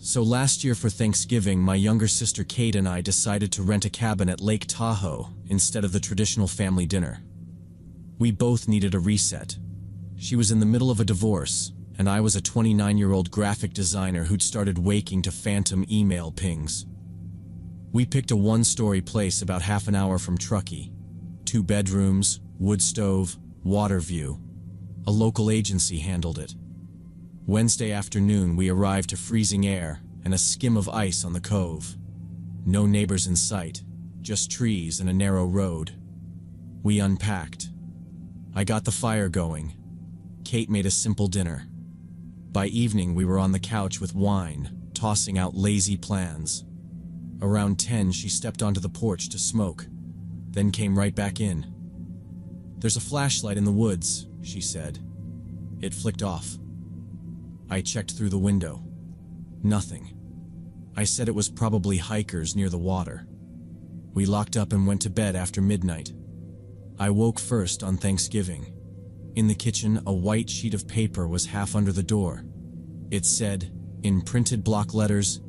So last year for Thanksgiving, my younger sister Kate and I decided to rent a cabin at Lake Tahoe instead of the traditional family dinner. We both needed a reset. She was in the middle of a divorce, and I was a 29-year-old graphic designer who'd started waking to phantom email pings. We picked a one-story place about half an hour from Truckee. 2 bedrooms, wood stove, water view. A local agency handled it. Wednesday afternoon, we arrived to freezing air and a skim of ice on the cove. No neighbors in sight, just trees and a narrow road. We unpacked. I got the fire going. Kate made a simple dinner. By evening, we were on the couch with wine, tossing out lazy plans. Around 10, she stepped onto the porch to smoke, then came right back in. "There's a flashlight in the woods," she said. It flicked off. I checked through the window. Nothing. I said it was probably hikers near the water. We locked up and went to bed after midnight. I woke first on Thanksgiving. In the kitchen, a white sheet of paper was half under the door. It said, in printed block letters,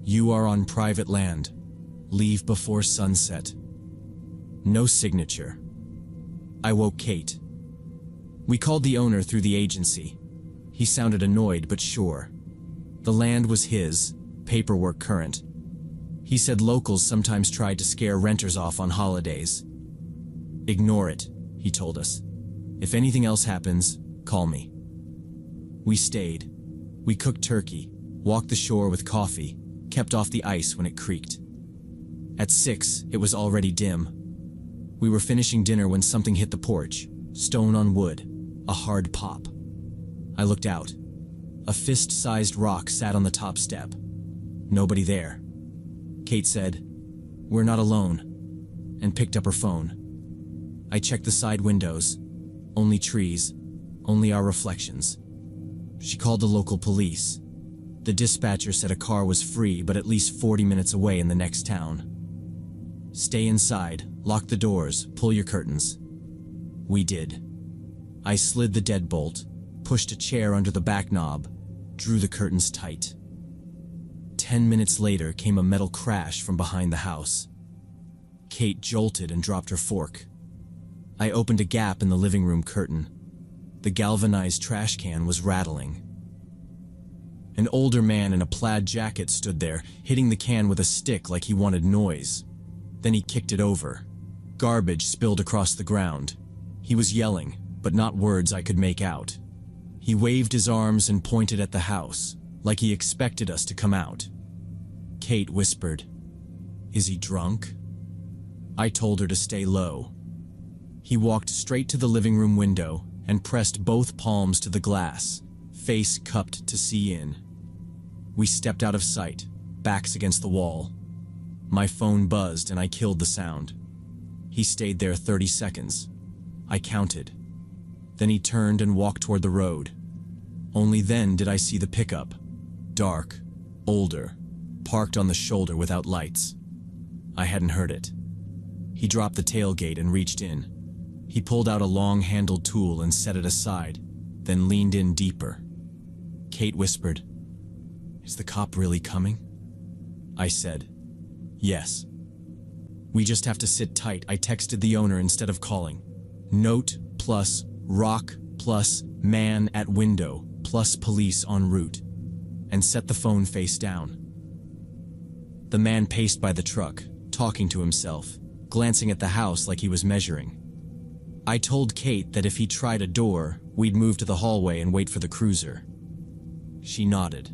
"You are on private land. Leave before sunset." No signature. I woke Kate. We called the owner through the agency. He sounded annoyed but sure. The land was his, paperwork current. He said locals sometimes tried to scare renters off on holidays. "Ignore it," he told us. "If anything else happens, call me." We stayed. We cooked turkey, walked the shore with coffee, kept off the ice when it creaked. At 6, it was already dim. We were finishing dinner when something hit the porch, stone on wood, a hard pop. I looked out. A fist-sized rock sat on the top step. Nobody there. Kate said, "We're not alone," and picked up her phone. I checked the side windows. Only trees, only our reflections. She called the local police. The dispatcher said a car was free but at least 40 minutes away in the next town. "Stay inside, lock the doors, pull your curtains." We did. I slid the deadbolt, pushed a chair under the back knob, drew the curtains tight. 10 minutes later came a metal crash from behind the house. Kate jolted and dropped her fork. I opened a gap in the living room curtain. The galvanized trash can was rattling. An older man in a plaid jacket stood there, hitting the can with a stick like he wanted noise. Then he kicked it over. Garbage spilled across the ground. He was yelling, but not words I could make out. He waved his arms and pointed at the house, like he expected us to come out. Kate whispered, "Is he drunk?" I told her to stay low. He walked straight to the living room window and pressed both palms to the glass, face cupped to see in. We stepped out of sight, backs against the wall. My phone buzzed and I killed the sound. He stayed there 30 seconds. I counted. Then he turned and walked toward the road. Only then did I see the pickup. Dark, older, parked on the shoulder without lights. I hadn't heard it. He dropped the tailgate and reached in. He pulled out a long-handled tool and set it aside, then leaned in deeper. Kate whispered, "Is the cop really coming?" I said, "Yes." "We just have to sit tight," I texted the owner instead of calling. Note plus rock plus man at window plus police en route, and set the phone face down. The man paced by the truck, talking to himself, glancing at the house like he was measuring. I told Kate that if he tried a door, we'd move to the hallway and wait for the cruiser. She nodded.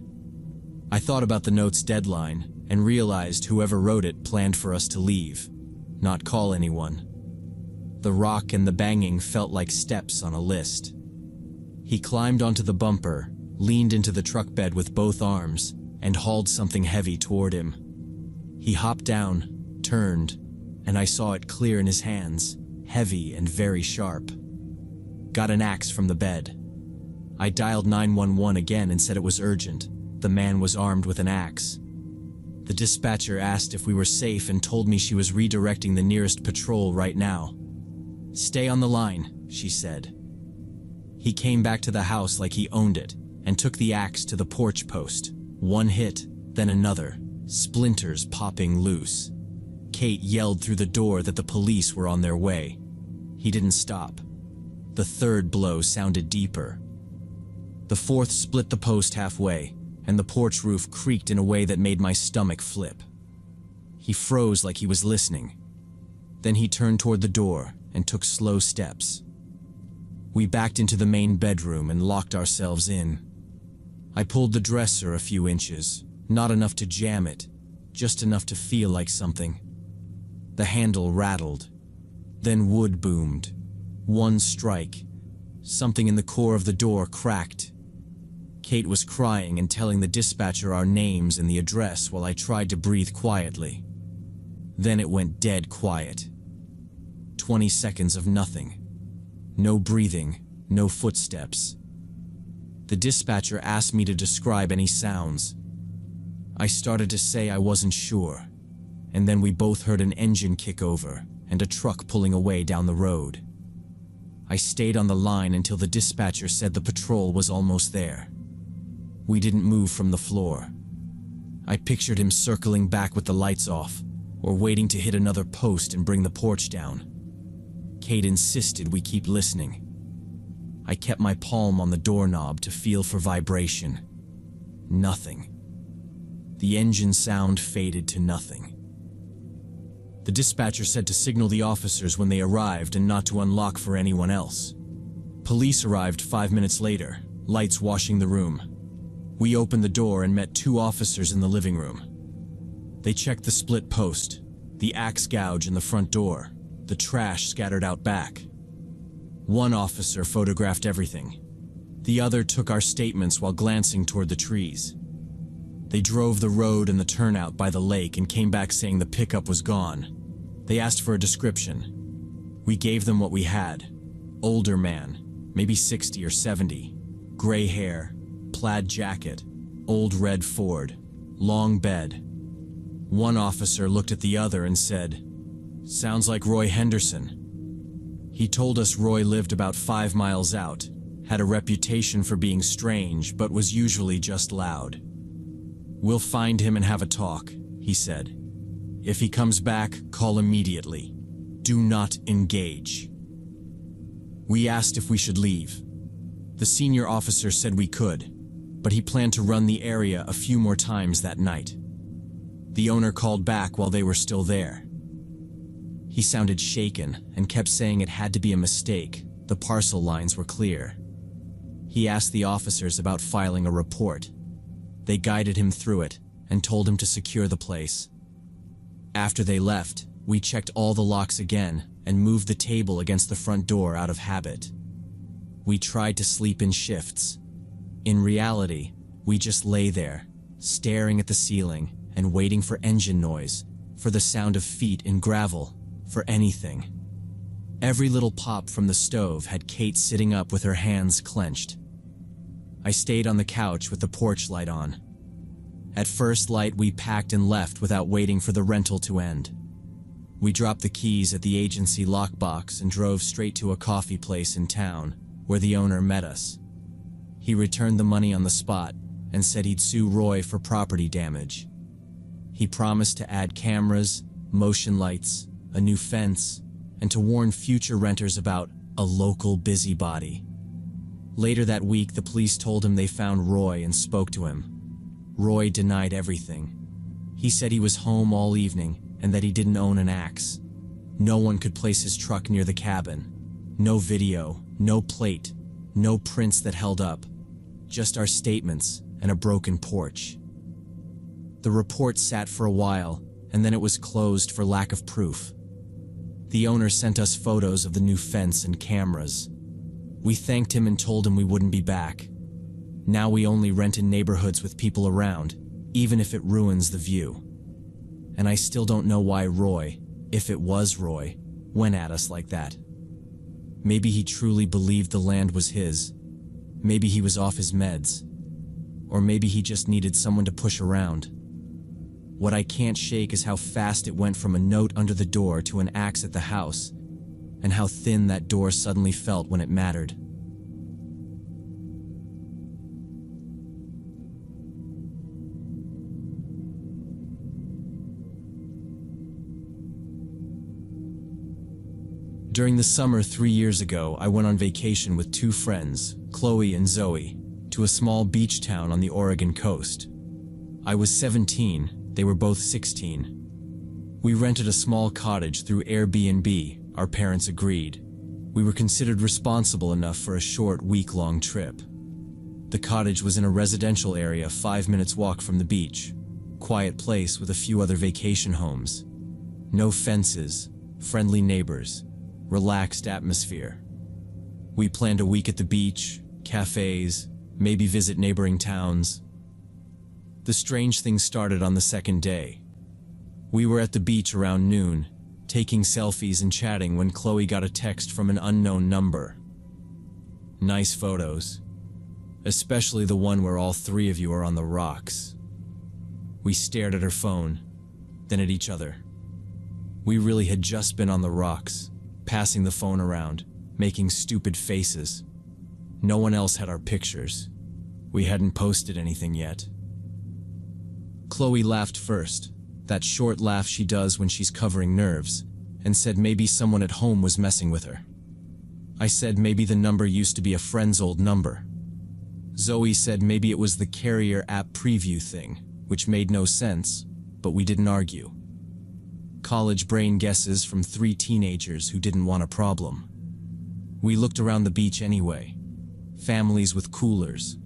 I thought about the note's deadline and realized whoever wrote it planned for us to leave, not call anyone. The rock and the banging felt like steps on a list. He climbed onto the bumper, leaned into the truck bed with both arms, and hauled something heavy toward him. He hopped down, turned, and I saw it clear in his hands, heavy and very sharp. Got an axe from the bed. I dialed 911 again and said it was urgent. The man was armed with an axe. The dispatcher asked if we were safe and told me she was redirecting the nearest patrol right now. "Stay on the line," she said. He came back to the house like he owned it and took the axe to the porch post. One hit, Then another, splinters popping loose. Kate yelled through the door that the police were on their way. He didn't stop. The third blow sounded deeper. The fourth split the post halfway, and the porch roof creaked in a way that made my stomach flip. He froze like he was listening. Then he turned toward the door and took slow steps. We backed into the main bedroom and locked ourselves in. I pulled the dresser a few inches, not enough to jam it, just enough to feel like something. The handle rattled. Then wood boomed. One strike. Something in the core of the door cracked. Kate was crying and telling the dispatcher our names and the address while I tried to breathe quietly. Then it went dead quiet. 20 seconds of nothing. No breathing, no footsteps. The dispatcher asked me to describe any sounds. I started to say I wasn't sure, and then we both heard an engine kick over and a truck pulling away down the road. I stayed on the line until the dispatcher said the patrol was almost there. We didn't move from the floor. I pictured him circling back with the lights off, or waiting to hit another post and bring the porch down. Kate insisted we keep listening. I kept my palm on the doorknob to feel for vibration. Nothing. The engine sound faded to nothing. The dispatcher said to signal the officers when they arrived and not to unlock for anyone else. Police arrived 5 minutes later, lights washing the room. We opened the door and met 2 officers in the living room. They checked the split post, the axe gouge in the front door, the trash scattered out back. One officer photographed everything. The other took our statements while glancing toward the trees. They drove the road and the turnout by the lake and came back saying the pickup was gone. They asked for a description. We gave them what we had. Older man, maybe 60 or 70. Gray hair, plaid jacket, old red Ford, long bed. One officer looked at the other and said, "Sounds like Roy Henderson." He told us Roy lived about 5 miles out, had a reputation for being strange, but was usually just loud. "We'll find him and have a talk," he said. "If he comes back, call immediately. Do not engage." We asked if we should leave. The senior officer said we could, but he planned to run the area a few more times that night. The owner called back while they were still there. He sounded shaken and kept saying it had to be a mistake. The parcel lines were clear. He asked the officers about filing a report. They guided him through it and told him to secure the place. After they left, we checked all the locks again and moved the table against the front door out of habit. We tried to sleep in shifts. In reality, we just lay there, staring at the ceiling and waiting for engine noise, for the sound of feet in gravel, for anything. Every little pop from the stove had Kate sitting up with her hands clenched. I stayed on the couch with the porch light on. At first light, we packed and left without waiting for the rental to end. We dropped the keys at the agency lockbox and drove straight to a coffee place in town, where the owner met us. He returned the money on the spot and said he'd sue Roy for property damage. He promised to add cameras, motion lights, a new fence, and to warn future renters about a local busybody. Later that week, the police told him they found Roy and spoke to him. Roy denied everything. He said he was home all evening and that he didn't own an axe. No one could place his truck near the cabin. No video, no plate, no prints that held up. Just our statements and a broken porch. The report sat for a while, and then it was closed for lack of proof. The owner sent us photos of the new fence and cameras. We thanked him and told him we wouldn't be back. Now we only rent in neighborhoods with people around, even if it ruins the view. And I still don't know why Roy, if it was Roy, went at us like that. Maybe he truly believed the land was his. Maybe he was off his meds. Or maybe he just needed someone to push around. What I can't shake is how fast it went from a note under the door to an axe at the house, and how thin that door suddenly felt when it mattered. During the summer 3 years ago, I went on vacation with two friends, Chloe and Zoe, to a small beach town on the Oregon coast. I was 17, they were both 16. We rented a small cottage through Airbnb, our parents agreed. We were considered responsible enough for a short week-long trip. The cottage was in a residential area 5 minutes walk from the beach. Quiet place with a few other vacation homes. No fences, friendly neighbors, relaxed atmosphere. We planned a week at the beach, cafes, maybe visit neighboring towns. The strange thing started on the second day. We were at the beach around noon, taking selfies and chatting when Chloe got a text from an unknown number. Nice photos, especially the one where all three of you are on the rocks. We stared at her phone, then at each other. We really had just been on the rocks, passing the phone around, making stupid faces. No one else had our pictures. We hadn't posted anything yet. Chloe laughed first, that short laugh she does when she's covering nerves, and said maybe someone at home was messing with her. I said maybe the number used to be a friend's old number. Zoe said maybe it was the carrier app preview thing, which made no sense, but we didn't argue. College brain guesses from three teenagers who didn't want a problem. We looked around the beach anyway. Families with coolers,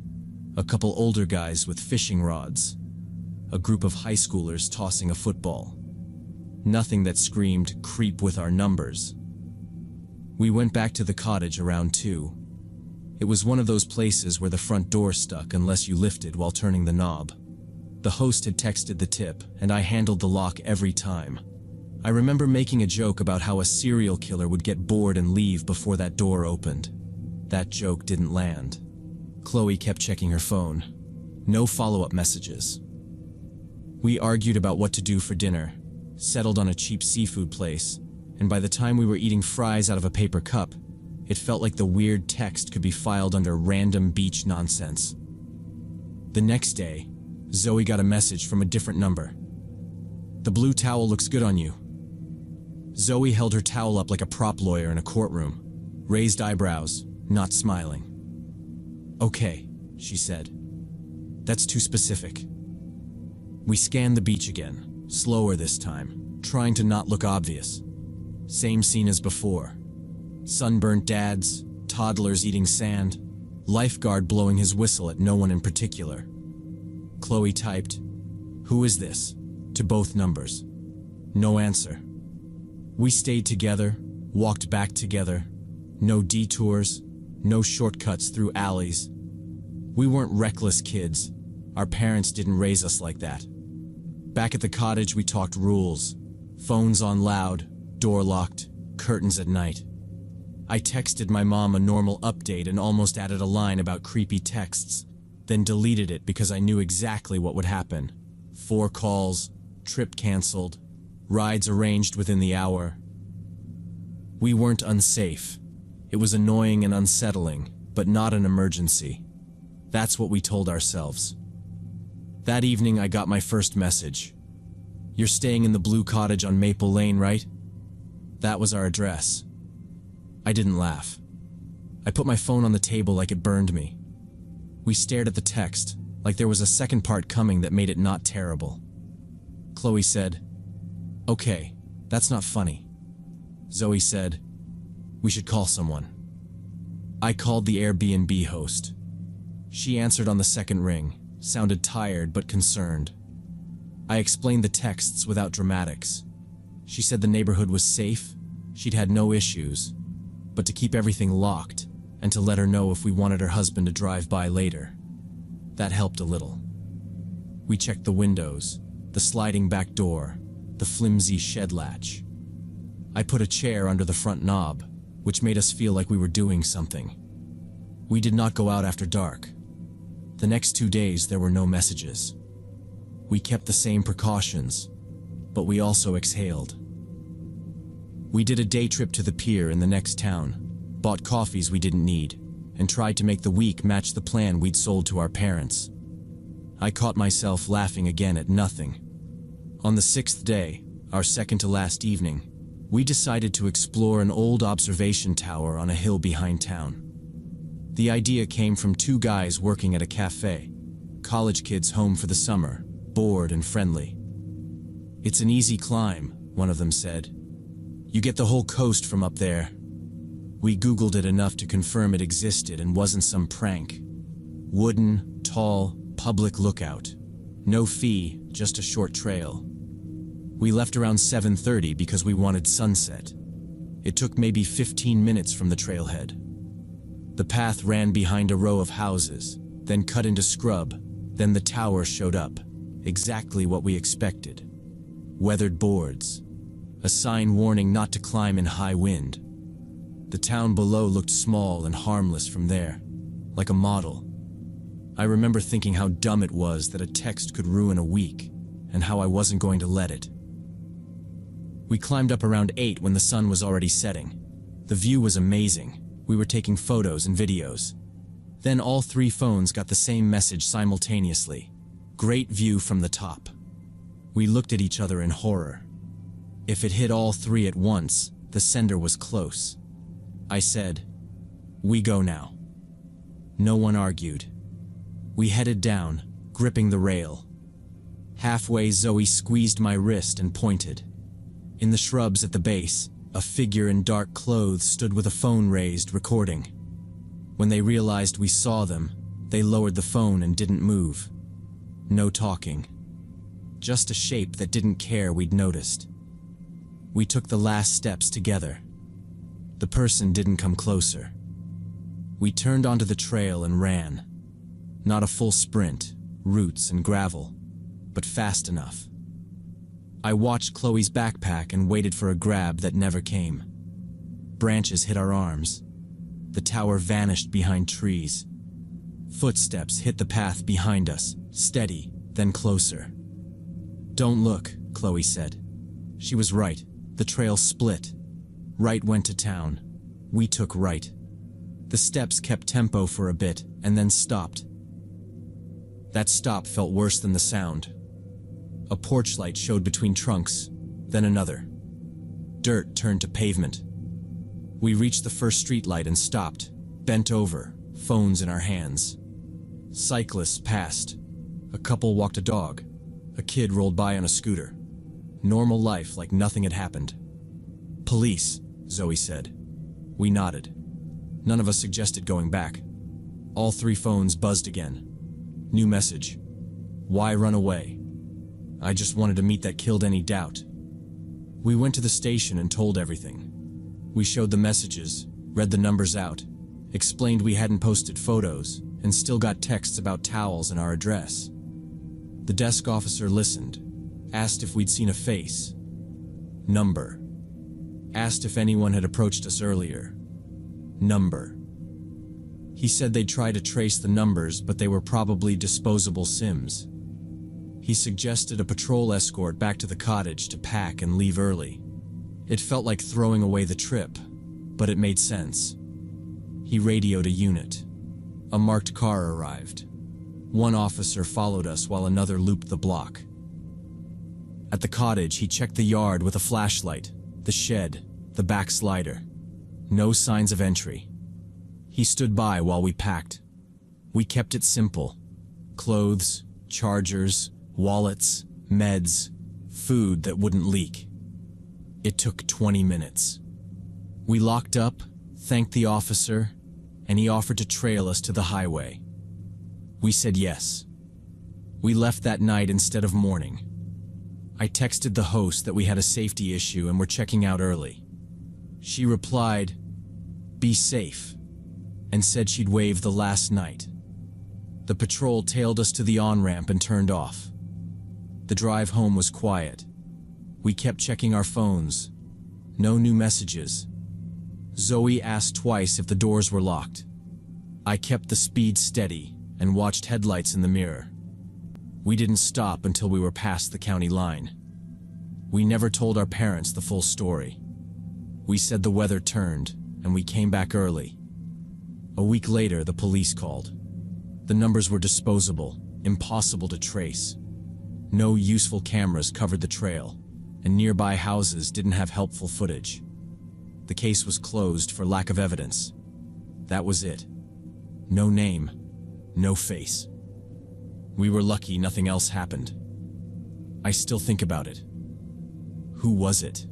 a couple older guys with fishing rods, a group of high schoolers tossing a football. Nothing that screamed creep with our numbers. We went back to the cottage around 2. It was one of those places where the front door stuck unless you lifted while turning the knob. The host had texted the tip, and I handled the lock every time. I remember making a joke about how a serial killer would get bored and leave before that door opened. That joke didn't land. Chloe kept checking her phone. No follow-up messages. We argued about what to do for dinner, settled on a cheap seafood place, and by the time we were eating fries out of a paper cup, it felt like the weird text could be filed under random beach nonsense. The next day, Zoe got a message from a different number. "The blue towel looks good on you." Zoe held her towel up like a prop lawyer in a courtroom, raised eyebrows, not smiling. "Okay," she said. "That's too specific." We scanned the beach again, slower this time, trying to not look obvious. Same scene as before. Sunburnt dads, toddlers eating sand, lifeguard blowing his whistle at no one in particular. Chloe typed, "Who is this?" to both numbers. No answer. We stayed together, walked back together. No detours, no shortcuts through alleys. We weren't reckless kids. Our parents didn't raise us like that. Back at the cottage, we talked rules. Phones on loud, door locked, curtains at night. I texted my mom a normal update and almost added a line about creepy texts, then deleted it because I knew exactly what would happen. 4 calls, trip canceled, rides arranged within the hour. We weren't unsafe. It was annoying and unsettling, but not an emergency. That's what we told ourselves. That evening, I got my first message. "You're staying in the blue cottage on Maple Lane, right?" That was our address. I didn't laugh. I put my phone on the table like it burned me. We stared at the text, like there was a second part coming that made it not terrible. Chloe said, "Okay, that's not funny." Zoe said, "We should call someone." I called the Airbnb host. She answered on the second ring, sounded tired but concerned. I explained the texts without dramatics. She said the neighborhood was safe, she'd had no issues, but to keep everything locked and to let her know if we wanted her husband to drive by later. That helped a little. We checked the windows, the sliding back door, the flimsy shed latch. I put a chair under the front knob, which made us feel like we were doing something. We did not go out after dark. The next 2 days, there were no messages. We kept the same precautions, but we also exhaled. We did a day trip to the pier in the next town, bought coffees we didn't need, and tried to make the week match the plan we'd sold to our parents. I caught myself laughing again at nothing. On the 6th day, our second to last evening, We decided to explore an old observation tower on a hill behind town. The idea came from two guys working at a cafe, college kids home for the summer, bored and friendly. "It's an easy climb," one of them said. "You get the whole coast from up there." We Googled it enough to confirm it existed and wasn't some prank. Wooden, tall, public lookout. No fee, just a short trail. We left around 7:30 because we wanted sunset. It took maybe 15 minutes from the trailhead. The path ran behind a row of houses, then cut into scrub, then the tower showed up. Exactly what we expected. Weathered boards. A sign warning not to climb in high wind. The town below looked small and harmless from there, like a model. I remember thinking how dumb it was that a text could ruin a week, and how I wasn't going to let it. We climbed up around 8 when the sun was already setting. The view was amazing. We were taking photos and videos. Then all 3 phones got the same message simultaneously. Great view from the top. We looked at each other in horror. If it hit all 3 at once, the sender was close. I said, "We go now." No one argued. We headed down, gripping the rail. Halfway, Zoe squeezed my wrist and pointed. In the shrubs at the base, a figure in dark clothes stood with a phone raised, recording. When they realized we saw them, they lowered the phone and didn't move. No talking. Just a shape that didn't care we'd noticed. We took the last steps together. The person didn't come closer. We turned onto the trail and ran. Not a full sprint, roots and gravel, but fast enough. I watched Chloe's backpack and waited for a grab that never came. Branches hit our arms. The tower vanished behind trees. Footsteps hit the path behind us, steady, then closer. "Don't look," Chloe said. She was right. The trail split. Right went to town. We took right. The steps kept tempo for a bit, and then stopped. That stop felt worse than the sound. A porch light showed between trunks, then another. Dirt turned to pavement. We reached the first street light and stopped, bent over, phones in our hands. Cyclists passed. A couple walked a dog. A kid rolled by on a scooter. Normal life like nothing had happened. "Police," Zoe said. We nodded. None of us suggested going back. All 3 phones buzzed again. New message. "Why run away? I just wanted to meet that killed any doubt." We went to the station and told everything. We showed the messages, read the numbers out, explained we hadn't posted photos, and still got texts about towels and our address. The desk officer listened, asked if we'd seen a face. Number. Asked if anyone had approached us earlier. Number. He said they'd try to trace the numbers, but they were probably disposable SIMs. He suggested a patrol escort back to the cottage to pack and leave early. It felt like throwing away the trip, but it made sense. He radioed a unit. A marked car arrived. One officer followed us while another looped the block. At the cottage, he checked the yard with a flashlight, the shed, the back slider. No signs of entry. He stood by while we packed. We kept it simple. Clothes, chargers, wallets, meds, food that wouldn't leak. It took 20 minutes. We locked up, thanked the officer, and he offered to trail us to the highway. We said yes. We left that night instead of morning. I texted the host that we had a safety issue and were checking out early. She replied, "Be safe," and said she'd wave the last night. The patrol tailed us to the on-ramp and turned off. The drive home was quiet. We kept checking our phones. No new messages. Zoe asked twice if the doors were locked. I kept the speed steady and watched headlights in the mirror. We didn't stop until we were past the county line. We never told our parents the full story. We said the weather turned, and we came back early. A week later, the police called. The numbers were disposable, impossible to trace. No useful cameras covered the trail, and nearby houses didn't have helpful footage. The case was closed for lack of evidence. That was it. No name, no face. We were lucky nothing else happened. I still think about it. Who was it?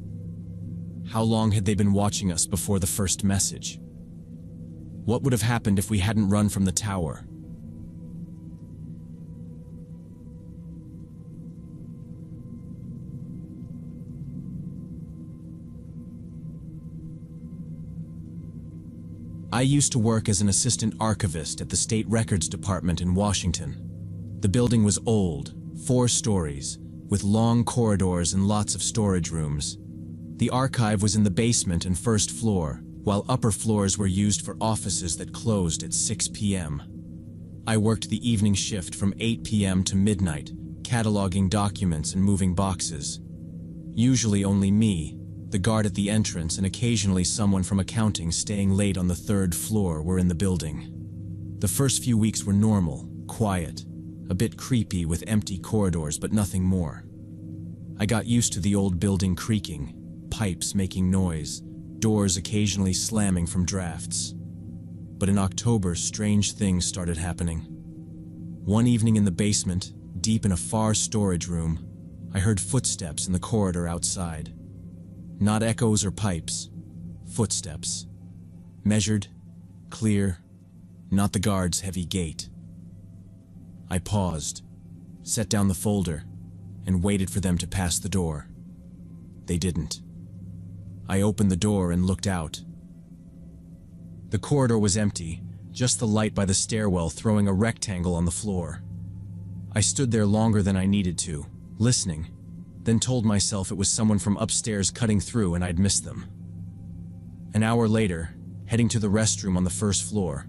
How long had they been watching us before the first message? What would have happened if we hadn't run from the tower? I used to work as an assistant archivist at the State Records Department in Washington. The building was old, 4 stories, with long corridors and lots of storage rooms. The archive was in the basement and first floor, while upper floors were used for offices that closed at 6 p.m. I worked the evening shift from 8 p.m. to midnight, cataloging documents and moving boxes. Usually only me, the guard at the entrance, and occasionally someone from accounting staying late on the 3rd floor were in the building. The first few weeks were normal, quiet, a bit creepy with empty corridors but nothing more. I got used to the old building creaking, pipes making noise, doors occasionally slamming from drafts. But in October, strange things started happening. One evening in the basement, deep in a far storage room, I heard footsteps in the corridor outside. Not echoes or pipes, footsteps. Measured, clear, not the guard's heavy gait. I paused, set down the folder, and waited for them to pass the door. They didn't. I opened the door and looked out. The corridor was empty, just the light by the stairwell throwing a rectangle on the floor. I stood there longer than I needed to, listening, then told myself it was someone from upstairs cutting through and I'd missed them. An hour later, heading to the restroom on the first floor,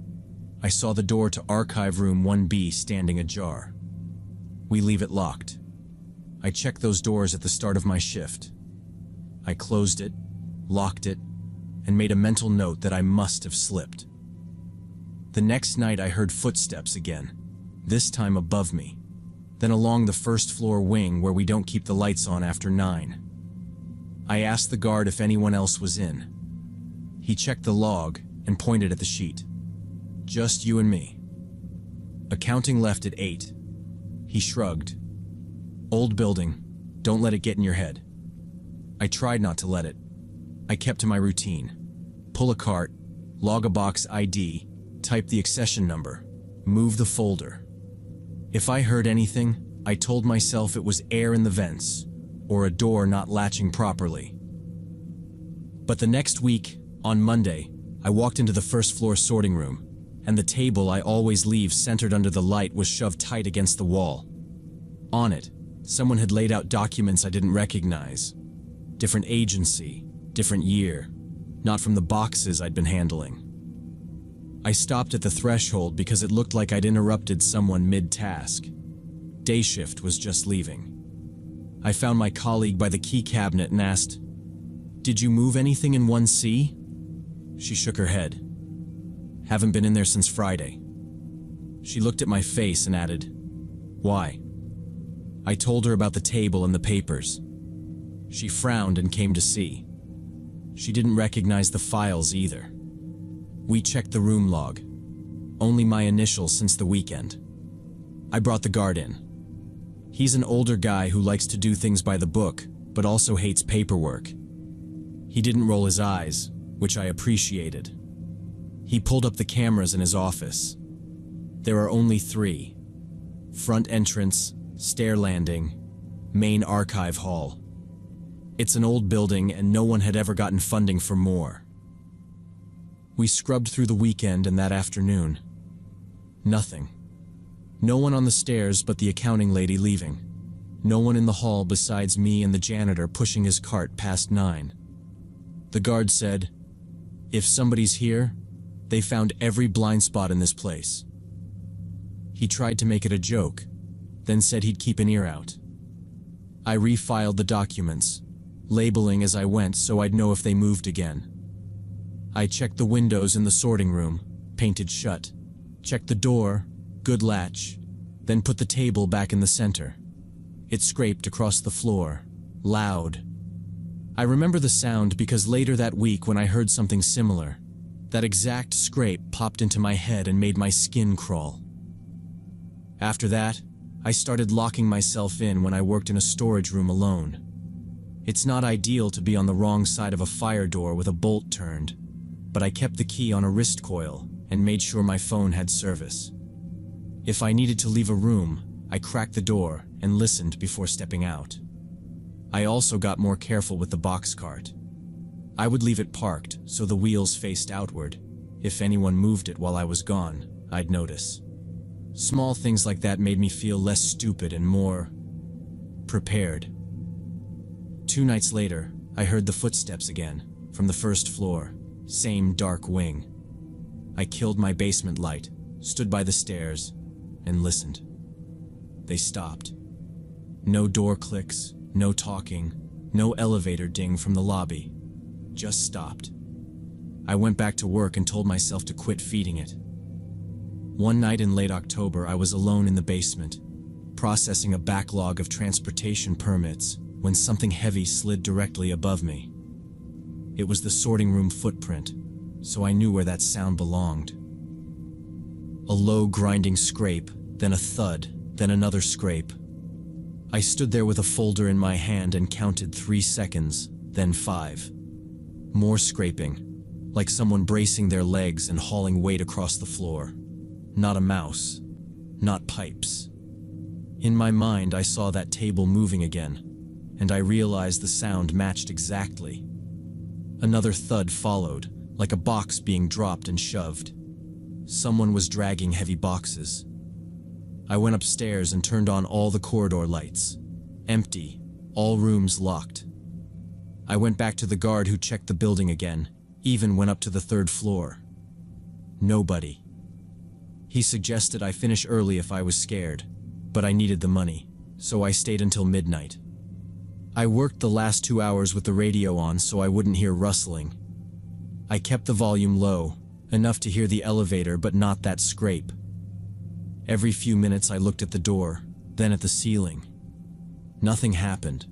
I saw the door to Archive Room 1B standing ajar. We leave it locked. I checked those doors at the start of my shift. I closed it, locked it, and made a mental note that I must have slipped. The next night I heard footsteps again, this time above me, then along the first floor wing where we don't keep the lights on after 9. I asked the guard if anyone else was in. He checked the log and pointed at the sheet. Just you and me. Accounting left at 8. He shrugged. Old building, don't let it get in your head. I tried not to let it. I kept to my routine. Pull a cart, log a box ID, type the accession number, move the folder. If I heard anything, I told myself it was air in the vents, or a door not latching properly. But the next week, on Monday, I walked into the first floor sorting room, and the table I always leave centered under the light was shoved tight against the wall. On it, someone had laid out documents I didn't recognize. Different agency, different year, not from the boxes I'd been handling. I stopped at the threshold because it looked like I'd interrupted someone mid-task. Day shift was just leaving. I found my colleague by the key cabinet and asked, "Did you move anything in 1C?" She shook her head. "Haven't been in there since Friday." She looked at my face and added, "Why?" I told her about the table and the papers. She frowned and came to see. She didn't recognize the files either. We checked the room log. Only my initials since the weekend. I brought the guard in. He's an older guy who likes to do things by the book, but also hates paperwork. He didn't roll his eyes, which I appreciated. He pulled up the cameras in his office. There are only 3. Front entrance, stair landing, main archive hall. It's an old building and no one had ever gotten funding for more. We scrubbed through the weekend and that afternoon. Nothing. No one on the stairs but the accounting lady leaving. No one in the hall besides me and the janitor pushing his cart past 9. The guard said, "If somebody's here, they found every blind spot in this place." He tried to make it a joke, then said he'd keep an ear out. I refiled the documents, labeling as I went so I'd know if they moved again. I checked the windows in the sorting room, painted shut. Checked the door, good latch, then put the table back in the center. It scraped across the floor, loud, I remember the sound because later that week when I heard something similar, that exact scrape popped into my head and made my skin crawl. After that, I started locking myself in when I worked in a storage room alone. It's not ideal to be on the wrong side of a fire door with a bolt turned, but I kept the key on a wrist coil and made sure my phone had service. If I needed to leave a room, I cracked the door and listened before stepping out. I also got more careful with the box cart. I would leave it parked so the wheels faced outward. If anyone moved it while I was gone, I'd notice. Small things like that made me feel less stupid and more prepared. 2 nights later, I heard the footsteps again, from the first floor, same dark wing. I killed my basement light, stood by the stairs, and listened. They stopped. No door clicks, no talking, no elevator ding from the lobby. Just stopped. I went back to work and told myself to quit feeding it. One night in late October, I was alone in the basement, processing a backlog of transportation permits when something heavy slid directly above me. It was the sorting room footprint, so I knew where that sound belonged. A low grinding scrape, then a thud, then another scrape. I stood there with a folder in my hand and counted 3 seconds, then 5. More scraping, like someone bracing their legs and hauling weight across the floor. Not a mouse, not pipes. In my mind, I saw that table moving again, and I realized the sound matched exactly. Another thud followed, like a box being dropped and shoved. Someone was dragging heavy boxes. I went upstairs and turned on all the corridor lights. Empty, all rooms locked. I went back to the guard who checked the building again, even went up to the 3rd floor. Nobody. He suggested I finish early if I was scared, but I needed the money, so I stayed until midnight. I worked the last 2 hours with the radio on so I wouldn't hear rustling. I kept the volume low, enough to hear the elevator but not that scrape. Every few minutes I looked at the door, then at the ceiling. Nothing happened,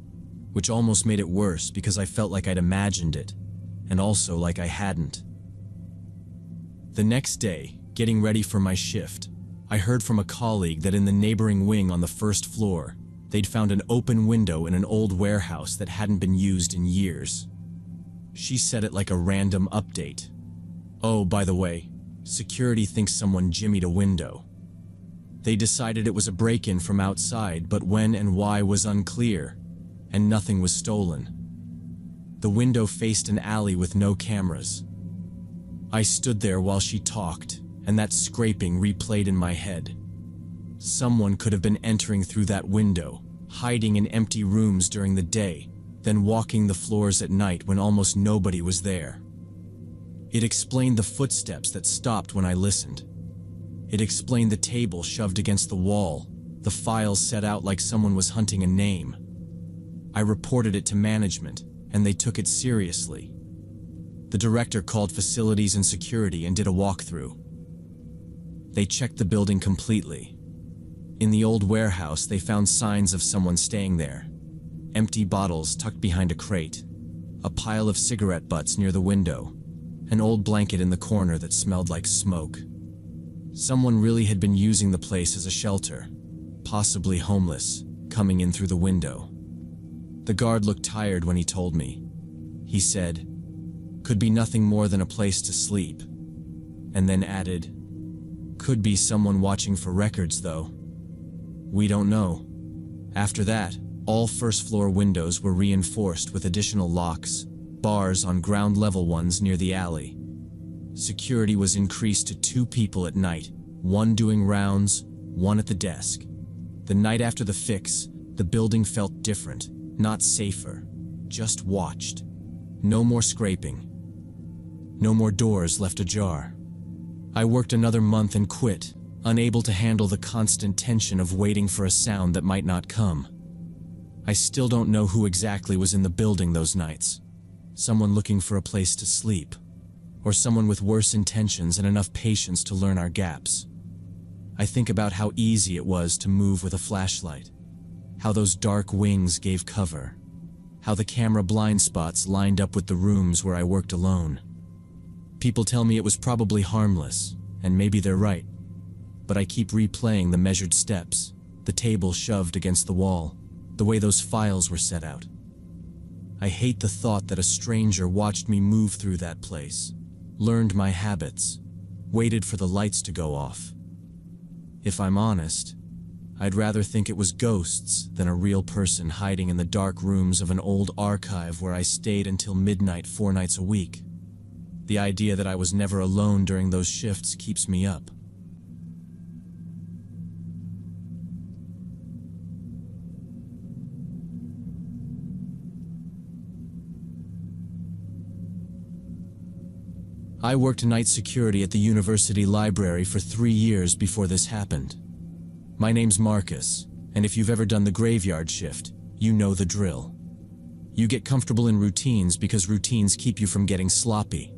which almost made it worse because I felt like I'd imagined it, and also like I hadn't. The next day, getting ready for my shift, I heard from a colleague that in the neighboring wing on the 1st floor, they'd found an open window in an old warehouse that hadn't been used in years. She said it like a random update. Oh, by the way, security thinks someone jimmied a window. They decided it was a break-in from outside, but when and why was unclear, and nothing was stolen. The window faced an alley with no cameras. I stood there while she talked, and that scraping replayed in my head. Someone could have been entering through that window, hiding in empty rooms during the day, then walking the floors at night when almost nobody was there. It explained the footsteps that stopped when I listened. It explained the table shoved against the wall, the files set out like someone was hunting a name. I reported it to management, and they took it seriously. The director called facilities and security and did a walkthrough. They checked the building completely. In the old warehouse, they found signs of someone staying there. Empty bottles tucked behind a crate, a pile of cigarette butts near the window, an old blanket in the corner that smelled like smoke. Someone really had been using the place as a shelter, possibly homeless, coming in through the window. The guard looked tired when he told me. He said, "Could be nothing more than a place to sleep," and then added, "Could be someone watching for records, though. We don't know." After that, all first-floor windows were reinforced with additional locks, bars on ground-level ones near the alley. Security was increased to 2 people at night, one doing rounds, one at the desk. The night after the fix, the building felt different, not safer, just watched. No more scraping. No more doors left ajar. I worked another month and quit, unable to handle the constant tension of waiting for a sound that might not come. I still don't know who exactly was in the building those nights. Someone looking for a place to sleep, or someone with worse intentions and enough patience to learn our gaps. I think about how easy it was to move with a flashlight, how those dark wings gave cover, how the camera blind spots lined up with the rooms where I worked alone. People tell me it was probably harmless, and maybe they're right. But I keep replaying the measured steps, the table shoved against the wall, the way those files were set out. I hate the thought that a stranger watched me move through that place, learned my habits, waited for the lights to go off. If I'm honest, I'd rather think it was ghosts than a real person hiding in the dark rooms of an old archive where I stayed until midnight 4 nights a week. The idea that I was never alone during those shifts keeps me up. I worked night security at the university library for 3 years before this happened. My name's Marcus, and if you've ever done the graveyard shift, you know the drill. You get comfortable in routines because routines keep you from getting sloppy.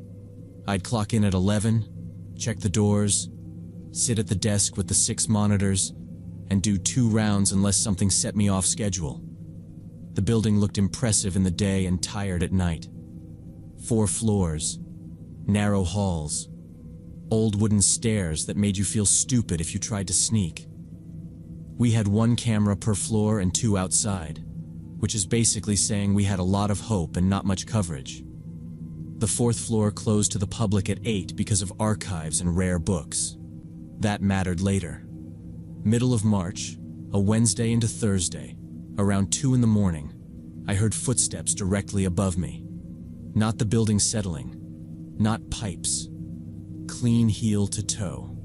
I'd clock in at 11, check the doors, sit at the desk with the 6 monitors, and do 2 rounds unless something set me off schedule. The building looked impressive in the day and tired at night. 4 floors, narrow halls, old wooden stairs that made you feel stupid if you tried to sneak. We had 1 camera per floor and 2 outside, which is basically saying we had a lot of hope and not much coverage. The 4th floor closed to the public at 8 because of archives and rare books. That mattered later. Middle of March, a Wednesday into Thursday, around 2 in the morning, I heard footsteps directly above me. Not the building settling, not pipes, clean heel to toe.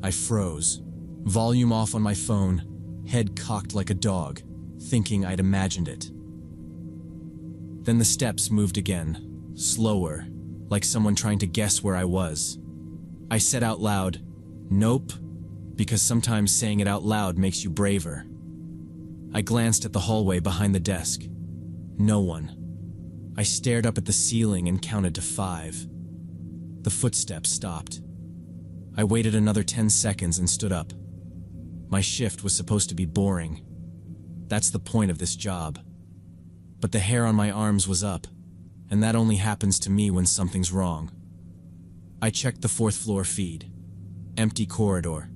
I froze, volume off on my phone, head cocked like a dog, thinking I'd imagined it. Then the steps moved again, slower, like someone trying to guess where I was. I said out loud, "Nope," because sometimes saying it out loud makes you braver. I glanced at the hallway behind the desk. No one. I stared up at the ceiling and counted to 5. The footsteps stopped. I waited another 10 seconds and stood up. My shift was supposed to be boring. That's the point of this job. But the hair on my arms was up, and that only happens to me when something's wrong. I checked the 4th floor feed. Empty corridor.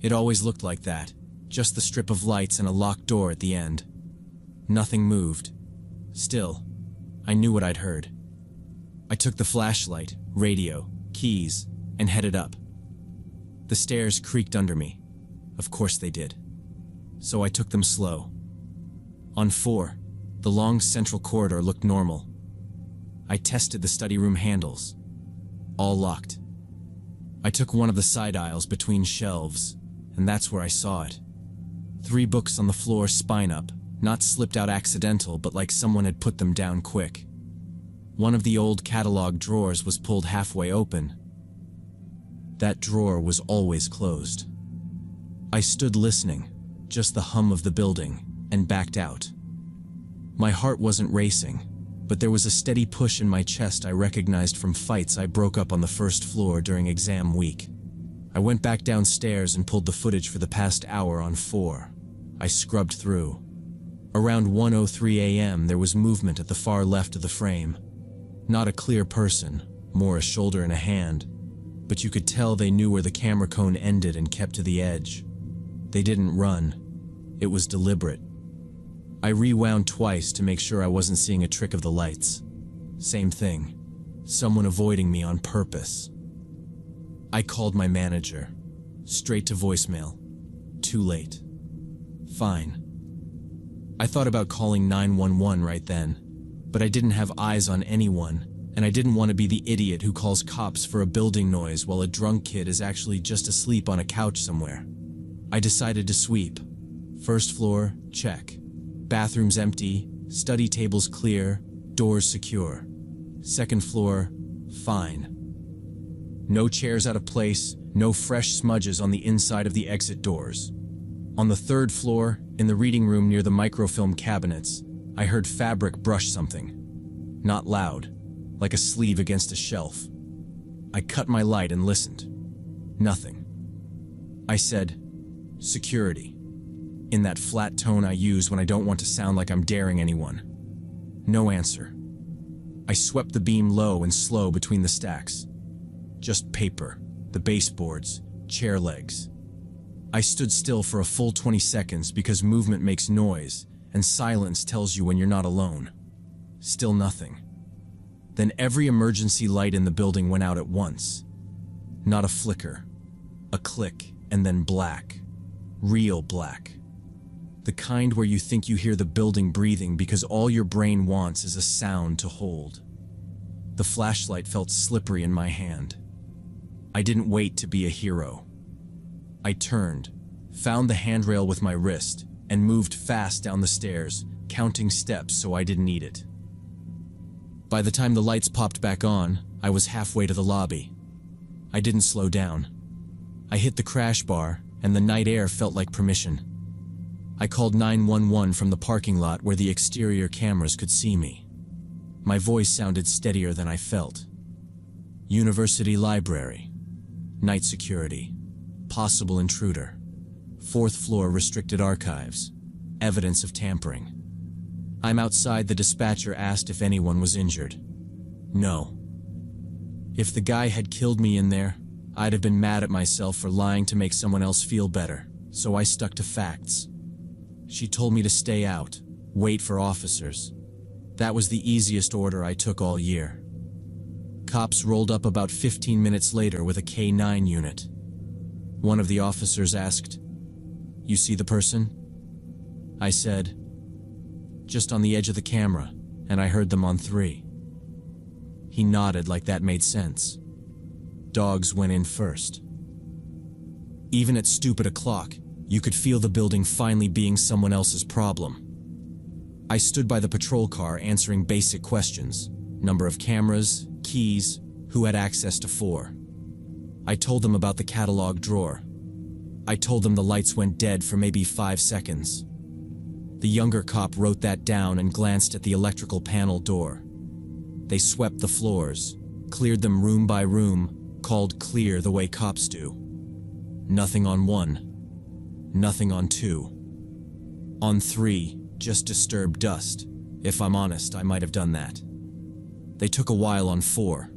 It always looked like that, just the strip of lights and a locked door at the end. Nothing moved. Still, I knew what I'd heard. I took the flashlight, radio, keys, and headed up. The stairs creaked under me. Of course they did. So I took them slow. On 4, the long central corridor looked normal. I tested the study room handles. All locked. I took one of the side aisles between shelves, and that's where I saw it. 3 books on the floor, spine up, not slipped out accidental, but like someone had put them down quick. One of the old catalog drawers was pulled halfway open. That drawer was always closed. I stood listening, just the hum of the building, and backed out. My heart wasn't racing, but there was a steady push in my chest I recognized from fights I broke up on the 1st floor during exam week. I went back downstairs and pulled the footage for the past hour on 4. I scrubbed through. Around 1:03 a.m. there was movement at the far left of the frame. Not a clear person, more a shoulder and a hand, but you could tell they knew where the camera cone ended and kept to the edge. They didn't run. It was deliberate. I rewound twice to make sure I wasn't seeing a trick of the lights. Same thing. Someone avoiding me on purpose. I called my manager. Straight to voicemail. Too late. Fine. I thought about calling 911 right then, but I didn't have eyes on anyone, and I didn't want to be the idiot who calls cops for a building noise while a drunk kid is actually just asleep on a couch somewhere. I decided to sweep. 1st floor, check. Bathrooms empty, study tables clear, doors secure. 2nd floor, fine. No chairs out of place, no fresh smudges on the inside of the exit doors. On the 3rd floor, in the reading room near the microfilm cabinets, I heard fabric brush something. Not loud, like a sleeve against a shelf. I cut my light and listened. Nothing. I said, "Security," in that flat tone I use when I don't want to sound like I'm daring anyone. No answer. I swept the beam low and slow between the stacks. Just paper, the baseboards, chair legs. I stood still for a full 20 seconds because movement makes noise and silence tells you when you're not alone. Still nothing. Then every emergency light in the building went out at once. Not a flicker, a click, and then black. Real black. The kind where you think you hear the building breathing because all your brain wants is a sound to hold. The flashlight felt slippery in my hand. I didn't wait to be a hero. I turned, found the handrail with my wrist, and moved fast down the stairs, counting steps so I didn't eat it. By the time the lights popped back on, I was halfway to the lobby. I didn't slow down. I hit the crash bar, and the night air felt like permission. I called 911 from the parking lot where the exterior cameras could see me. My voice sounded steadier than I felt. University library. Night security. Possible intruder. 4th floor restricted archives. Evidence of tampering. I'm outside. The dispatcher asked if anyone was injured. No. If the guy had killed me in there, I'd have been mad at myself for lying to make someone else feel better, so I stuck to facts. She told me to stay out, wait for officers. That was the easiest order I took all year. Cops rolled up about 15 minutes later with a K9 unit. One of the officers asked, "You see the person?" I said, "Just on the edge of the camera, and I heard them on 3. He nodded like that made sense. Dogs went in first. Even at stupid o'clock, you could feel the building finally being someone else's problem. I stood by the patrol car answering basic questions. Number of cameras, keys, who had access to 4. I told them about the catalog drawer. I told them the lights went dead for maybe 5 seconds. The younger cop wrote that down and glanced at the electrical panel door. They swept the floors, cleared them room by room, called clear the way cops do. Nothing on 1. Nothing on 2. On 3, just disturbed dust. If I'm honest, I might have done that. They took a while on 4.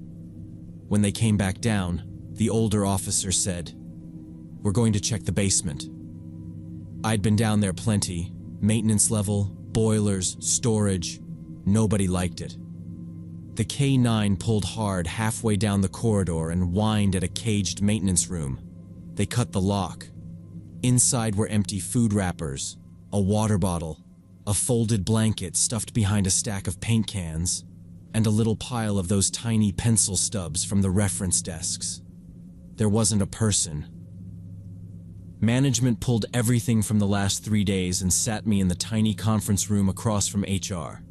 When they came back down, the older officer said, "We're going to check the basement." I'd been down there plenty, maintenance level, boilers, storage. Nobody liked it. The K9 pulled hard halfway down the corridor and whined at a caged maintenance room. They cut the lock. Inside were empty food wrappers, a water bottle, a folded blanket stuffed behind a stack of paint cans, and a little pile of those tiny pencil stubs from the reference desks. There wasn't a person. Management pulled everything from the last 3 days and sat me in the tiny conference room across from HR.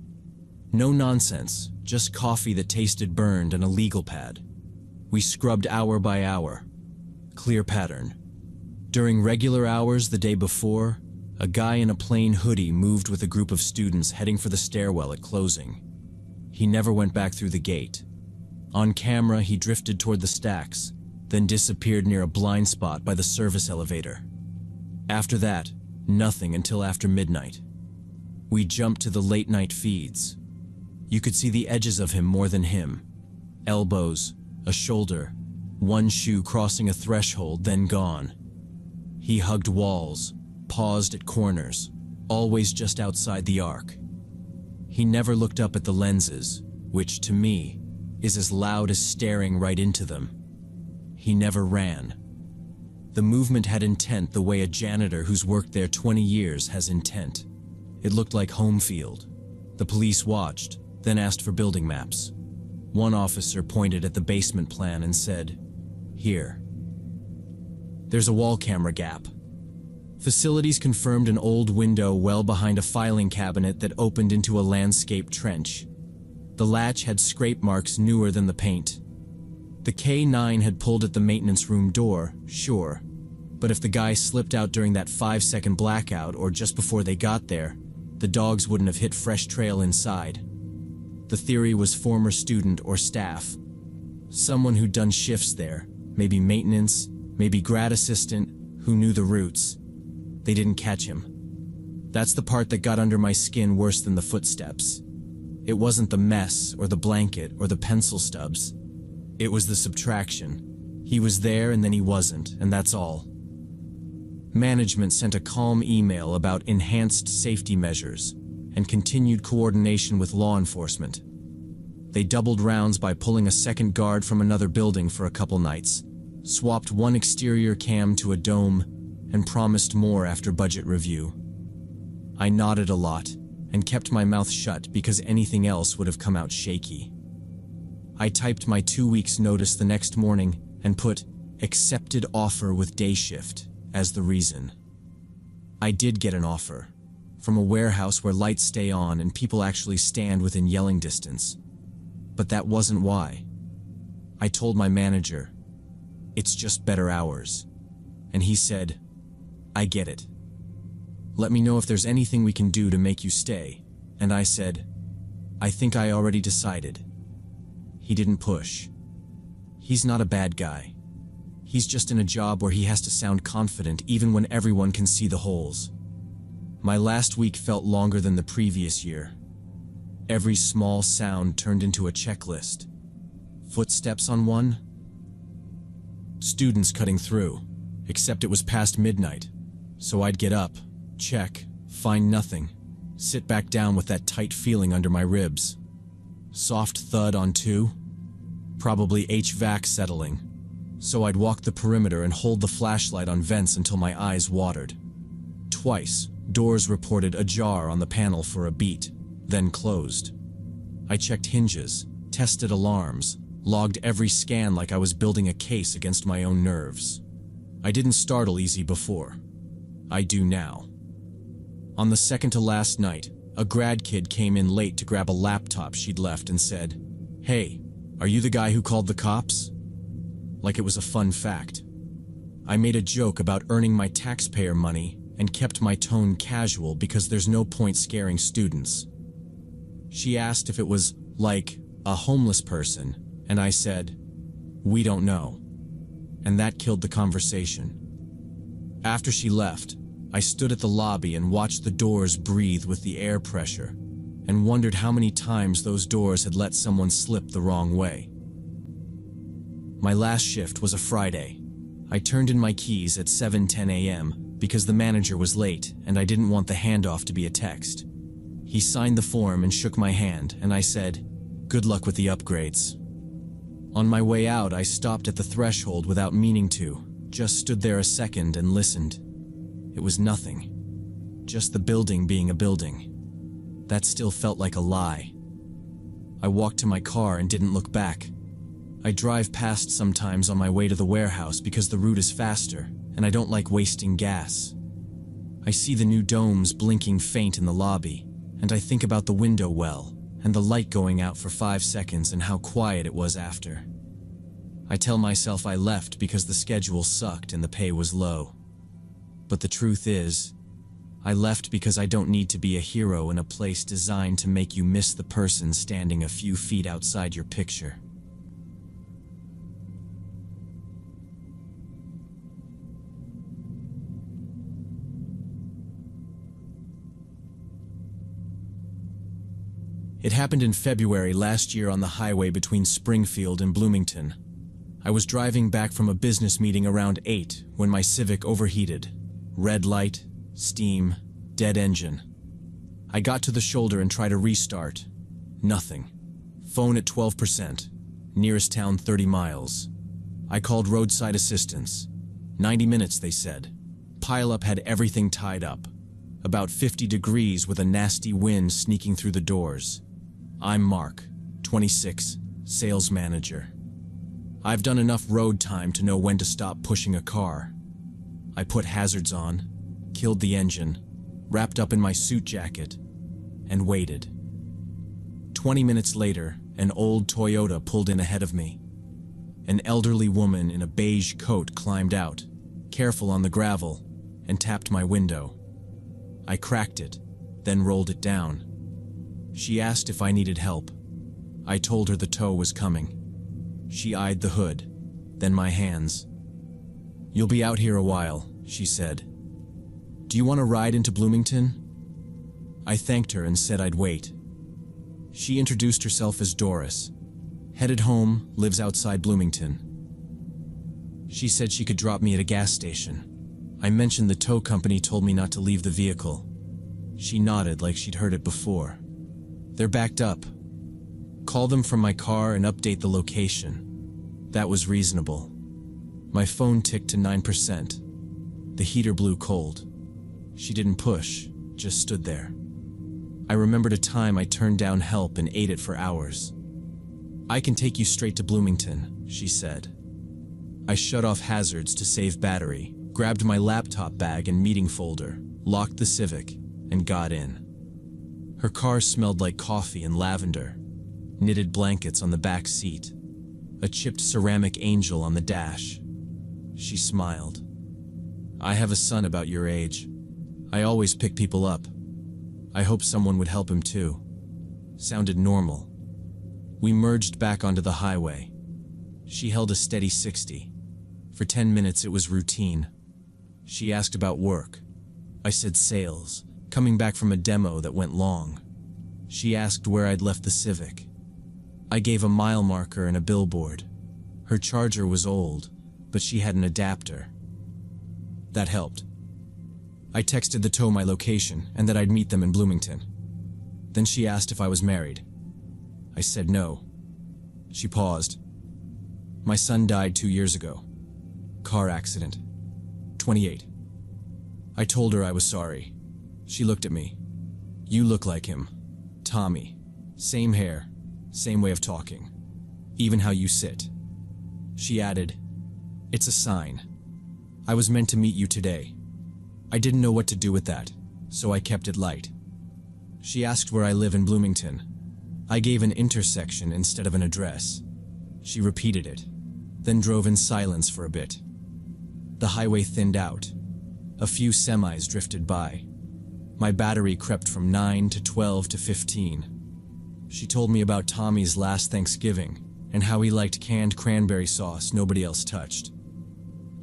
No nonsense, just coffee that tasted burned and a legal pad. We scrubbed hour by hour. Clear pattern. During regular hours the day before, a guy in a plain hoodie moved with a group of students heading for the stairwell at closing. He never went back through the gate. On camera, he drifted toward the stacks, then disappeared near a blind spot by the service elevator. After that, nothing until after midnight. We jumped to the late-night feeds. You could see the edges of him more than him. Elbows, a shoulder, one shoe crossing a threshold, then gone. He hugged walls, paused at corners, always just outside the arc. He never looked up at the lenses, which, to me, is as loud as staring right into them. He never ran. The movement had intent the way a janitor who's worked there 20 years has intent. It looked like home field. The police watched, then asked for building maps. One officer pointed at the basement plan and said, "Here." There's a wall camera gap. Facilities confirmed an old window well behind a filing cabinet that opened into a landscape trench. The latch had scrape marks newer than the paint. The K9 had pulled at the maintenance room door, sure, but if the guy slipped out during that 5-second blackout or just before they got there, the dogs wouldn't have hit fresh trail inside. The theory was former student or staff. Someone who'd done shifts there, maybe maintenance, maybe grad assistant, who knew the routes. They didn't catch him. That's the part that got under my skin worse than the footsteps. It wasn't the mess or the blanket or the pencil stubs. It was the subtraction. He was there and then he wasn't, and that's all. Management sent a calm email about enhanced safety measures and continued coordination with law enforcement. They doubled rounds by pulling a second guard from another building for a couple nights, swapped one exterior cam to a dome, and promised more after budget review. I nodded a lot and kept my mouth shut because anything else would have come out shaky. I typed my 2 weeks' notice the next morning and put "accepted offer with day shift" as the reason. I did get an offer from a warehouse where lights stay on and people actually stand within yelling distance. But that wasn't why. I told my manager, "It's just better hours." And he said, "I get it. Let me know if there's anything we can do to make you stay." And I said, "I think I already decided." He didn't push. He's not a bad guy. He's just in a job where he has to sound confident even when everyone can see the holes. My last week felt longer than the previous year. Every small sound turned into a checklist. Footsteps on one. Students cutting through, except it was past midnight. So I'd get up, check, find nothing, sit back down with that tight feeling under my ribs. Soft thud on two. Probably HVAC settling. So I'd walk the perimeter and hold the flashlight on vents until my eyes watered. Twice, doors reported ajar on the panel for a beat, then closed. I checked hinges, tested alarms, logged every scan like I was building a case against my own nerves. I didn't startle easy before. I do now. On the second to last night, a grad kid came in late to grab a laptop she'd left and said, "Hey, are you the guy who called the cops?" Like it was a fun fact. I made a joke about earning my taxpayer money and kept my tone casual because there's no point scaring students. She asked if it was, like, a homeless person, and I said, "We don't know." And that killed the conversation. After she left, I stood at the lobby and watched the doors breathe with the air pressure, and wondered how many times those doors had let someone slip the wrong way. My last shift was a Friday. I turned in my keys at 7:10 a.m. because the manager was late and I didn't want the handoff to be a text. He signed the form and shook my hand, and I said, "Good luck with the upgrades." On my way out, I stopped at the threshold without meaning to, just stood there a second and listened. It was nothing. Just the building being a building. That still felt like a lie. I walked to my car and didn't look back. I drive past sometimes on my way to the warehouse because the route is faster, and I don't like wasting gas. I see the new domes blinking faint in the lobby, and I think about the window well, and the light going out for 5 seconds and how quiet it was after. I tell myself I left because the schedule sucked and the pay was low. But the truth is, I left because I don't need to be a hero in a place designed to make you miss the person standing a few feet outside your picture. It happened in February last year on the highway between Springfield and Bloomington. I was driving back from a business meeting around 8 when my Civic overheated. Red light, steam, dead engine. I got to the shoulder and tried to restart. Nothing. Phone at 12%. Nearest town 30 miles. I called roadside assistance. 90 minutes, they said. Pileup had everything tied up. About 50 degrees with a nasty wind sneaking through the doors. I'm Mark, 26, sales manager. I've done enough road time to know when to stop pushing a car. I put hazards on, killed the engine, wrapped up in my suit jacket, and waited. 20 minutes later, an old Toyota pulled in ahead of me. An elderly woman in a beige coat climbed out, careful on the gravel, and tapped my window. I cracked it, then rolled it down. She asked if I needed help. I told her the tow was coming. She eyed the hood, then my hands. "You'll be out here a while," she said. "Do you want to ride into Bloomington?" I thanked her and said I'd wait. She introduced herself as Doris. Headed home, lives outside Bloomington. She said she could drop me at a gas station. I mentioned the tow company told me not to leave the vehicle. She nodded like she'd heard it before. They're backed up. Call them from my car and update the location. That was reasonable. My phone ticked to 9%. The heater blew cold. She didn't push, just stood there. I remembered a time I turned down help and ate it for hours. I can take you straight to Bloomington, she said. I shut off hazards to save battery, grabbed my laptop bag and meeting folder, locked the Civic, and got in. Her car smelled like coffee and lavender, knitted blankets on the back seat, a chipped ceramic angel on the dash. She smiled. I have a son about your age. I always pick people up. I hope someone would help him too. Sounded normal. We merged back onto the highway. She held a steady 60. For 10 minutes it was routine. She asked about work. I said sales, coming back from a demo that went long. She asked where I'd left the Civic. I gave a mile marker and a billboard. Her charger was old, but she had an adapter. That helped. I texted the tow my location and that I'd meet them in Bloomington. Then she asked if I was married. I said no. She paused. My son died 2 years ago. Car accident. 28. I told her I was sorry. She looked at me. You look like him. Tommy. Same hair, same way of talking. Even how you sit. She added, it's a sign. I was meant to meet you today. I didn't know what to do with that, so I kept it light. She asked where I live in Bloomington. I gave an intersection instead of an address. She repeated it, then drove in silence for a bit. The highway thinned out. A few semis drifted by. My battery crept from 9 to 12 to 15. She told me about Tommy's last Thanksgiving and how he liked canned cranberry sauce nobody else touched.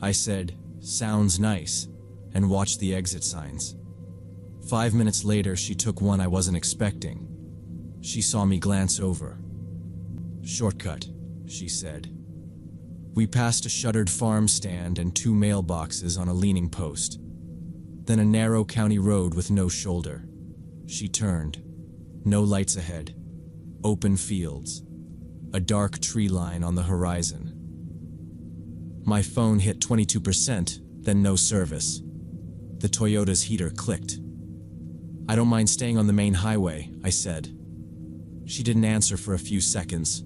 I said, sounds nice, and watched the exit signs. 5 minutes later, she took one I wasn't expecting. She saw me glance over. Shortcut, she said. We passed a shuttered farm stand and 2 mailboxes on a leaning post. Then a narrow county road with no shoulder. She turned. No lights ahead. Open fields. A dark tree line on the horizon. My phone hit 22%, then no service. The Toyota's heater clicked. I don't mind staying on the main highway, I said. She didn't answer for a few seconds.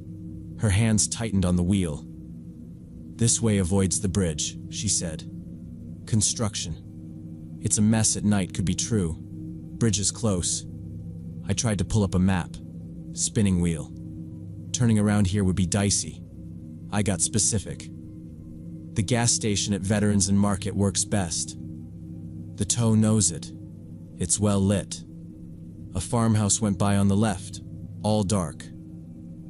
Her hands tightened on the wheel. This way avoids the bridge, she said. Construction. It's a mess at night could be true. Bridge is close. I tried to pull up a map. Spinning wheel. Turning around here would be dicey. I got specific. The gas station at Veterans and Market works best. The tow knows it. It's well lit. A farmhouse went by on the left, all dark,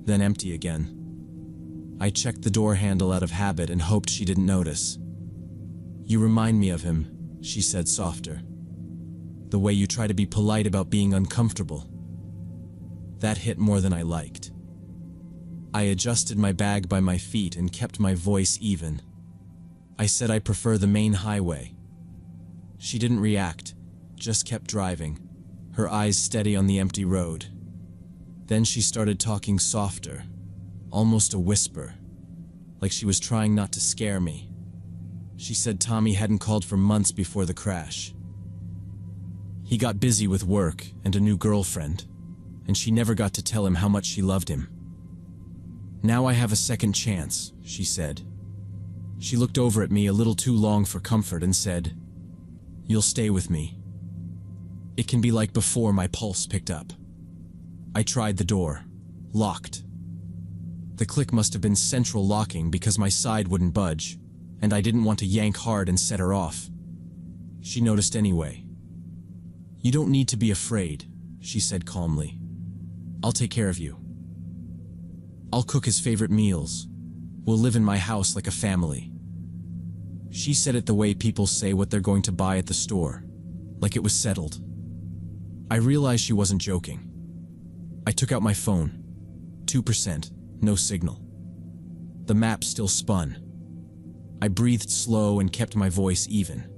then empty again. I checked the door handle out of habit and hoped she didn't notice. You remind me of him, she said softer. The way you try to be polite about being uncomfortable. That hit more than I liked. I adjusted my bag by my feet and kept my voice even. I said I prefer the main highway. She didn't react, just kept driving, her eyes steady on the empty road. Then she started talking softer, almost a whisper, like she was trying not to scare me. She said Tommy hadn't called for months before the crash. He got busy with work and a new girlfriend, and she never got to tell him how much she loved him. Now I have a second chance, she said. She looked over at me a little too long for comfort and said, you'll stay with me. It can be like before my pulse picked up. I tried the door. Locked. The click must have been central locking because my side wouldn't budge, and I didn't want to yank hard and set her off. She noticed anyway. You don't need to be afraid, she said calmly. I'll take care of you. I'll cook his favorite meals. We'll live in my house like a family. She said it the way people say what they're going to buy at the store, like it was settled. I realized she wasn't joking. I took out my phone. 2%, no signal. The map still spun. I breathed slow and kept my voice even.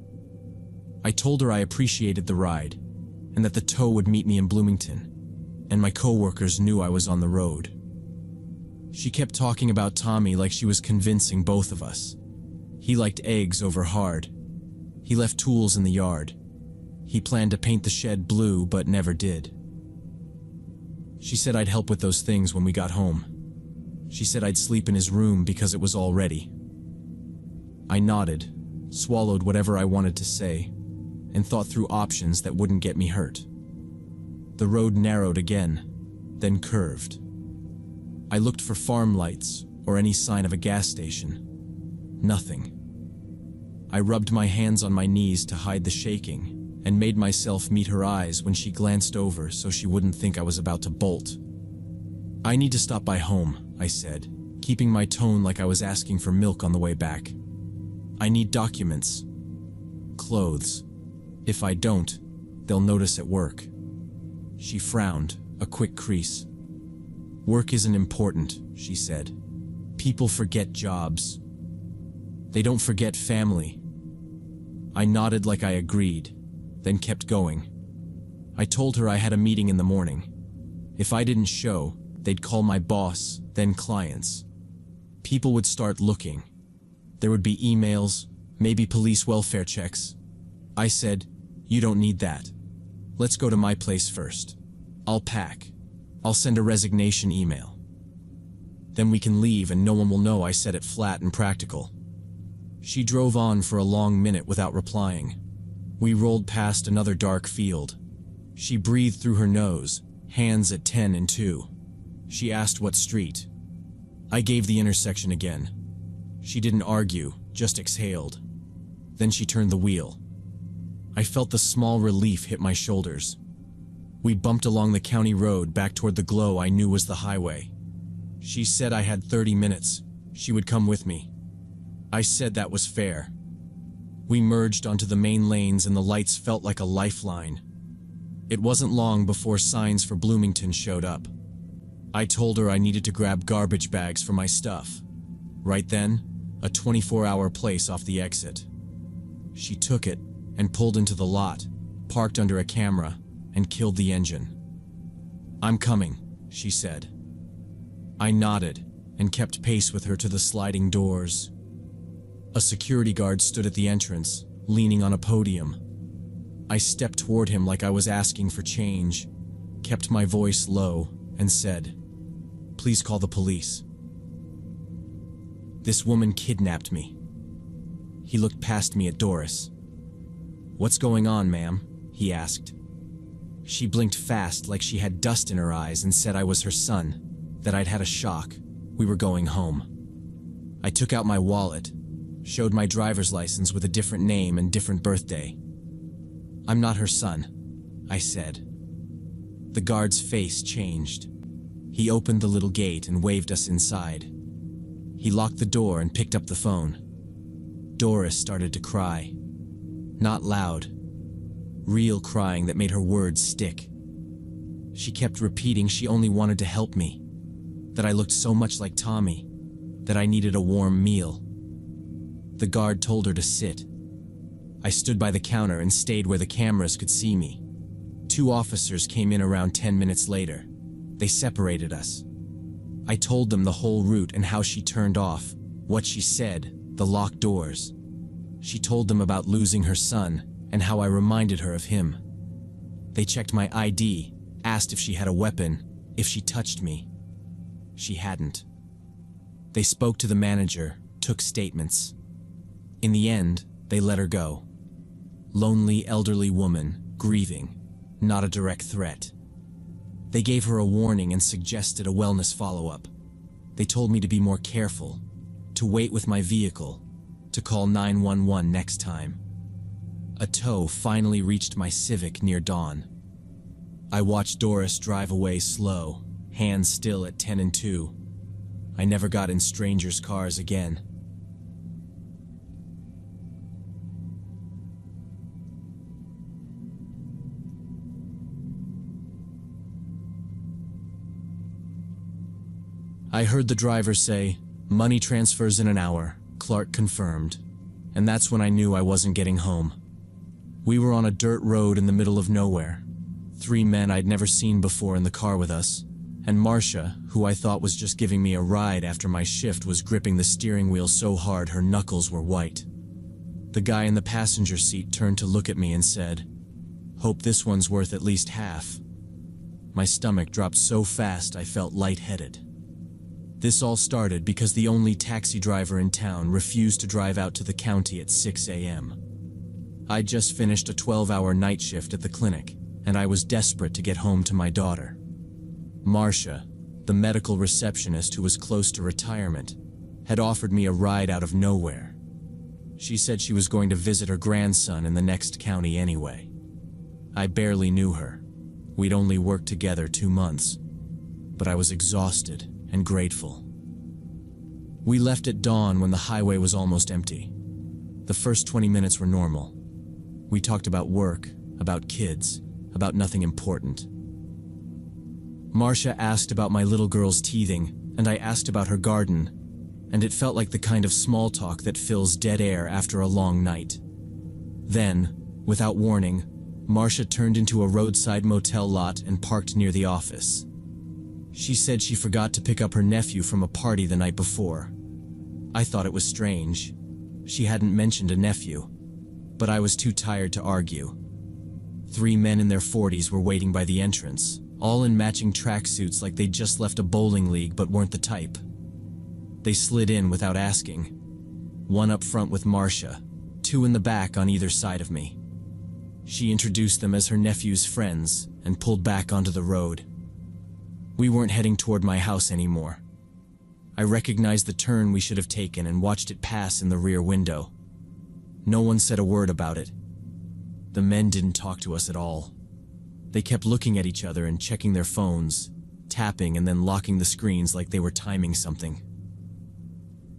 I told her I appreciated the ride, and that the tow would meet me in Bloomington, and my coworkers knew I was on the road. She kept talking about Tommy like she was convincing both of us. He liked eggs over hard. He left tools in the yard. He planned to paint the shed blue, but never did. She said I'd help with those things when we got home. She said I'd sleep in his room because it was all ready. I nodded, swallowed whatever I wanted to say, and thought through options that wouldn't get me hurt. The road narrowed again, then curved. I looked for farm lights or any sign of a gas station. Nothing. I rubbed my hands on my knees to hide the shaking and made myself meet her eyes when she glanced over so she wouldn't think I was about to bolt. "I need to stop by home," I said, keeping my tone like I was asking for milk on the way back. "I need documents. Clothes. If I don't, they'll notice at work." She frowned, a quick crease. "Work isn't important," she said. "People forget jobs. They don't forget family." I nodded like I agreed, then kept going. I told her I had a meeting in the morning. If I didn't show, they'd call my boss, then clients. People would start looking. There would be emails, maybe police welfare checks. I said, "You don't need that. Let's go to my place first. I'll pack. I'll send a resignation email. Then we can leave and no one will know I said it flat and practical." She drove on for a long minute without replying. We rolled past another dark field. She breathed through her nose, hands at 10 and 2. She asked what street. I gave the intersection again. She didn't argue, just exhaled. Then she turned the wheel. I felt the small relief hit my shoulders. We bumped along the county road back toward the glow I knew was the highway. She said I had 30 minutes. She would come with me. I said that was fair. We merged onto the main lanes and the lights felt like a lifeline. It wasn't long before signs for Bloomington showed up. I told her I needed to grab garbage bags for my stuff. Right then, a 24-hour place off the exit. She took it and pulled into the lot, parked under a camera, and killed the engine. "I'm coming," she said. I nodded and kept pace with her to the sliding doors. A security guard stood at the entrance, leaning on a podium. I stepped toward him like I was asking for change, kept my voice low, and said, "Please call the police. This woman kidnapped me." He looked past me at Doris. "What's going on, ma'am?" he asked. She blinked fast like she had dust in her eyes and said I was her son, that I'd had a shock. We were going home. I took out my wallet, showed my driver's license with a different name and different birthday. "I'm not her son," I said. The guard's face changed. He opened the little gate and waved us inside. He locked the door and picked up the phone. Doris started to cry. Not loud. Real crying that made her words stick. She kept repeating she only wanted to help me, that I looked so much like Tommy, that I needed a warm meal. The guard told her to sit. I stood by the counter and stayed where the cameras could see me. 2 officers came in around 10 minutes later. They separated us. I told them the whole route and how she turned off, what she said, the locked doors. She told them about losing her son and how I reminded her of him. They checked my ID, asked if she had a weapon, if she touched me. She hadn't. They spoke to the manager, took statements. In the end, they let her go. Lonely elderly woman, grieving, not a direct threat. They gave her a warning and suggested a wellness follow-up. They told me to be more careful, to wait with my vehicle, to call 911 next time. A tow finally reached my Civic near dawn. I watched Doris drive away slow, hands still at 10 and 2. I never got in strangers' cars again. I heard the driver say, "Money transfers in an hour," Clark confirmed, and that's when I knew I wasn't getting home. We were on a dirt road in the middle of nowhere. 3 men I'd never seen before in the car with us, and Marcia, who I thought was just giving me a ride after my shift, was gripping the steering wheel so hard her knuckles were white. The guy in the passenger seat turned to look at me and said, "Hope this one's worth at least half." My stomach dropped so fast I felt lightheaded. This all started because the only taxi driver in town refused to drive out to the county at 6 a.m. I'd just finished a 12-hour night shift at the clinic, and I was desperate to get home to my daughter. Marcia, the medical receptionist who was close to retirement, had offered me a ride out of nowhere. She said she was going to visit her grandson in the next county anyway. I barely knew her. We'd only worked together 2 months, but I was exhausted and grateful. We left at dawn when the highway was almost empty. The first 20 minutes were normal. We talked about work, about kids, about nothing important. Marcia asked about my little girl's teething, and I asked about her garden, and it felt like the kind of small talk that fills dead air after a long night. Then, without warning, Marcia turned into a roadside motel lot and parked near the office. She said she forgot to pick up her nephew from a party the night before. I thought it was strange. She hadn't mentioned a nephew, but I was too tired to argue. 3 men in their 40s were waiting by the entrance, all in matching tracksuits like they'd just left a bowling league but weren't the type. They slid in without asking. 1 up front with Marcia, 2 in the back on either side of me. She introduced them as her nephew's friends and pulled back onto the road. We weren't heading toward my house anymore. I recognized the turn we should have taken and watched it pass in the rear window. No one said a word about it. The men didn't talk to us at all. They kept looking at each other and checking their phones, tapping and then locking the screens like they were timing something.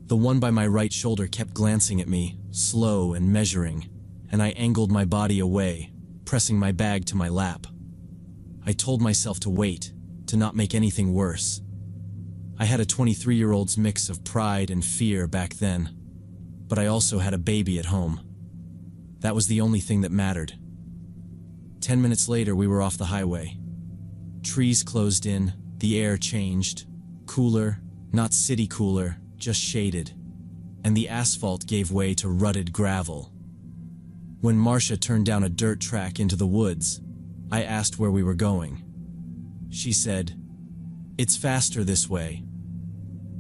The one by my right shoulder kept glancing at me, slow and measuring, and I angled my body away, pressing my bag to my lap. I told myself to wait, to not make anything worse. I had a 23-year-old's mix of pride and fear back then, but I also had a baby at home. That was the only thing that mattered. 10 minutes later, we were off the highway. Trees closed in, the air changed. Cooler, not city cooler, just shaded. And the asphalt gave way to rutted gravel. When Marcia turned down a dirt track into the woods, I asked where we were going. She said, "It's faster this way."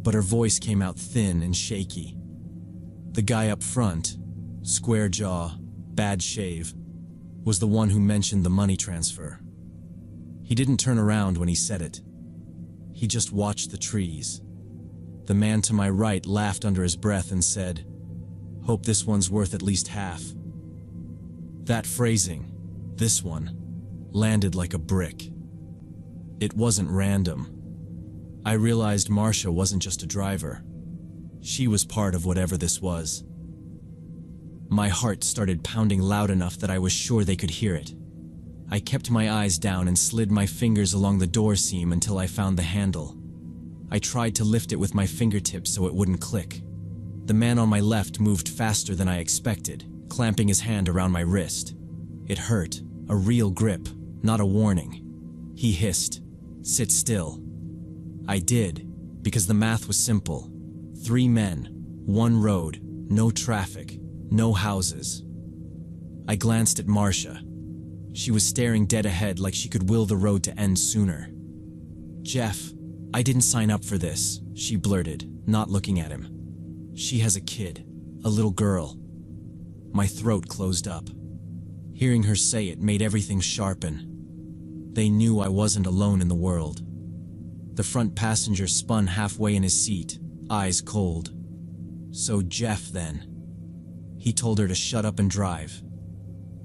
But her voice came out thin and shaky. The guy up front, square jaw, bad shave, was the one who mentioned the money transfer. He didn't turn around when he said it. He just watched the trees. The man to my right laughed under his breath and said, "Hope this one's worth at least half." That phrasing, "this one," landed like a brick. It wasn't random. I realized Marcia wasn't just a driver. She was part of whatever this was. My heart started pounding loud enough that I was sure they could hear it. I kept my eyes down and slid my fingers along the door seam until I found the handle. I tried to lift it with my fingertips so it wouldn't click. The man on my left moved faster than I expected, clamping his hand around my wrist. It hurt, a real grip, not a warning. He hissed, "Sit still." I did, because the math was simple. 3 men, 1 road, no traffic, no houses. I glanced at Marcia. She was staring dead ahead like she could will the road to end sooner. "Jeff, I didn't sign up for this," she blurted, not looking at him. "She has a kid, a little girl." My throat closed up. Hearing her say it made everything sharpen. They knew I wasn't alone in the world. The front passenger spun halfway in his seat, eyes cold. "So Jeff, then." He told her to shut up and drive.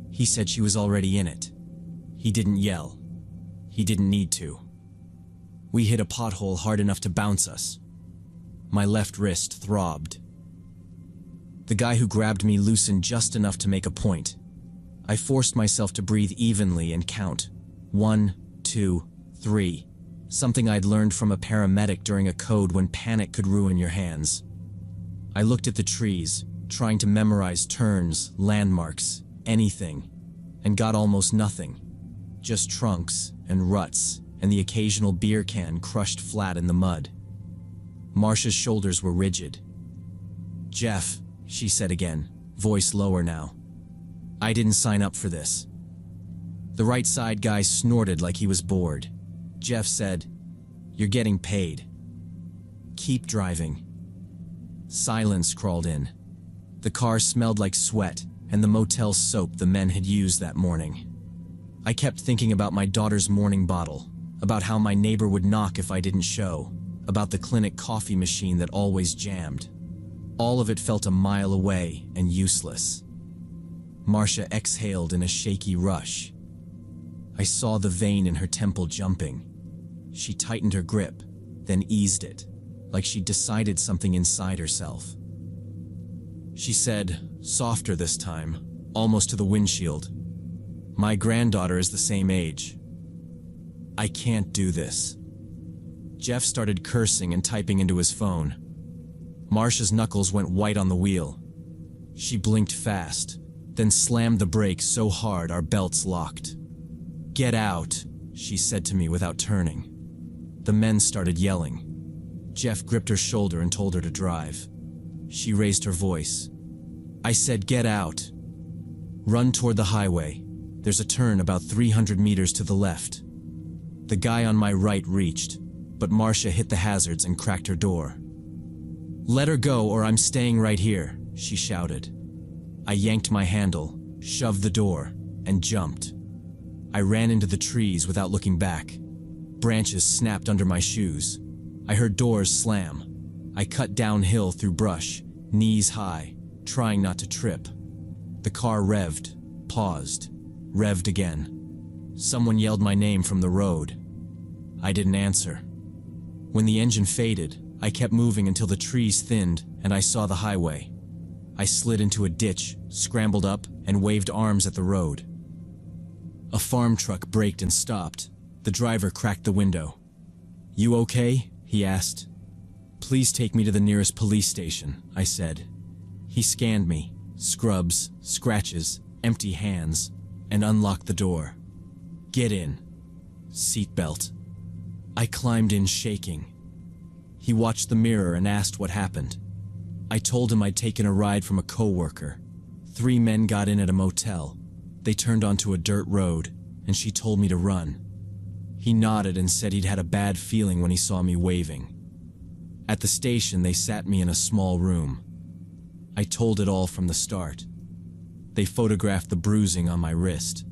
He said she was already in it. He didn't yell. He didn't need to. We hit a pothole hard enough to bounce us. My left wrist throbbed. The guy who grabbed me loosened just enough to make a point. I forced myself to breathe evenly and count. 1, 2, 3. something I'd learned from a paramedic during a code when panic could ruin your hands. I looked at the trees, trying to memorize turns, landmarks, anything, and got almost nothing. Just trunks and ruts and the occasional beer can crushed flat in the mud. Marcia's shoulders were rigid. "Jeff," she said again, voice lower now. "I didn't sign up for this." The right side guy snorted like he was bored. Jeff said, "You're getting paid. Keep driving." Silence crawled in. The car smelled like sweat and the motel soap the men had used that morning. I kept thinking about my daughter's morning bottle, about how my neighbor would knock if I didn't show, about the clinic coffee machine that always jammed. All of it felt a mile away and useless. Marcia exhaled in a shaky rush. I saw the vein in her temple jumping. She tightened her grip, then eased it, like she'd decided something inside herself. She said, softer this time, almost to the windshield, "My granddaughter is the same age. I can't do this." Jeff started cursing and typing into his phone. Marcia's knuckles went white on the wheel. She blinked fast, then slammed the brakes so hard our belts locked. "Get out," she said to me without turning. The men started yelling. Jeff gripped her shoulder and told her to drive. She raised her voice. I said, "Get out. Run toward the highway. There's a turn about 300 meters to the left." The guy on my right reached, but Marcia hit the hazards and cracked her door. "Let her go or I'm staying right here," she shouted. I yanked my handle, shoved the door, and jumped. I ran into the trees without looking back. Branches snapped under my shoes. I heard doors slam. I cut downhill through brush, knees high, trying not to trip. The car revved, paused, revved again. Someone yelled my name from the road. I didn't answer. When the engine faded, I kept moving until the trees thinned and I saw the highway. I slid into a ditch, scrambled up, and waved arms at the road. A farm truck braked and stopped. The driver cracked the window. "You okay?" he asked. "Please take me to the nearest police station," I said. He scanned me, scrubs, scratches, empty hands, and unlocked the door. "Get in." Seatbelt. I climbed in shaking. He watched the mirror and asked what happened. I told him I'd taken a ride from a coworker. 3 men got in at a motel. They turned onto a dirt road, and she told me to run. He nodded and said he'd had a bad feeling when he saw me waving. At the station, they sat me in a small room. I told it all from the start. They photographed the bruising on my wrist.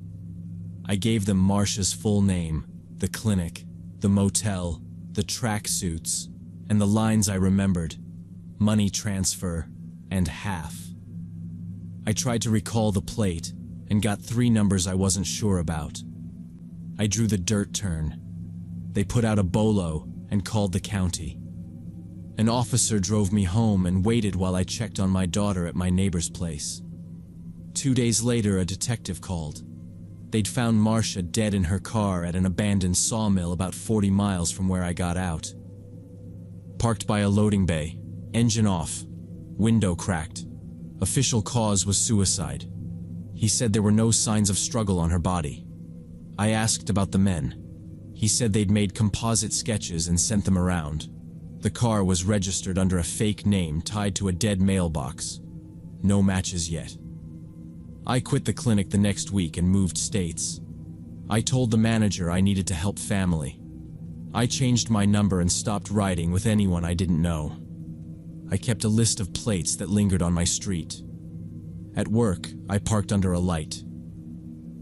I gave them Marcia's full name, the clinic, the motel, the tracksuits, and the lines I remembered: money transfer and half. I tried to recall the plate and got 3 numbers I wasn't sure about. I drew the dirt turn. They put out a bolo and called the county. An officer drove me home and waited while I checked on my daughter at my neighbor's place. 2 days later, a detective called. They'd found Marcia dead in her car at an abandoned sawmill about 40 miles from where I got out. Parked by a loading bay, engine off, window cracked. Official cause was suicide. He said there were no signs of struggle on her body. I asked about the men. He said they'd made composite sketches and sent them around. The car was registered under a fake name tied to a dead mailbox. No matches yet. I quit the clinic the next week and moved states. I told the manager I needed to help family. I changed my number and stopped riding with anyone I didn't know. I kept a list of plates that lingered on my street. At work, I parked under a light.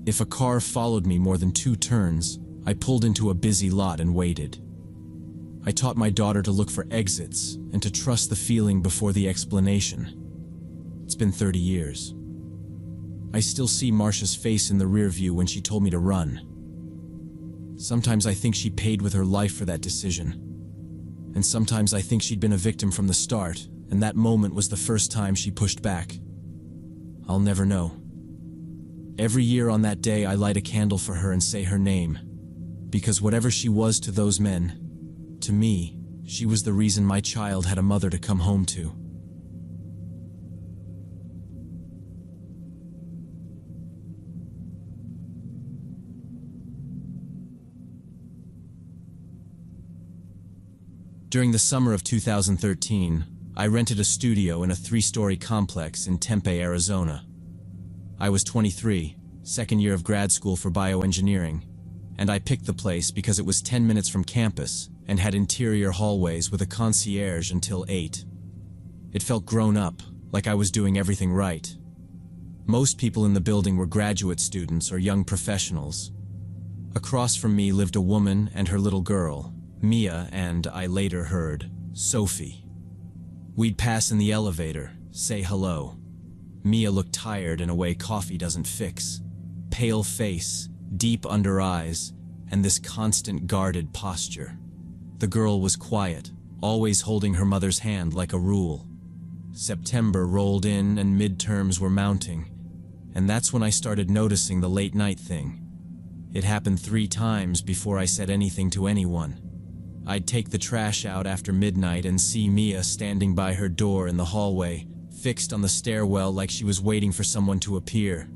If a car followed me more than 2 turns, I pulled into a busy lot and waited. I taught my daughter to look for exits and to trust the feeling before the explanation. It's been 30 years. I still see Marcia's face in the rear view when she told me to run. Sometimes I think she paid with her life for that decision. And sometimes I think she'd been a victim from the start, and that moment was the first time she pushed back. I'll never know. Every year on that day, I light a candle for her and say her name. Because whatever she was to those men, to me, she was the reason my child had a mother to come home to. During the summer of 2013, I rented a studio in a 3-story complex in Tempe, Arizona. I was 23, second year of grad school for bioengineering, and I picked the place because it was 10 minutes from campus and had interior hallways with a concierge until 8. It felt grown up, like I was doing everything right. Most people in the building were graduate students or young professionals. Across from me lived a woman and her little girl, Mia, and I later heard, Sophie. We'd pass in the elevator, say hello. Mia looked tired in a way coffee doesn't fix. Pale face, deep under eyes, and this constant guarded posture. The girl was quiet, always holding her mother's hand like a rule. September rolled in and midterms were mounting, and that's when I started noticing the late night thing. It happened 3 times before I said anything to anyone. I'd take the trash out after midnight and see Mia standing by her door in the hallway, fixed on the stairwell like she was waiting for someone to appear.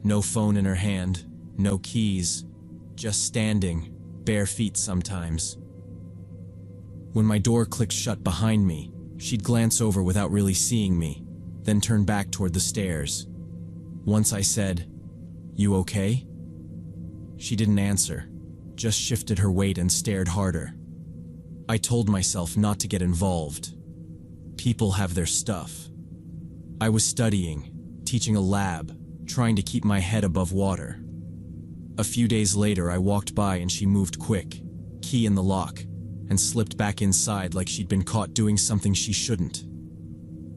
No phone in her hand, no keys, just standing, bare feet sometimes. When my door clicked shut behind me, she'd glance over without really seeing me, then turn back toward the stairs. Once I said, "You okay?" She didn't answer, just shifted her weight and stared harder. I told myself not to get involved. People have their stuff. I was studying, teaching a lab, trying to keep my head above water. A few days later, I walked by and she moved quick, key in the lock, and slipped back inside like she'd been caught doing something she shouldn't.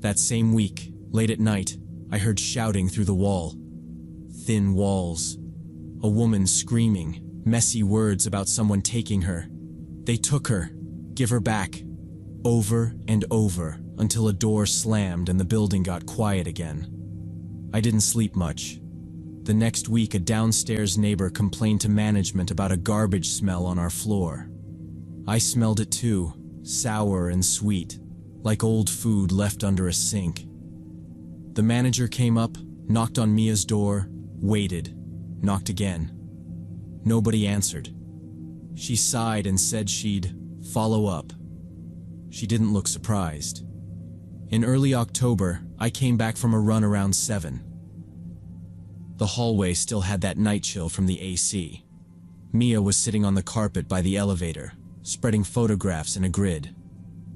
That same week, late at night, I heard shouting through the wall. Thin walls. A woman screaming, messy words about someone taking her. They took her. Give her back. Over and over, until a door slammed and the building got quiet again. I didn't sleep much. The next week, a downstairs neighbor complained to management about a garbage smell on our floor. I smelled it too, sour and sweet, like old food left under a sink. The manager came up, knocked on Mia's door, waited, knocked again. Nobody answered. She sighed and said she'd follow up. She didn't look surprised. In early October, I came back from a run around 7. The hallway still had that night chill from the AC. Mia was sitting on the carpet by the elevator, spreading photographs in a grid.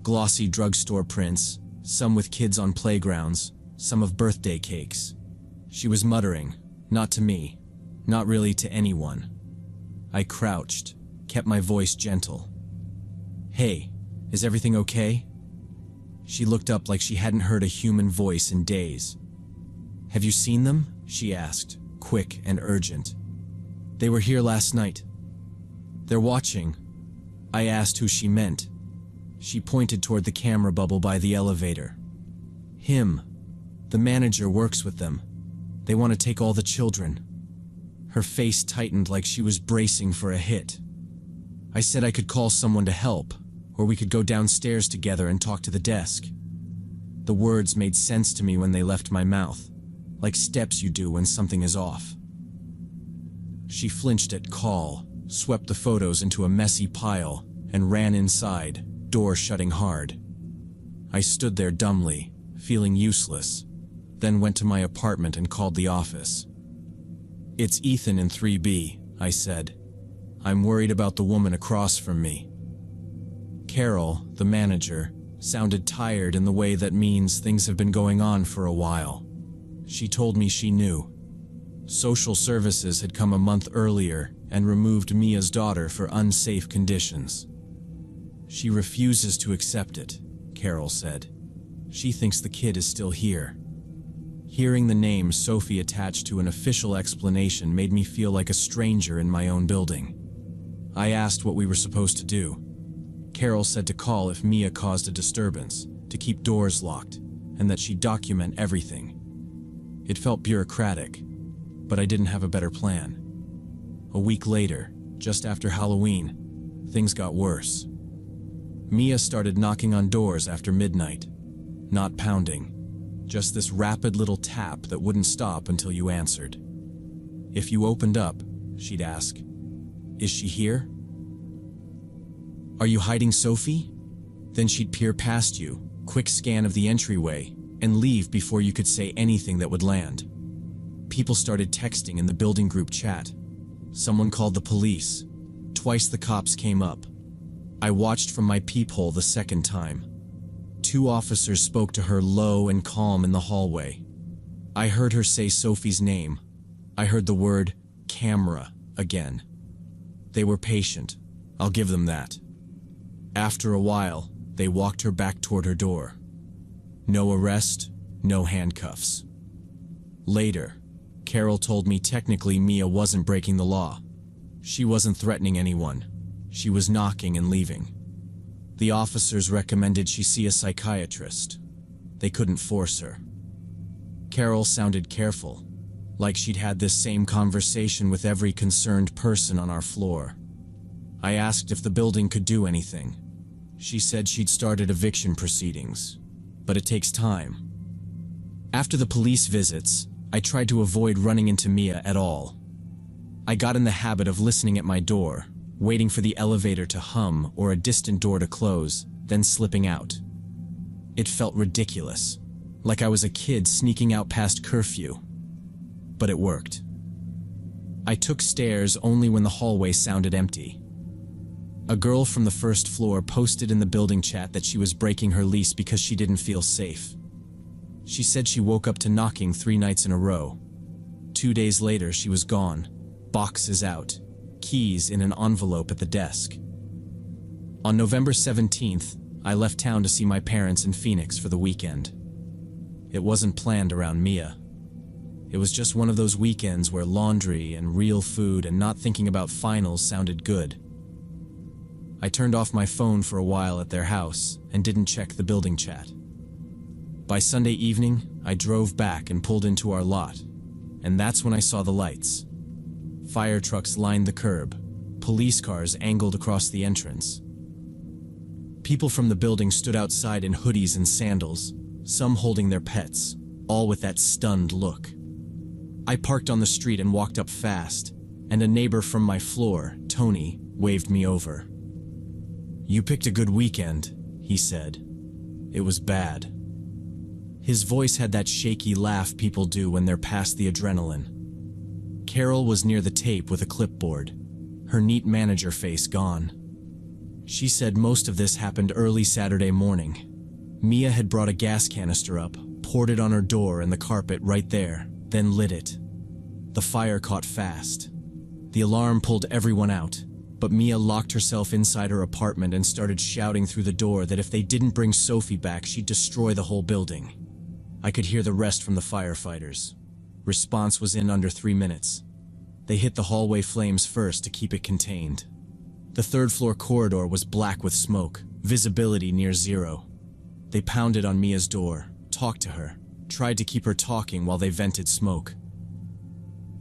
Glossy drugstore prints, some with kids on playgrounds, some of birthday cakes. She was muttering, not to me, not really to anyone. I crouched, kept my voice gentle. "Hey, is everything okay?" She looked up like she hadn't heard a human voice in days. "Have you seen them?" she asked, quick and urgent. "They were here last night. They're watching." I asked who she meant. She pointed toward the camera bubble by the elevator. "Him. The manager works with them. They want to take all the children." Her face tightened like she was bracing for a hit. I said I could call someone to help, or we could go downstairs together and talk to the desk. The words made sense to me when they left my mouth, like steps you do when something is off. She flinched at call, swept the photos into a messy pile, and ran inside, door shutting hard. I stood there dumbly, feeling useless, then went to my apartment and called the office. "It's Ethan in 3B, I said. "I'm worried about the woman across from me." Carol, the manager, sounded tired in the way that means things have been going on for a while. She told me she knew. Social services had come a month earlier and removed Mia's daughter for unsafe conditions. "She refuses to accept it," Carol said. "She thinks the kid is still here." Hearing the name Sophie attached to an official explanation made me feel like a stranger in my own building. I asked what we were supposed to do. Carol said to call if Mia caused a disturbance, to keep doors locked, and that she'd document everything. It felt bureaucratic, but I didn't have a better plan. A week later, just after Halloween, things got worse. Mia started knocking on doors after midnight. Not pounding, just this rapid little tap that wouldn't stop until you answered. If you opened up, she'd ask, "Is she here? Are you hiding Sophie?" Then she'd peer past you, quick scan of the entryway, and leave before you could say anything that would land. People started texting in the building group chat. Someone called the police. Twice the cops came up. I watched from my peephole the second time. 2 officers spoke to her low and calm in the hallway. I heard her say Sophie's name. I heard the word camera again. They were patient, I'll give them that. After a while, they walked her back toward her door. No arrest, no handcuffs. Later, Carol told me technically Mia wasn't breaking the law. She wasn't threatening anyone. She was knocking and leaving. The officers recommended she see a psychiatrist. They couldn't force her. Carol sounded careful, like she'd had this same conversation with every concerned person on our floor. I asked if the building could do anything. She said she'd started eviction proceedings, but it takes time. After the police visits, I tried to avoid running into Mia at all. I got in the habit of listening at my door, waiting for the elevator to hum or a distant door to close, then slipping out. It felt ridiculous, like I was a kid sneaking out past curfew. But it worked. I took stairs only when the hallway sounded empty. A girl from the first floor posted in the building chat that she was breaking her lease because she didn't feel safe. She said she woke up to knocking 3 nights in a row. 2 days later, she was gone, boxes out, keys in an envelope at the desk. On November 17th, I left town to see my parents in Phoenix for the weekend. It wasn't planned around Mia. It was just one of those weekends where laundry and real food and not thinking about finals sounded good. I turned off my phone for a while at their house and didn't check the building chat. By Sunday evening, I drove back and pulled into our lot, and that's when I saw the lights. Fire trucks lined the curb, police cars angled across the entrance. People from the building stood outside in hoodies and sandals, some holding their pets, all with that stunned look. I parked on the street and walked up fast, and a neighbor from my floor, Tony, waved me over. "You picked a good weekend," he said. "It was bad." His voice had that shaky laugh people do when they're past the adrenaline. Carol was near the tape with a clipboard, her neat manager face gone. She said most of this happened early Saturday morning. Mia had brought a gas canister up, poured it on her door and the carpet right there, then lit it. The fire caught fast. The alarm pulled everyone out, but Mia locked herself inside her apartment and started shouting through the door that if they didn't bring Sophie back, she'd destroy the whole building. I could hear the rest from the firefighters. Response was in under 3 minutes. They hit the hallway flames first to keep it contained. The 3rd floor corridor was black with smoke, visibility near zero. They pounded on Mia's door, talked to her, tried to keep her talking while they vented smoke.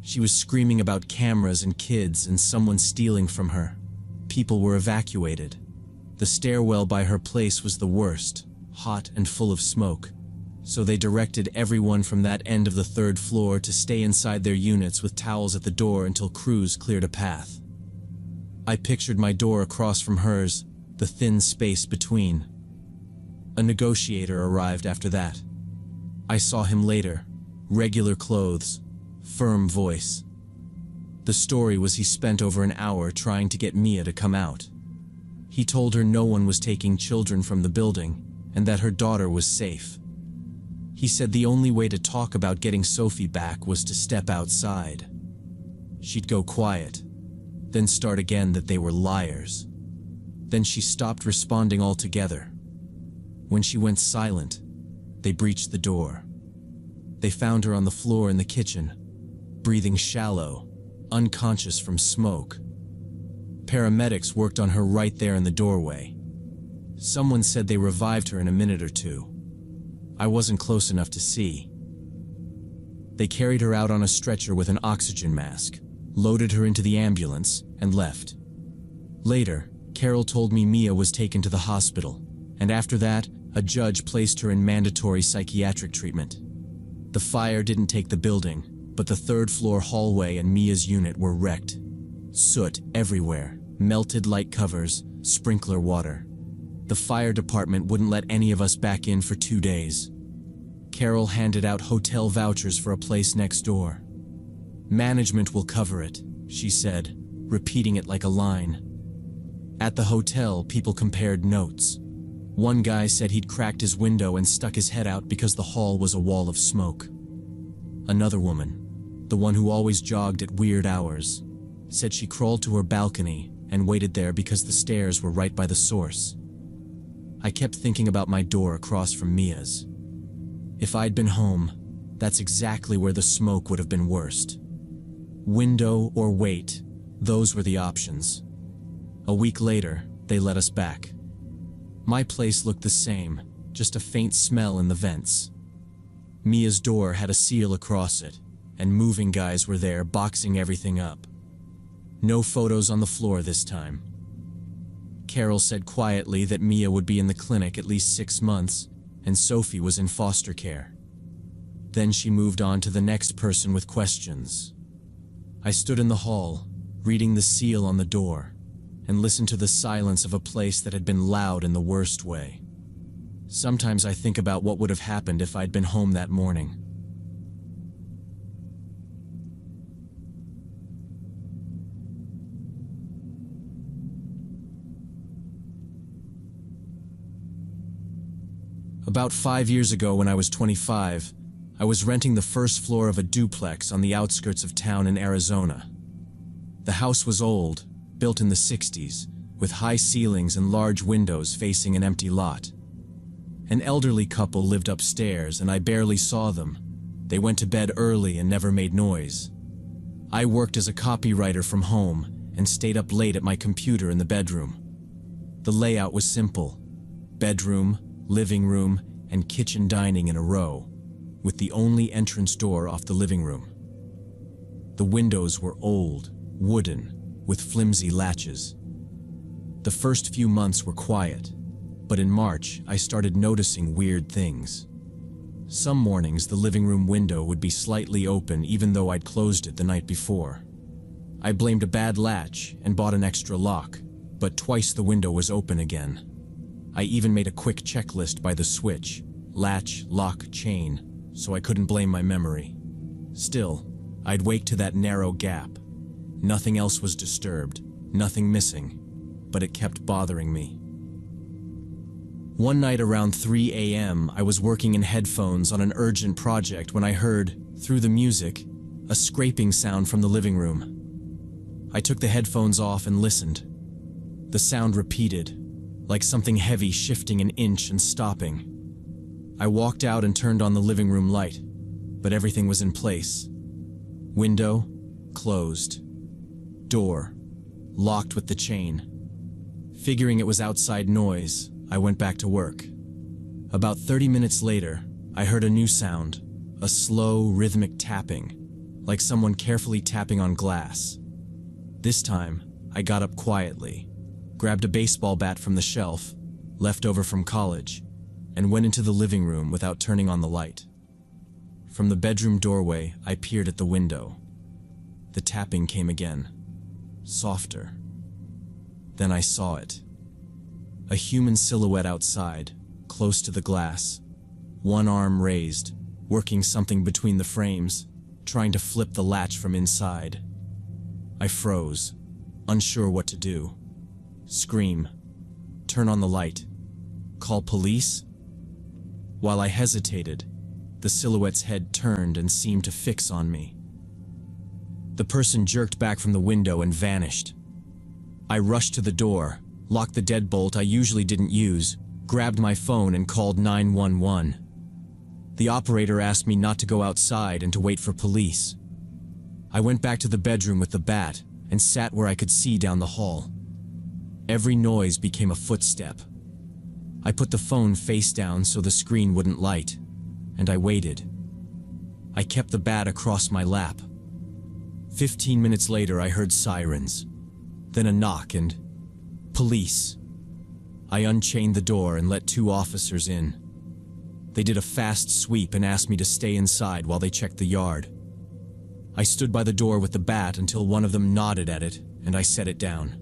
She was screaming about cameras and kids and someone stealing from her. People were evacuated. The stairwell by her place was the worst, hot and full of smoke. So they directed everyone from that end of the 3rd floor to stay inside their units with towels at the door until crews cleared a path. I pictured my door across from hers, the thin space between. A negotiator arrived after that. I saw him later, regular clothes, firm voice. The story was he spent over an hour trying to get Mia to come out. He told her no one was taking children from the building and that her daughter was safe. He said the only way to talk about getting Sophie back was to step outside. She'd go quiet, then start again that they were liars. Then she stopped responding altogether. When she went silent, they breached the door. They found her on the floor in the kitchen, breathing shallow, unconscious from smoke. Paramedics worked on her right there in the doorway. Someone said they revived her in a minute or 2. I wasn't close enough to see. They carried her out on a stretcher with an oxygen mask, loaded her into the ambulance, and left. Later, Carol told me Mia was taken to the hospital, and after that, a judge placed her in mandatory psychiatric treatment. The fire didn't take the building, but the third-floor hallway and Mia's unit were wrecked. Soot everywhere, melted light covers, sprinkler water. The fire department wouldn't let any of us back in for 2 days. Carol handed out hotel vouchers for a place next door. "Management will cover it," she said, repeating it like a line. At the hotel, people compared notes. One guy said he'd cracked his window and stuck his head out because the hall was a wall of smoke. Another woman, the one who always jogged at weird hours, said she crawled to her balcony and waited there because the stairs were right by the source. I kept thinking about my door across from Mia's. If I'd been home, that's exactly where the smoke would have been worst. Window or wait, those were the options. A week later, they let us back. My place looked the same, just a faint smell in the vents. Mia's door had a seal across it, and moving guys were there boxing everything up. No photos on the floor this time. Carol said quietly that Mia would be in the clinic at least 6 months, and Sophie was in foster care. Then she moved on to the next person with questions. I stood in the hall, reading the seal on the door, and listened to the silence of a place that had been loud in the worst way. Sometimes I think about what would have happened if I'd been home that morning. About 5 years ago, when I was 25, I was renting the first floor of a duplex on the outskirts of town in Arizona. The house was old, built in the 60s, with high ceilings and large windows facing an empty lot. An elderly couple lived upstairs, and I barely saw them. They went to bed early and never made noise. I worked as a copywriter from home and stayed up late at my computer in the bedroom. The layout was simple: bedroom, living room, and kitchen dining in a row, with the only entrance door off the living room. The windows were old, wooden, with flimsy latches. The first few months were quiet, but in March I started noticing weird things. Some mornings the living room window would be slightly open even though I'd closed it the night before. I blamed a bad latch and bought an extra lock, but twice the window was open again. I even made a quick checklist by the switch: latch, lock, chain, so I couldn't blame my memory. Still, I'd wake to that narrow gap. Nothing else was disturbed, nothing missing, but it kept bothering me. One night around 3 a.m., I was working in headphones on an urgent project when I heard, through the music, a scraping sound from the living room. I took the headphones off and listened. The sound repeated, like something heavy shifting an inch and stopping. I walked out and turned on the living room light, but everything was in place. Window, closed. Door, locked with the chain. Figuring it was outside noise, I went back to work. About 30 minutes later, I heard a new sound, a slow, rhythmic tapping, like someone carefully tapping on glass. This time, I got up quietly, grabbed a baseball bat from the shelf, left over from college, and went into the living room without turning on the light. From the bedroom doorway, I peered at the window. The tapping came again, softer. Then I saw it. A human silhouette outside, close to the glass, one arm raised, working something between the frames, trying to flip the latch from inside. I froze, unsure what to do. Scream, turn on the light, call police? While I hesitated, the silhouette's head turned and seemed to fix on me. The person jerked back from the window and vanished. I rushed to the door, locked the deadbolt I usually didn't use, grabbed my phone and called 911. The operator asked me not to go outside and to wait for police. I went back to the bedroom with the bat and sat where I could see down the hall. Every noise became a footstep. I put the phone face down so the screen wouldn't light, and I waited. I kept the bat across my lap. 15 minutes later, I heard sirens, then a knock and police. I unchained the door and let 2 officers in. They did a fast sweep and asked me to stay inside while they checked the yard. I stood by the door with the bat until one of them nodded at it, and I set it down.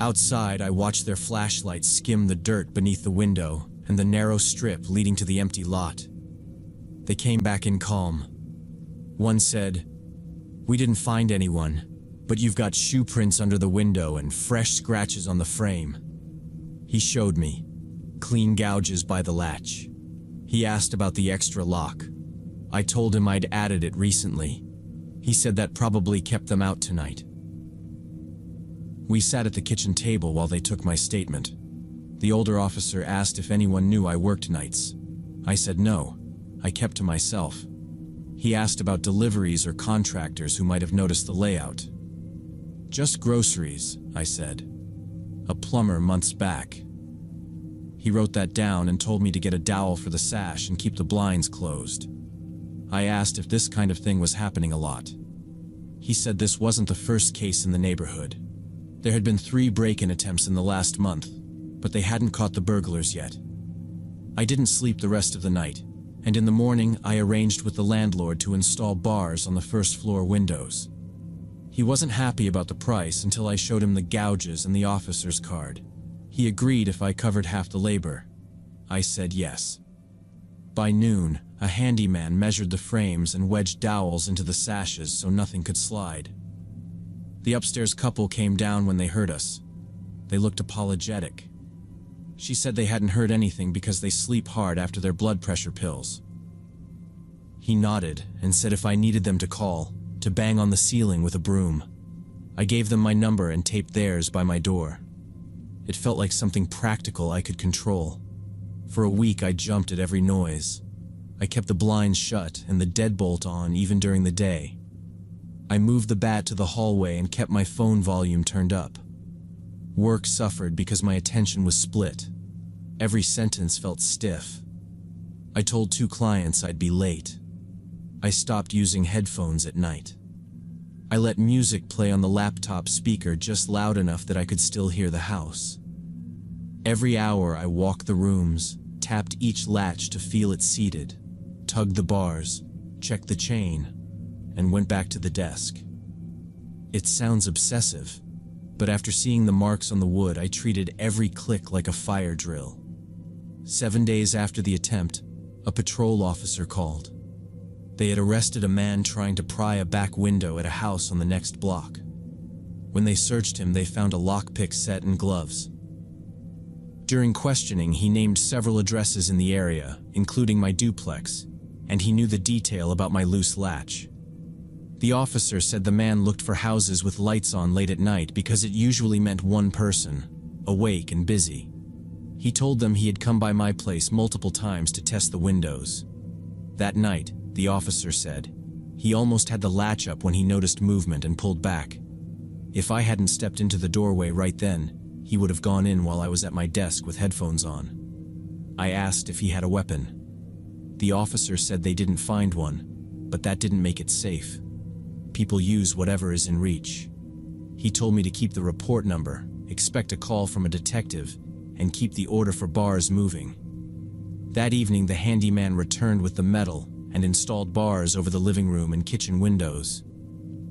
Outside, I watched their flashlights skim the dirt beneath the window and the narrow strip leading to the empty lot. They came back in calm. One said, "We didn't find anyone, but you've got shoe prints under the window and fresh scratches on the frame." He showed me, clean gouges by the latch. He asked about the extra lock. I told him I'd added it recently. He said that probably kept them out tonight. We sat at the kitchen table while they took my statement. The older officer asked if anyone knew I worked nights. I said no. I kept to myself. He asked about deliveries or contractors who might have noticed the layout. "Just groceries," I said. "A plumber months back." He wrote that down and told me to get a dowel for the sash and keep the blinds closed. I asked if this kind of thing was happening a lot. He said this wasn't the first case in the neighborhood. There had been 3 break-in attempts in the last month, but they hadn't caught the burglars yet. I didn't sleep the rest of the night, and in the morning I arranged with the landlord to install bars on the first-floor windows. He wasn't happy about the price until I showed him the gouges and the officer's card. He agreed if I covered half the labor. I said yes. By noon, a handyman measured the frames and wedged dowels into the sashes so nothing could slide. The upstairs couple came down when they heard us. They looked apologetic. She said they hadn't heard anything because they sleep hard after their blood pressure pills. He nodded and said if I needed them to call, to bang on the ceiling with a broom. I gave them my number and taped theirs by my door. It felt like something practical I could control. For a week I jumped at every noise. I kept the blinds shut and the deadbolt on even during the day. I moved the bat to the hallway and kept my phone volume turned up. Work suffered because my attention was split. Every sentence felt stiff. I told 2 clients I'd be late. I stopped using headphones at night. I let music play on the laptop speaker just loud enough that I could still hear the house. Every hour I walked the rooms, tapped each latch to feel it seated, tugged the bars, checked the chain, and went back to the desk. It sounds obsessive, but after seeing the marks on the wood, I treated every click like a fire drill. 7 days after the attempt, a patrol officer called. They had arrested a man trying to pry a back window at a house on the next block. When they searched him, they found a lockpick set and gloves. During questioning, he named several addresses in the area, including my duplex, and he knew the detail about my loose latch. The officer said the man looked for houses with lights on late at night because it usually meant one person, awake and busy. He told them he had come by my place multiple times to test the windows. That night, the officer said, he almost had the latch up when he noticed movement and pulled back. If I hadn't stepped into the doorway right then, he would have gone in while I was at my desk with headphones on. I asked if he had a weapon. The officer said they didn't find one, but that didn't make it safe. People use whatever is in reach. He told me to keep the report number, expect a call from a detective, and keep the order for bars moving. That evening, the handyman returned with the metal and installed bars over the living room and kitchen windows.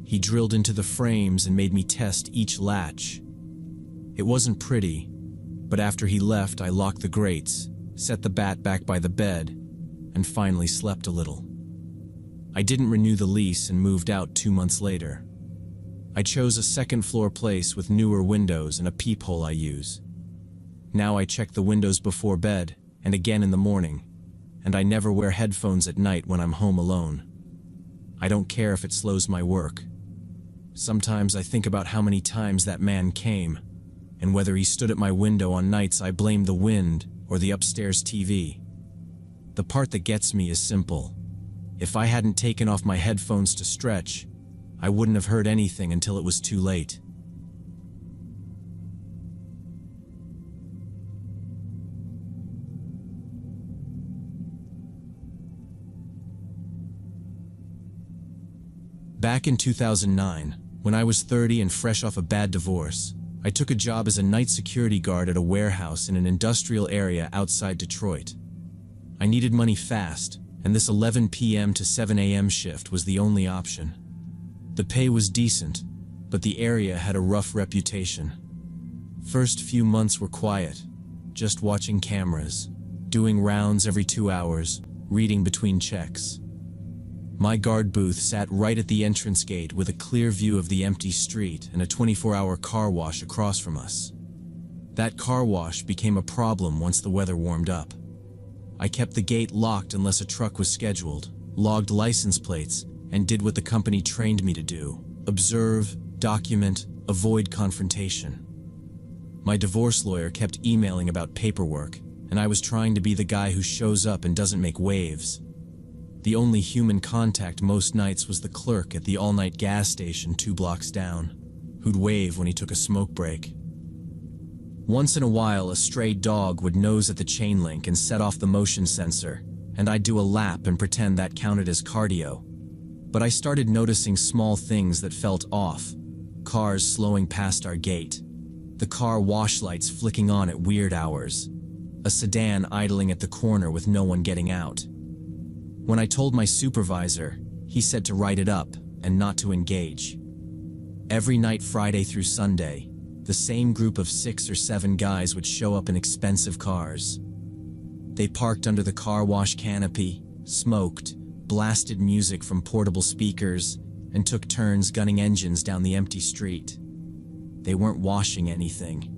He drilled into the frames and made me test each latch. It wasn't pretty, but after he left, I locked the grates, set the bat back by the bed, and finally slept a little. I didn't renew the lease and moved out 2 months later. I chose a second-floor place with newer windows and a peephole I use. Now I check the windows before bed and again in the morning, and I never wear headphones at night when I'm home alone. I don't care if it slows my work. Sometimes I think about how many times that man came, and whether he stood at my window on nights I blame the wind or the upstairs TV. The part that gets me is simple. If I hadn't taken off my headphones to stretch, I wouldn't have heard anything until it was too late. Back in 2009, when I was 30 and fresh off a bad divorce, I took a job as a night security guard at a warehouse in an industrial area outside Detroit. I needed money fast, and this 11 p.m. to 7 a.m. shift was the only option. The pay was decent, but the area had a rough reputation. First few months were quiet, just watching cameras, doing rounds every 2 hours, reading between checks. My guard booth sat right at the entrance gate with a clear view of the empty street and a 24-hour car wash across from us. That car wash became a problem once the weather warmed up. I kept the gate locked unless a truck was scheduled, logged license plates, and did what the company trained me to do: observe, document, avoid confrontation. My divorce lawyer kept emailing about paperwork, and I was trying to be the guy who shows up and doesn't make waves. The only human contact most nights was the clerk at the all-night gas station 2 blocks down, who'd wave when he took a smoke break. Once in a while, a stray dog would nose at the chain link and set off the motion sensor, and I'd do a lap and pretend that counted as cardio. But I started noticing small things that felt off: cars slowing past our gate, the car wash lights flicking on at weird hours, a sedan idling at the corner with no one getting out. When I told my supervisor, he said to write it up and not to engage. Every night, Friday through Sunday, the same group of 6 or 7 guys would show up in expensive cars. They parked under the car wash canopy, smoked, blasted music from portable speakers, and took turns gunning engines down the empty street. They weren't washing anything.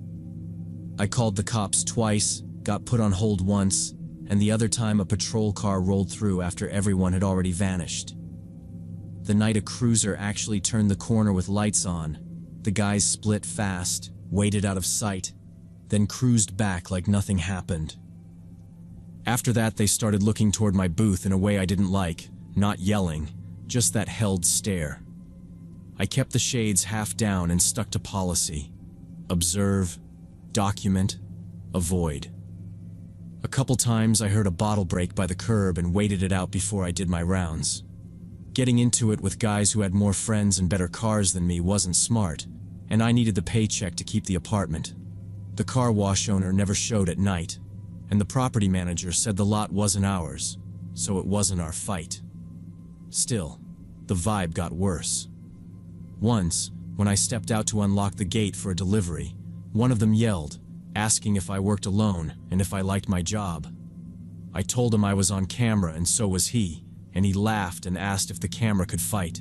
I called the cops twice, got put on hold once, and the other time a patrol car rolled through after everyone had already vanished. The night a cruiser actually turned the corner with lights on, the guys split fast, waited out of sight, then cruised back like nothing happened. After that, they started looking toward my booth in a way I didn't like, not yelling, just that held stare. I kept the shades half down and stuck to policy: observe, document, avoid. A couple times I heard a bottle break by the curb and waited it out before I did my rounds. Getting into it with guys who had more friends and better cars than me wasn't smart, and I needed the paycheck to keep the apartment. The car wash owner never showed at night, and the property manager said the lot wasn't ours, so it wasn't our fight. Still, the vibe got worse. Once, when I stepped out to unlock the gate for a delivery, one of them yelled, asking if I worked alone and if I liked my job. I told him I was on camera and so was he, and he laughed and asked if the camera could fight.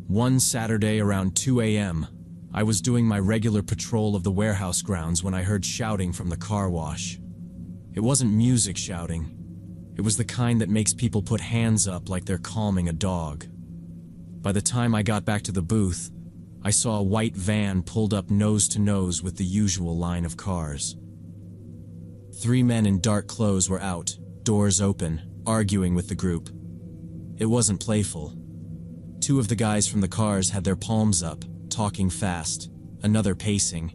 One Saturday around 2 a.m., I was doing my regular patrol of the warehouse grounds when I heard shouting from the car wash. It wasn't music shouting. It was the kind that makes people put hands up like they're calming a dog. By the time I got back to the booth, I saw a white van pulled up nose to nose with the usual line of cars. 3 men in dark clothes were out, doors open, arguing with the group. It wasn't playful. 2 of the guys from the cars had their palms up, talking fast, another pacing,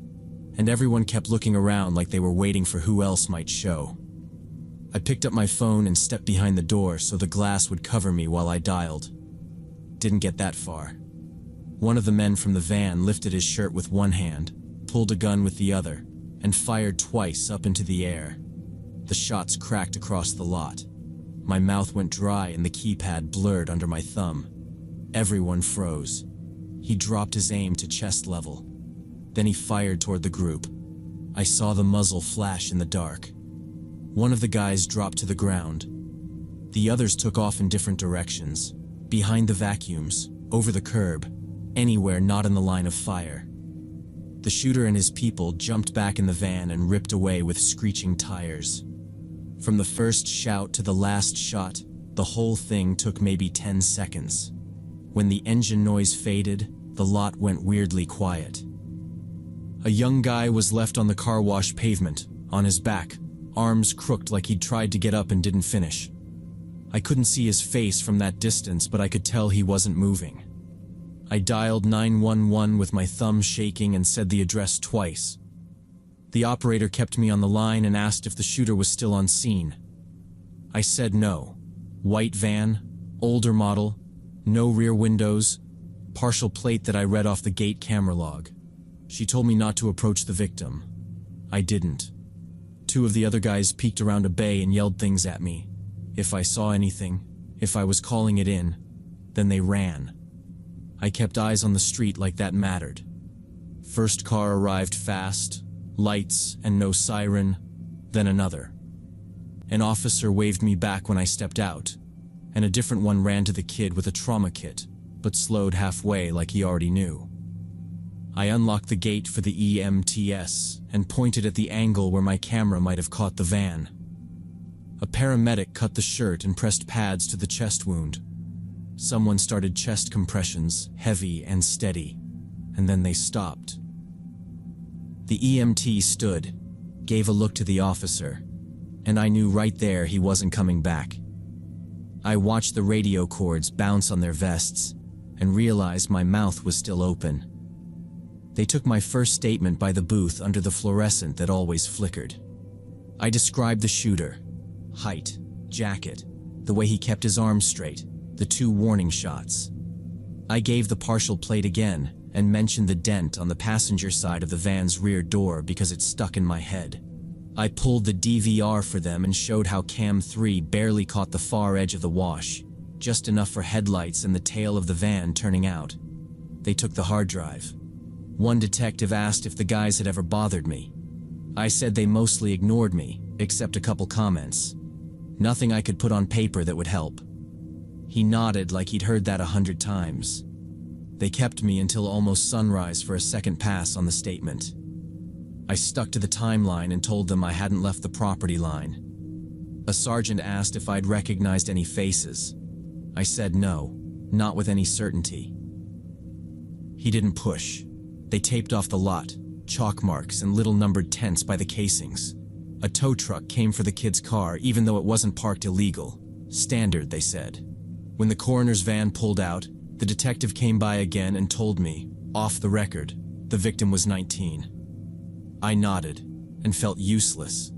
and everyone kept looking around like they were waiting for who else might show. I picked up my phone and stepped behind the door so the glass would cover me while I dialed. Didn't get that far. One of the men from the van lifted his shirt with one hand, pulled a gun with the other, and fired twice up into the air. The shots cracked across the lot. My mouth went dry and the keypad blurred under my thumb. Everyone froze. He dropped his aim to chest level. Then he fired toward the group. I saw the muzzle flash in the dark. One of the guys dropped to the ground. The others took off in different directions, behind the vacuums, over the curb, anywhere not in the line of fire. The shooter and his people jumped back in the van and ripped away with screeching tires. From the first shout to the last shot, the whole thing took maybe 10 seconds. When the engine noise faded, the lot went weirdly quiet. A young guy was left on the car wash pavement, on his back, arms crooked like he'd tried to get up and didn't finish. I couldn't see his face from that distance, but I could tell he wasn't moving. I dialed 911 with my thumb shaking and said the address twice. The operator kept me on the line and asked if the shooter was still on scene. I said no. White van, older model, no rear windows, Partial plate that I read off the gate camera log. She told me not to approach the victim. I didn't. Two of the other guys peeked around a bay and yelled things at me. If I saw anything, if I was calling it in, then they ran. I kept eyes on the street like that mattered. First car arrived fast, lights and no siren, then another. An officer waved me back when I stepped out, and a different one ran to the kid with a trauma kit, but slowed halfway like he already knew. I unlocked the gate for the EMTS and pointed at the angle where my camera might have caught the van. A paramedic cut the shirt and pressed pads to the chest wound. Someone started chest compressions, heavy and steady, and then they stopped. The EMT stood, gave a look to the officer, and I knew right there he wasn't coming back. I watched the radio cords bounce on their vests and realized my mouth was still open. They took my first statement by the booth under the fluorescent that always flickered. I described the shooter: height, jacket, the way he kept his arms straight, the 2 warning shots. I gave the partial plate again and mentioned the dent on the passenger side of the van's rear door because it stuck in my head. I pulled the DVR for them and showed how Cam 3 barely caught the far edge of the wash, just enough for headlights and the tail of the van turning out. They took the hard drive. One detective asked if the guys had ever bothered me. I said they mostly ignored me, except a couple comments. Nothing I could put on paper that would help. He nodded like he'd heard that 100 times. They kept me until almost sunrise for a second pass on the statement. I stuck to the timeline and told them I hadn't left the property line. A sergeant asked if I'd recognized any faces. I said no, not with any certainty. He didn't push. They taped off the lot, chalk marks and little numbered tents by the casings. A tow truck came for the kid's car even though it wasn't parked illegal. Standard, they said. When the coroner's van pulled out, the detective came by again and told me, off the record, the victim was 19. I nodded and felt useless.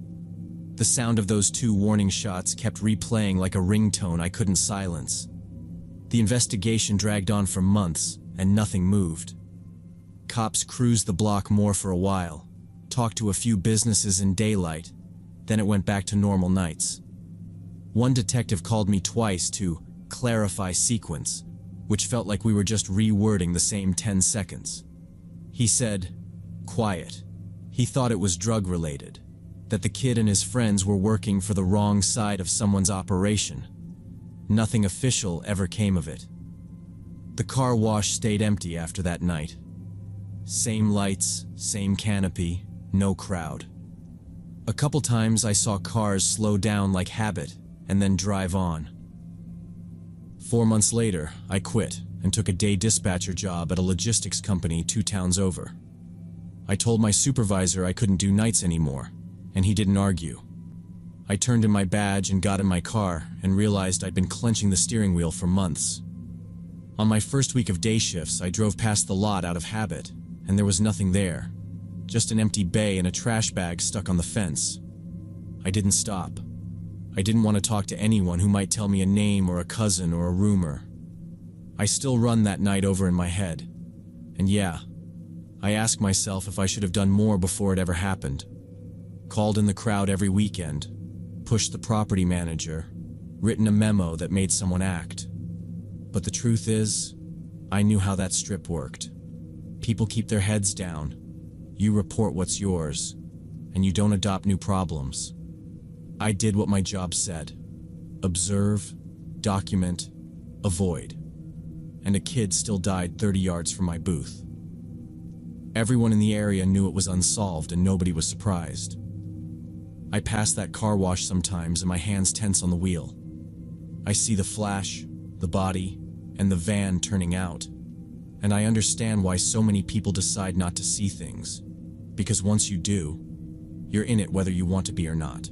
The sound of those 2 warning shots kept replaying like a ringtone I couldn't silence. The investigation dragged on for months and nothing moved. Cops cruised the block more for a while, talked to a few businesses in daylight, then it went back to normal nights. One detective called me twice to clarify sequence, which felt like we were just rewording the same 10 seconds. He said, quiet. He thought it was drug-related, that the kid and his friends were working for the wrong side of someone's operation. Nothing official ever came of it. The car wash stayed empty after that night. Same lights, same canopy, no crowd. A couple times I saw cars slow down like habit and then drive on. 4 months later, I quit and took a day dispatcher job at a logistics company 2 towns over. I told my supervisor I couldn't do nights anymore, and he didn't argue. I turned in my badge and got in my car and realized I'd been clenching the steering wheel for months. On my first week of day shifts, I drove past the lot out of habit, and there was nothing there, just an empty bay and a trash bag stuck on the fence. I didn't stop. I didn't want to talk to anyone who might tell me a name or a cousin or a rumor. I still run that night over in my head, and yeah, I ask myself if I should have done more before it ever happened. Called in the crowd every weekend, pushed the property manager, written a memo that made someone act. But the truth is, I knew how that strip worked. People keep their heads down. You report what's yours, and you don't adopt new problems. I did what my job said. Observe, document, avoid. And a kid still died 30 yards from my booth. Everyone in the area knew it was unsolved and nobody was surprised. I pass that car wash sometimes and my hands tense on the wheel. I see the flash, the body, and the van turning out. And I understand why so many people decide not to see things. Because once you do, you're in it whether you want to be or not.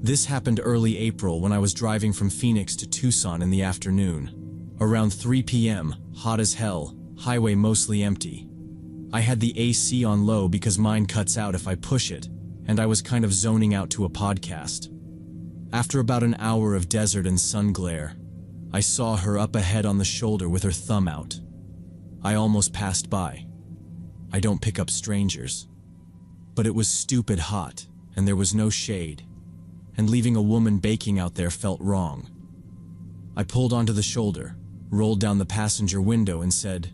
This happened early April when I was driving from Phoenix to Tucson in the afternoon. Around 3 p.m., hot as hell, highway mostly empty. I had the AC on low because mine cuts out if I push it, and I was kind of zoning out to a podcast. After about an hour of desert and sun glare, I saw her up ahead on the shoulder with her thumb out. I almost passed by. I don't pick up strangers. But it was stupid hot, and there was no shade, and leaving a woman baking out there felt wrong. I pulled onto the shoulder, rolled down the passenger window and said,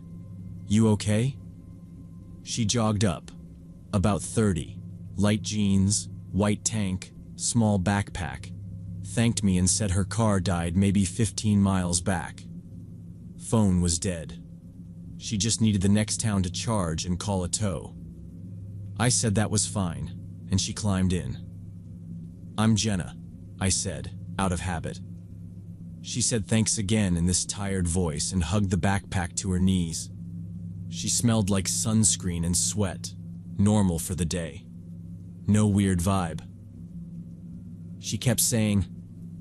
"You okay?" She jogged up, about 30, light jeans, white tank, small backpack, thanked me and said her car died maybe 15 miles back. Phone was dead. She just needed the next town to charge and call a tow. I said that was fine, and she climbed in. "I'm Jenna," I said, out of habit. She said thanks again in this tired voice and hugged the backpack to her knees. She smelled like sunscreen and sweat, normal for the day. No weird vibe. She kept saying,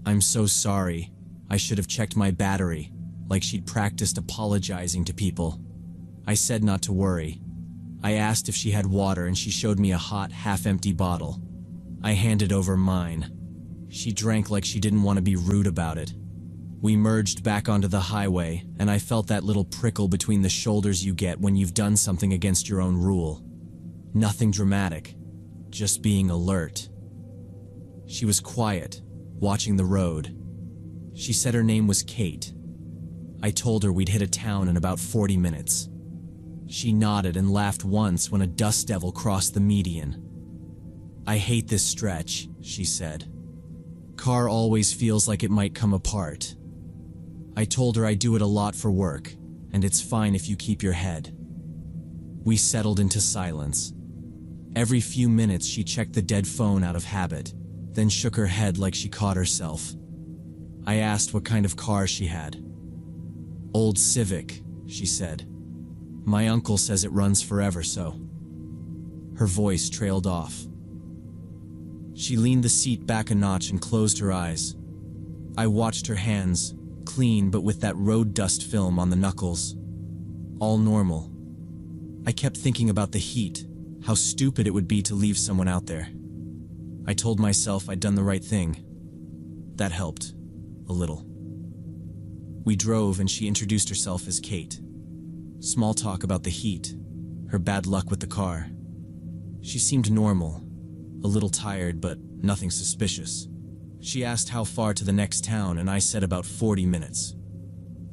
"I'm so sorry, I should have checked my battery," like she'd practiced apologizing to people. I said not to worry. I asked if she had water and she showed me a hot, half-empty bottle. I handed over mine. She drank like she didn't want to be rude about it. We merged back onto the highway, and I felt that little prickle between the shoulders you get when you've done something against your own rule. Nothing dramatic, just being alert. She was quiet, watching the road. She said her name was Kate. I told her we'd hit a town in about 40 minutes. She nodded and laughed once when a dust devil crossed the median. "I hate this stretch," she said. "Car always feels like it might come apart." I told her I do it a lot for work, and it's fine if you keep your head. We settled into silence. Every few minutes she checked the dead phone out of habit, then shook her head like she caught herself. I asked what kind of car she had. "Old Civic," she said. "My uncle says it runs forever, so." Her voice trailed off. She leaned the seat back a notch and closed her eyes. I watched her hands, clean but with that road dust film on the knuckles. All normal. I kept thinking about the heat, how stupid it would be to leave someone out there. I told myself I'd done the right thing. That helped, a little. We drove and she introduced herself as Kate. Small talk about the heat, her bad luck with the car. She seemed normal, a little tired but nothing suspicious. She asked how far to the next town and I said about 40 minutes.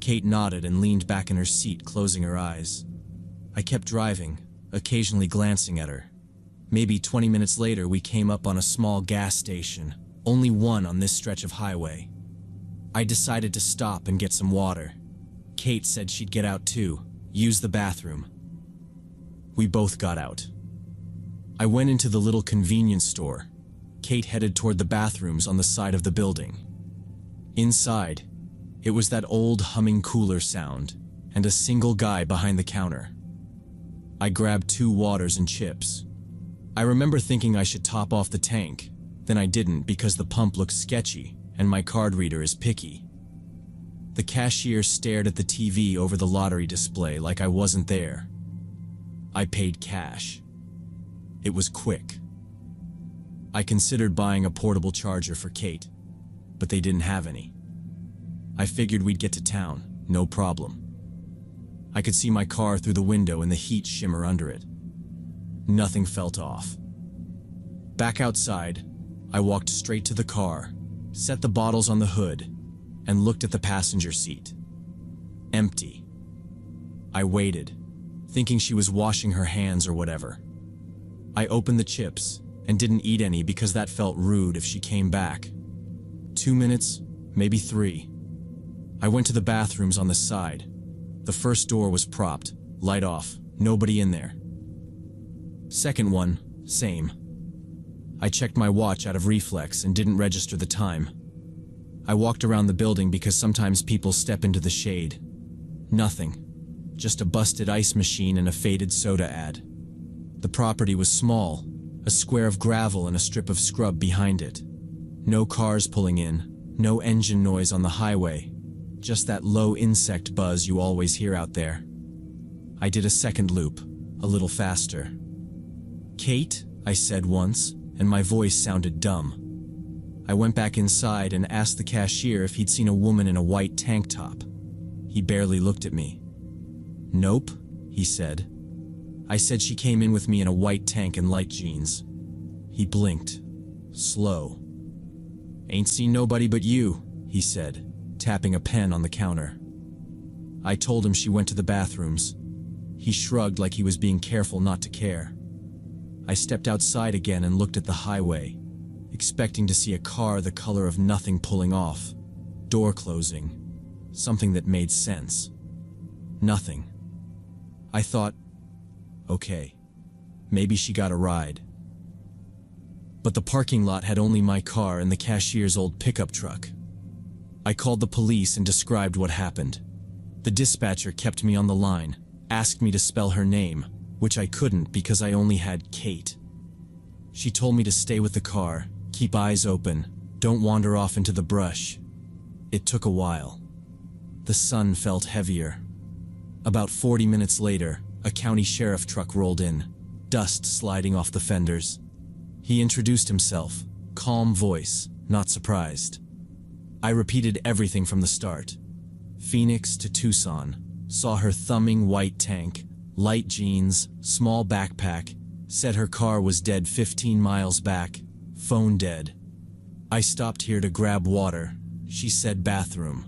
Kate nodded and leaned back in her seat, closing her eyes. I kept driving, occasionally glancing at her. Maybe 20 minutes later we came up on a small gas station, only one on this stretch of highway. I decided to stop and get some water. Kate said she'd get out too, use the bathroom. We both got out. I went into the little convenience store. Kate headed toward the bathrooms on the side of the building. Inside, it was that old humming cooler sound, and a single guy behind the counter. I grabbed 2 waters and chips. I remember thinking I should top off the tank, then I didn't because the pump looked sketchy and my card reader is picky. The cashier stared at the TV over the lottery display like I wasn't there. I paid cash. It was quick. I considered buying a portable charger for Kate, but they didn't have any. I figured we'd get to town, no problem. I could see my car through the window and the heat shimmer under it. Nothing felt off. Back outside, I walked straight to the car, set the bottles on the hood, and looked at the passenger seat. Empty. I waited, thinking she was washing her hands or whatever. I opened the chips and didn't eat any because that felt rude if she came back. 2 minutes, maybe 3. I went to the bathrooms on the side. The first door was propped, light off, nobody in there. Second one, same. I checked my watch out of reflex and didn't register the time. I walked around the building because sometimes people step into the shade. Nothing. Just a busted ice machine and a faded soda ad. The property was small, a square of gravel and a strip of scrub behind it. No cars pulling in, no engine noise on the highway, just that low insect buzz you always hear out there. I did a second loop, a little faster. "Kate?" I said once, and my voice sounded dumb. I went back inside and asked the cashier if he'd seen a woman in a white tank top. He barely looked at me. "Nope," he said. "I said she came in with me in a white tank and light jeans." He blinked. Slow. "Ain't seen nobody but you," he said, tapping a pen on the counter. I told him she went to the bathrooms. He shrugged like he was being careful not to care. I stepped outside again and looked at the highway, expecting to see a car the color of nothing pulling off, door closing, something that made sense. Nothing. I thought, okay, maybe she got a ride. But the parking lot had only my car and the cashier's old pickup truck. I called the police and described what happened. The dispatcher kept me on the line, asked me to spell her name, which I couldn't because I only had Kate. She told me to stay with the car, keep eyes open, don't wander off into the brush. It took a while. The sun felt heavier. About 40 minutes later, a county sheriff truck rolled in, dust sliding off the fenders. He introduced himself, calm voice, not surprised. I repeated everything from the start. Phoenix to Tucson, saw her thumbing white tank, light jeans, small backpack, said her car was dead 15 miles back, phone dead. I stopped here to grab water, she said bathroom.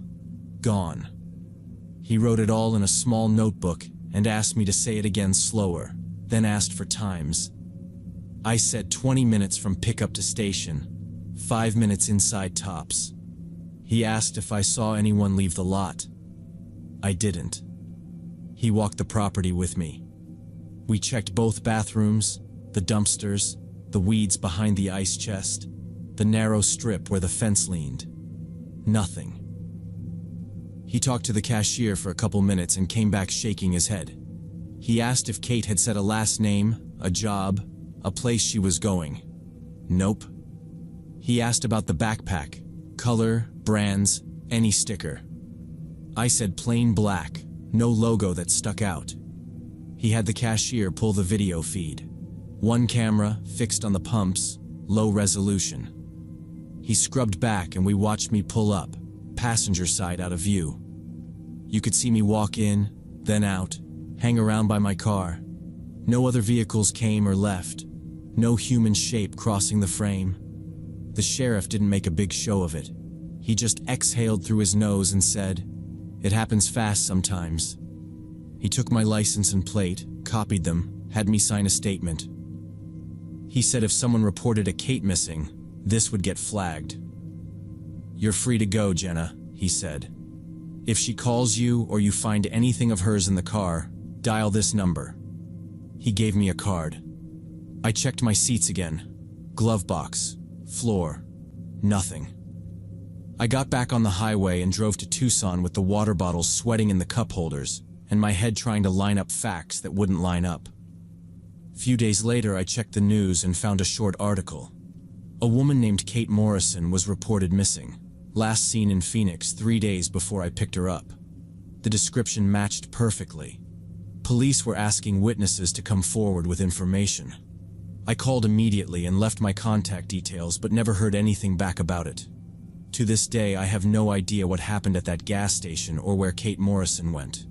Gone. He wrote it all in a small notebook and asked me to say it again slower, then asked for times. I said 20 minutes from pickup to station, 5 minutes inside tops. He asked if I saw anyone leave the lot. I didn't. He walked the property with me. We checked both bathrooms, the dumpsters, the weeds behind the ice chest, the narrow strip where the fence leaned. Nothing. He talked to the cashier for a couple minutes and came back shaking his head. He asked if Kate had said a last name, a job, a place she was going. Nope. He asked about the backpack, color, brands, any sticker. I said plain black, no logo that stuck out. He had the cashier pull the video feed. One camera, fixed on the pumps, low resolution. He scrubbed back and we watched me pull up, passenger side out of view. You could see me walk in, then out, hang around by my car. No other vehicles came or left. No human shape crossing the frame. The sheriff didn't make a big show of it. He just exhaled through his nose and said, "It happens fast sometimes." He took my license and plate, copied them, had me sign a statement. He said if someone reported a Kate missing, this would get flagged. "You're free to go, Jenna," he said. "If she calls you or you find anything of hers in the car, dial this number." He gave me a card. I checked my seats again. Glove box, floor, nothing. I got back on the highway and drove to Tucson with the water bottles sweating in the cup holders and my head trying to line up facts that wouldn't line up. Few days later, I checked the news and found a short article. A woman named Kate Morrison was reported missing, last seen in Phoenix 3 days before I picked her up. The description matched perfectly. Police were asking witnesses to come forward with information. I called immediately and left my contact details but never heard anything back about it. To this day, I have no idea what happened at that gas station or where Kate Morrison went.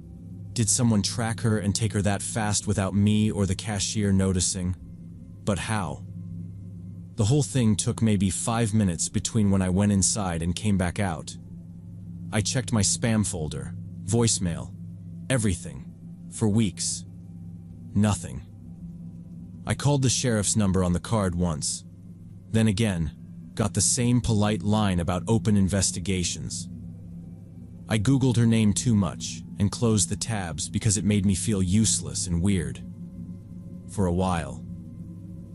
Did someone track her and take her that fast without me or the cashier noticing? But how? The whole thing took maybe 5 minutes between when I went inside and came back out. I checked my spam folder, voicemail, everything, for weeks. Nothing. I called the sheriff's number on the card once. Then again, got the same polite line about open investigations. I Googled her name too much and closed the tabs because it made me feel useless and weird. For a while.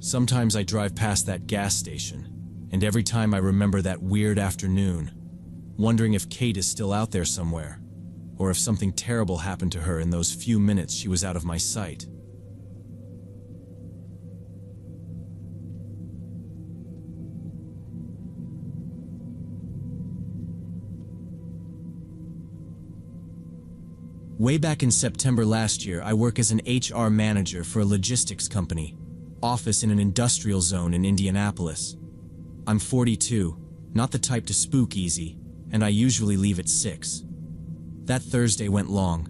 Sometimes I drive past that gas station, and every time I remember that weird afternoon, wondering if Kate is still out there somewhere, or if something terrible happened to her in those few minutes she was out of my sight. Way back in September last year, I work as an HR manager for a logistics company, office in an industrial zone in Indianapolis. I'm 42, not the type to spook easy, and I usually leave at 6. That Thursday went long.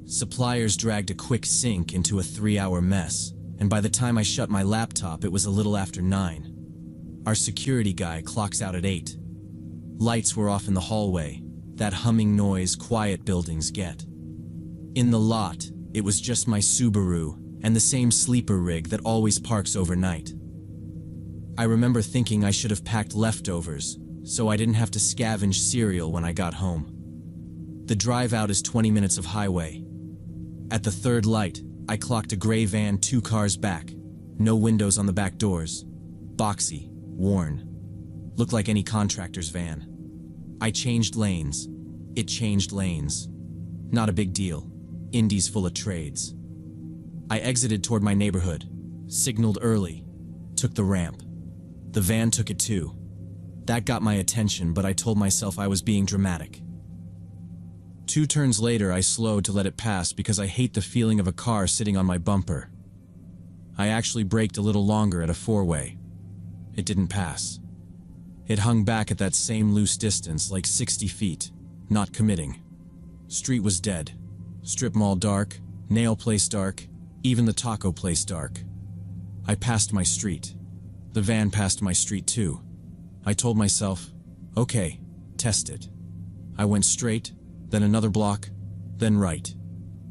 Suppliers dragged a quick sync into a 3-hour mess, and by the time I shut my laptop, it was a little after 9. Our security guy clocks out at 8. Lights were off in the hallway, that humming noise quiet buildings get. In the lot, it was just my Subaru and the same sleeper rig that always parks overnight. I remember thinking I should have packed leftovers, so I didn't have to scavenge cereal when I got home. The drive out is 20 minutes of highway. At the third light, I clocked a gray van 2 cars back. No windows on the back doors. Boxy, worn. Looked like any contractor's van. I changed lanes. It changed lanes. Not a big deal. Indy's full of trades. I exited toward my neighborhood, signaled early, took the ramp. The van took it too. That got my attention, but I told myself I was being dramatic. 2 turns later, I slowed to let it pass because I hate the feeling of a car sitting on my bumper. I actually braked a little longer at a 4-way. It didn't pass. It hung back at that same loose distance, like 60 feet, not committing. Street was dead. Strip mall dark, nail place dark, even the taco place dark. I passed my street. The van passed my street too. I told myself, okay, test it. I went straight, then another block, then right.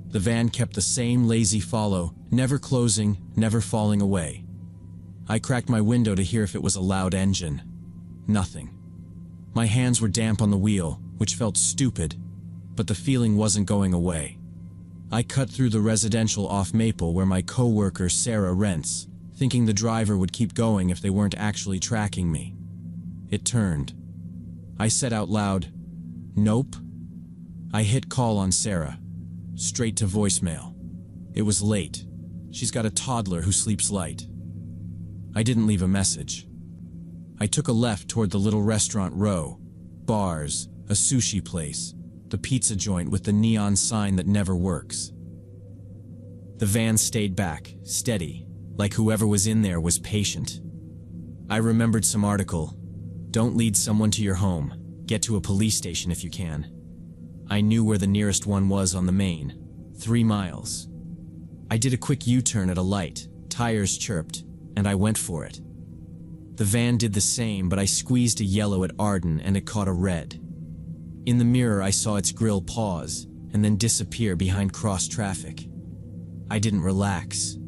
The van kept the same lazy follow, never closing, never falling away. I cracked my window to hear if it was a loud engine. Nothing. My hands were damp on the wheel, which felt stupid, but the feeling wasn't going away. I cut through the residential off Maple where my coworker Sarah rents, thinking the driver would keep going if they weren't actually tracking me. It turned. I said out loud, "Nope." I hit call on Sarah. Straight to voicemail. It was late. She's got a toddler who sleeps light. I didn't leave a message. I took a left toward the little restaurant row. Bars, a sushi place, the pizza joint with the neon sign that never works. The van stayed back, steady, like whoever was in there was patient. I remembered some article. Don't lead someone to your home. Get to a police station if you can. I knew where the nearest one was on the main. 3 miles. I did a quick U-turn at a light. Tires chirped, and I went for it. The van did the same, but I squeezed a yellow at Arden and it caught a red. In the mirror, I saw its grille pause and then disappear behind cross traffic. I didn't relax.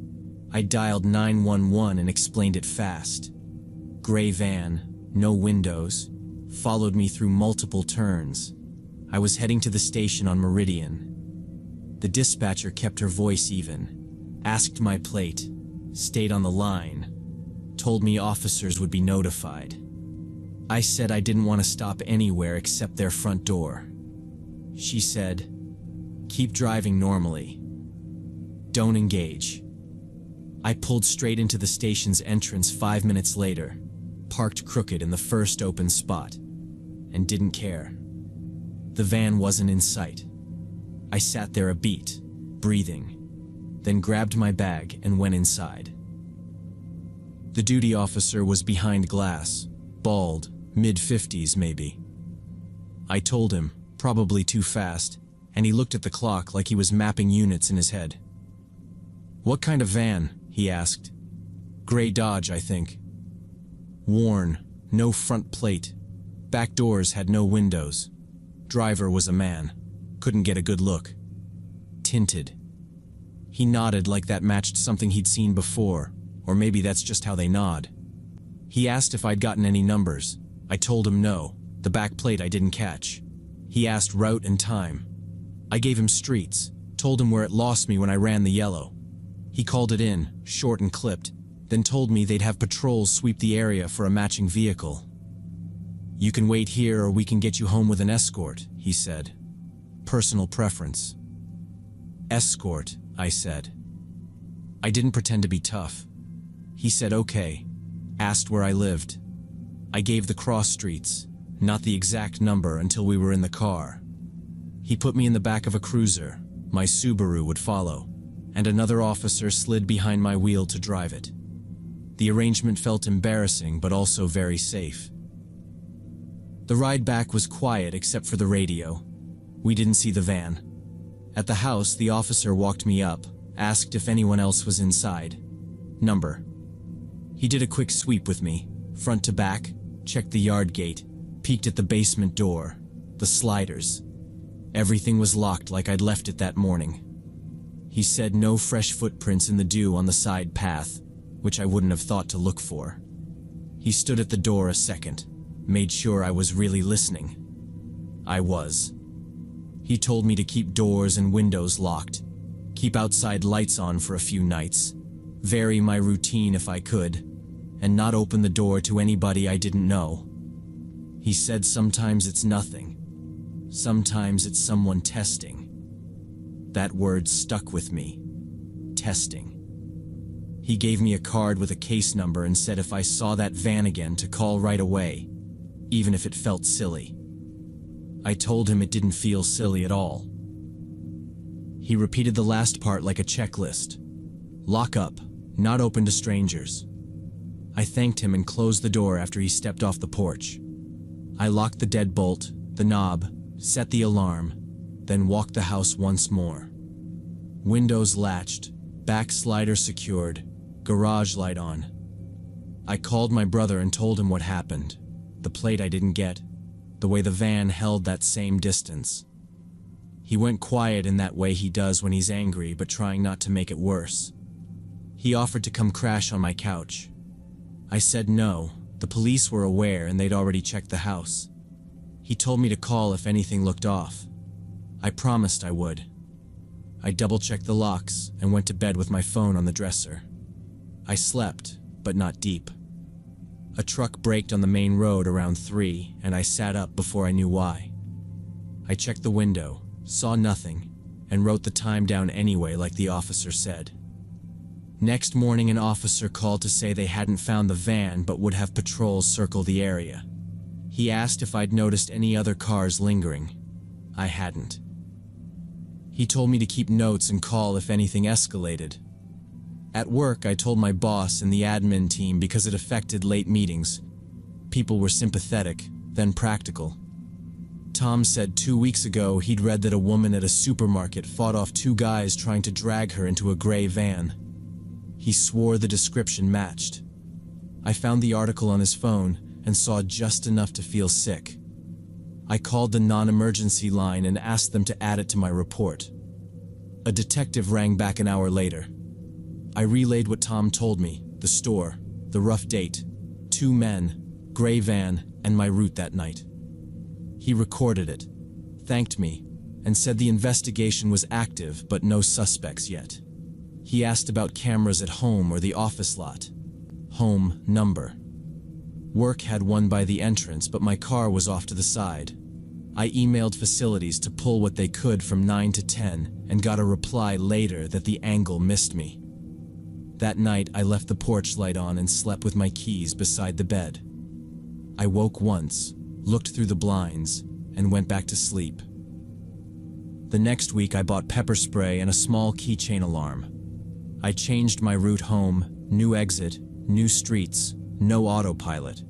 I dialed 911 and explained it fast. Gray van, no windows, followed me through multiple turns. I was heading to the station on Meridian. The dispatcher kept her voice even, asked my plate, stayed on the line, told me officers would be notified. I said I didn't want to stop anywhere except their front door. She said, "Keep driving normally. Don't engage." I pulled straight into the station's entrance 5 minutes later, parked crooked in the first open spot, and didn't care. The van wasn't in sight. I sat there a beat, breathing, then grabbed my bag and went inside. The duty officer was behind glass, bald, mid-50s maybe. I told him, probably too fast, and he looked at the clock like he was mapping units in his head. "What kind of van?" he asked. "Gray Dodge, I think." Worn, no front plate. Back doors had no windows. Driver was a man. Couldn't get a good look. Tinted. He nodded like that matched something he'd seen before, or maybe that's just how they nod. He asked if I'd gotten any numbers. I told him no, the back plate I didn't catch. He asked route and time. I gave him streets, told him where it lost me when I ran the yellow. He called it in, short and clipped, then told me they'd have patrols sweep the area for a matching vehicle. "You can wait here or we can get you home with an escort," he said. Personal preference. "Escort," I said. I didn't pretend to be tough. He said okay, asked where I lived. I gave the cross streets, not the exact number until we were in the car. He put me in the back of a cruiser. My Subaru would follow, and another officer slid behind my wheel to drive it. The arrangement felt embarrassing, but also very safe. The ride back was quiet except for the radio. We didn't see the van. At the house, the officer walked me up, asked if anyone else was inside. Number. He did a quick sweep with me, front to back, checked the yard gate, peeked at the basement door, the sliders. Everything was locked like I'd left it that morning. He said no fresh footprints in the dew on the side path, which I wouldn't have thought to look for. He stood at the door a second, made sure I was really listening. I was. He told me to keep doors and windows locked, keep outside lights on for a few nights, vary my routine if I could, and not open the door to anybody I didn't know. He said sometimes it's nothing. Sometimes it's someone testing. That word stuck with me. Testing. He gave me a card with a case number and said if I saw that van again to call right away, even if it felt silly. I told him it didn't feel silly at all. He repeated the last part like a checklist. Lock up, not open to strangers. I thanked him and closed the door after he stepped off the porch. I locked the deadbolt, the knob, set the alarm, then walked the house once more. Windows latched, back slider secured, garage light on. I called my brother and told him what happened. The plate I didn't get, the way the van held that same distance. He went quiet in that way he does when he's angry, but trying not to make it worse. He offered to come crash on my couch. I said no, the police were aware and they'd already checked the house. He told me to call if anything looked off. I promised I would. I double-checked the locks and went to bed with my phone on the dresser. I slept, but not deep. A truck braked on the main road around 3, and I sat up before I knew why. I checked the window, saw nothing, and wrote the time down anyway like the officer said. Next morning, an officer called to say they hadn't found the van but would have patrols circle the area. He asked if I'd noticed any other cars lingering. I hadn't. He told me to keep notes and call if anything escalated. At work, I told my boss and the admin team because it affected late meetings. People were sympathetic, then practical. Tom said 2 weeks ago he'd read that a woman at a supermarket fought off 2 guys trying to drag her into a gray van. He swore the description matched. I found the article on his phone and saw just enough to feel sick. I called the non-emergency line and asked them to add it to my report. A detective rang back an hour later. I relayed what Tom told me, the store, the rough date, 2 men, gray van, and my route that night. He recorded it, thanked me, and said the investigation was active but no suspects yet. He asked about cameras at home or the office lot. Home, number. Work had one by the entrance, but my car was off to the side. I emailed facilities to pull what they could from 9 to 10 and got a reply later that the angle missed me. That night, I left the porch light on and slept with my keys beside the bed. I woke once, looked through the blinds, and went back to sleep. The next week, I bought pepper spray and a small keychain alarm. I changed my route home, new exit, new streets, no autopilot.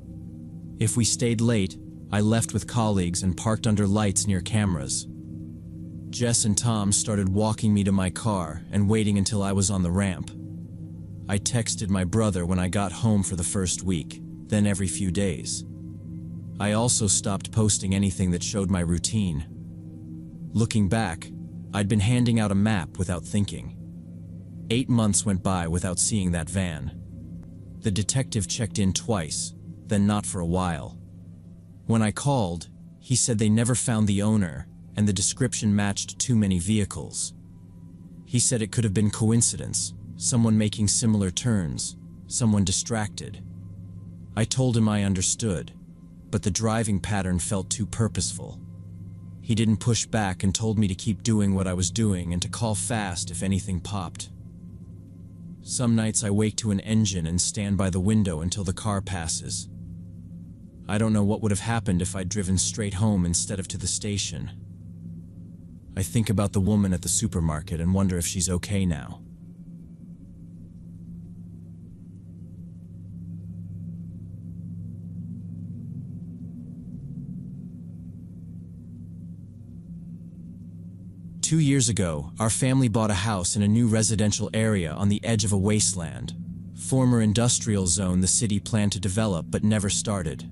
If we stayed late, I left with colleagues and parked under lights near cameras. Jess and Tom started walking me to my car and waiting until I was on the ramp. I texted my brother when I got home for the first week, then every few days. I also stopped posting anything that showed my routine. Looking back, I'd been handing out a map without thinking. 8 months went by without seeing that van. The detective checked in twice, then not for a while. When I called, he said they never found the owner and the description matched too many vehicles. He said it could have been coincidence, someone making similar turns, someone distracted. I told him I understood, but the driving pattern felt too purposeful. He didn't push back and told me to keep doing what I was doing and to call fast if anything popped. Some nights I wake to an engine and stand by the window until the car passes. I don't know what would have happened if I'd driven straight home instead of to the station. I think about the woman at the supermarket and wonder if she's okay now. Two years ago, our family bought a house in a new residential area on the edge of a wasteland. Former industrial zone the city planned to develop but never started.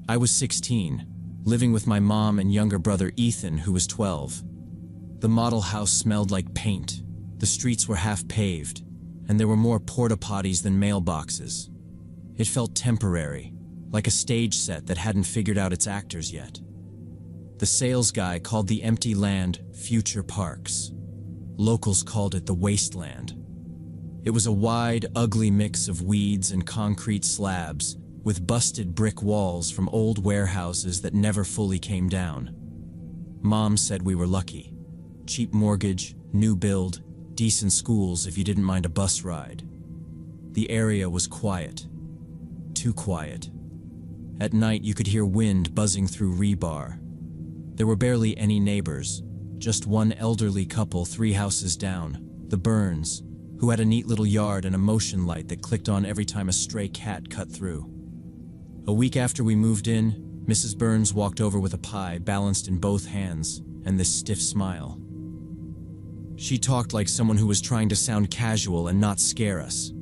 I was 16, living with my mom and younger brother Ethan, who was 12. The model house smelled like paint, the streets were half paved, and there were more porta potties than mailboxes. It felt temporary, like a stage set that hadn't figured out its actors yet. The sales guy called the empty land Future Parks. Locals called it the Wasteland. It was a wide, ugly mix of weeds and concrete slabs, with busted brick walls from old warehouses that never fully came down. Mom said we were lucky. Cheap mortgage, new build, decent schools if you didn't mind a bus ride. The area was quiet. Too quiet. At night you could hear wind buzzing through rebar. There were barely any neighbors, just one elderly couple 3 houses down, the Burns, who had a neat little yard and a motion light that clicked on every time a stray cat cut through. A week after we moved in, Mrs. Burns walked over with a pie balanced in both hands and this stiff smile. She talked like someone who was trying to sound casual and not scare us.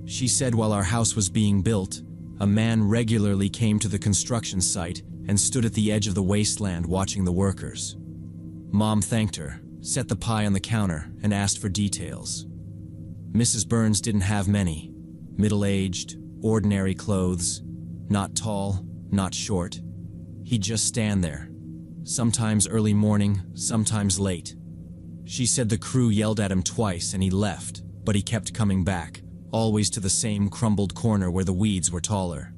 She said while our house was being built, a man regularly came to the construction site and stood at the edge of the wasteland watching the workers. Mom thanked her, set the pie on the counter, and asked for details. Mrs. Burns didn't have many. Middle-aged, ordinary clothes, not tall, not short. He'd just stand there, sometimes early morning, sometimes late. She said the crew yelled at him twice and he left, but he kept coming back, always to the same crumbled corner where the weeds were taller.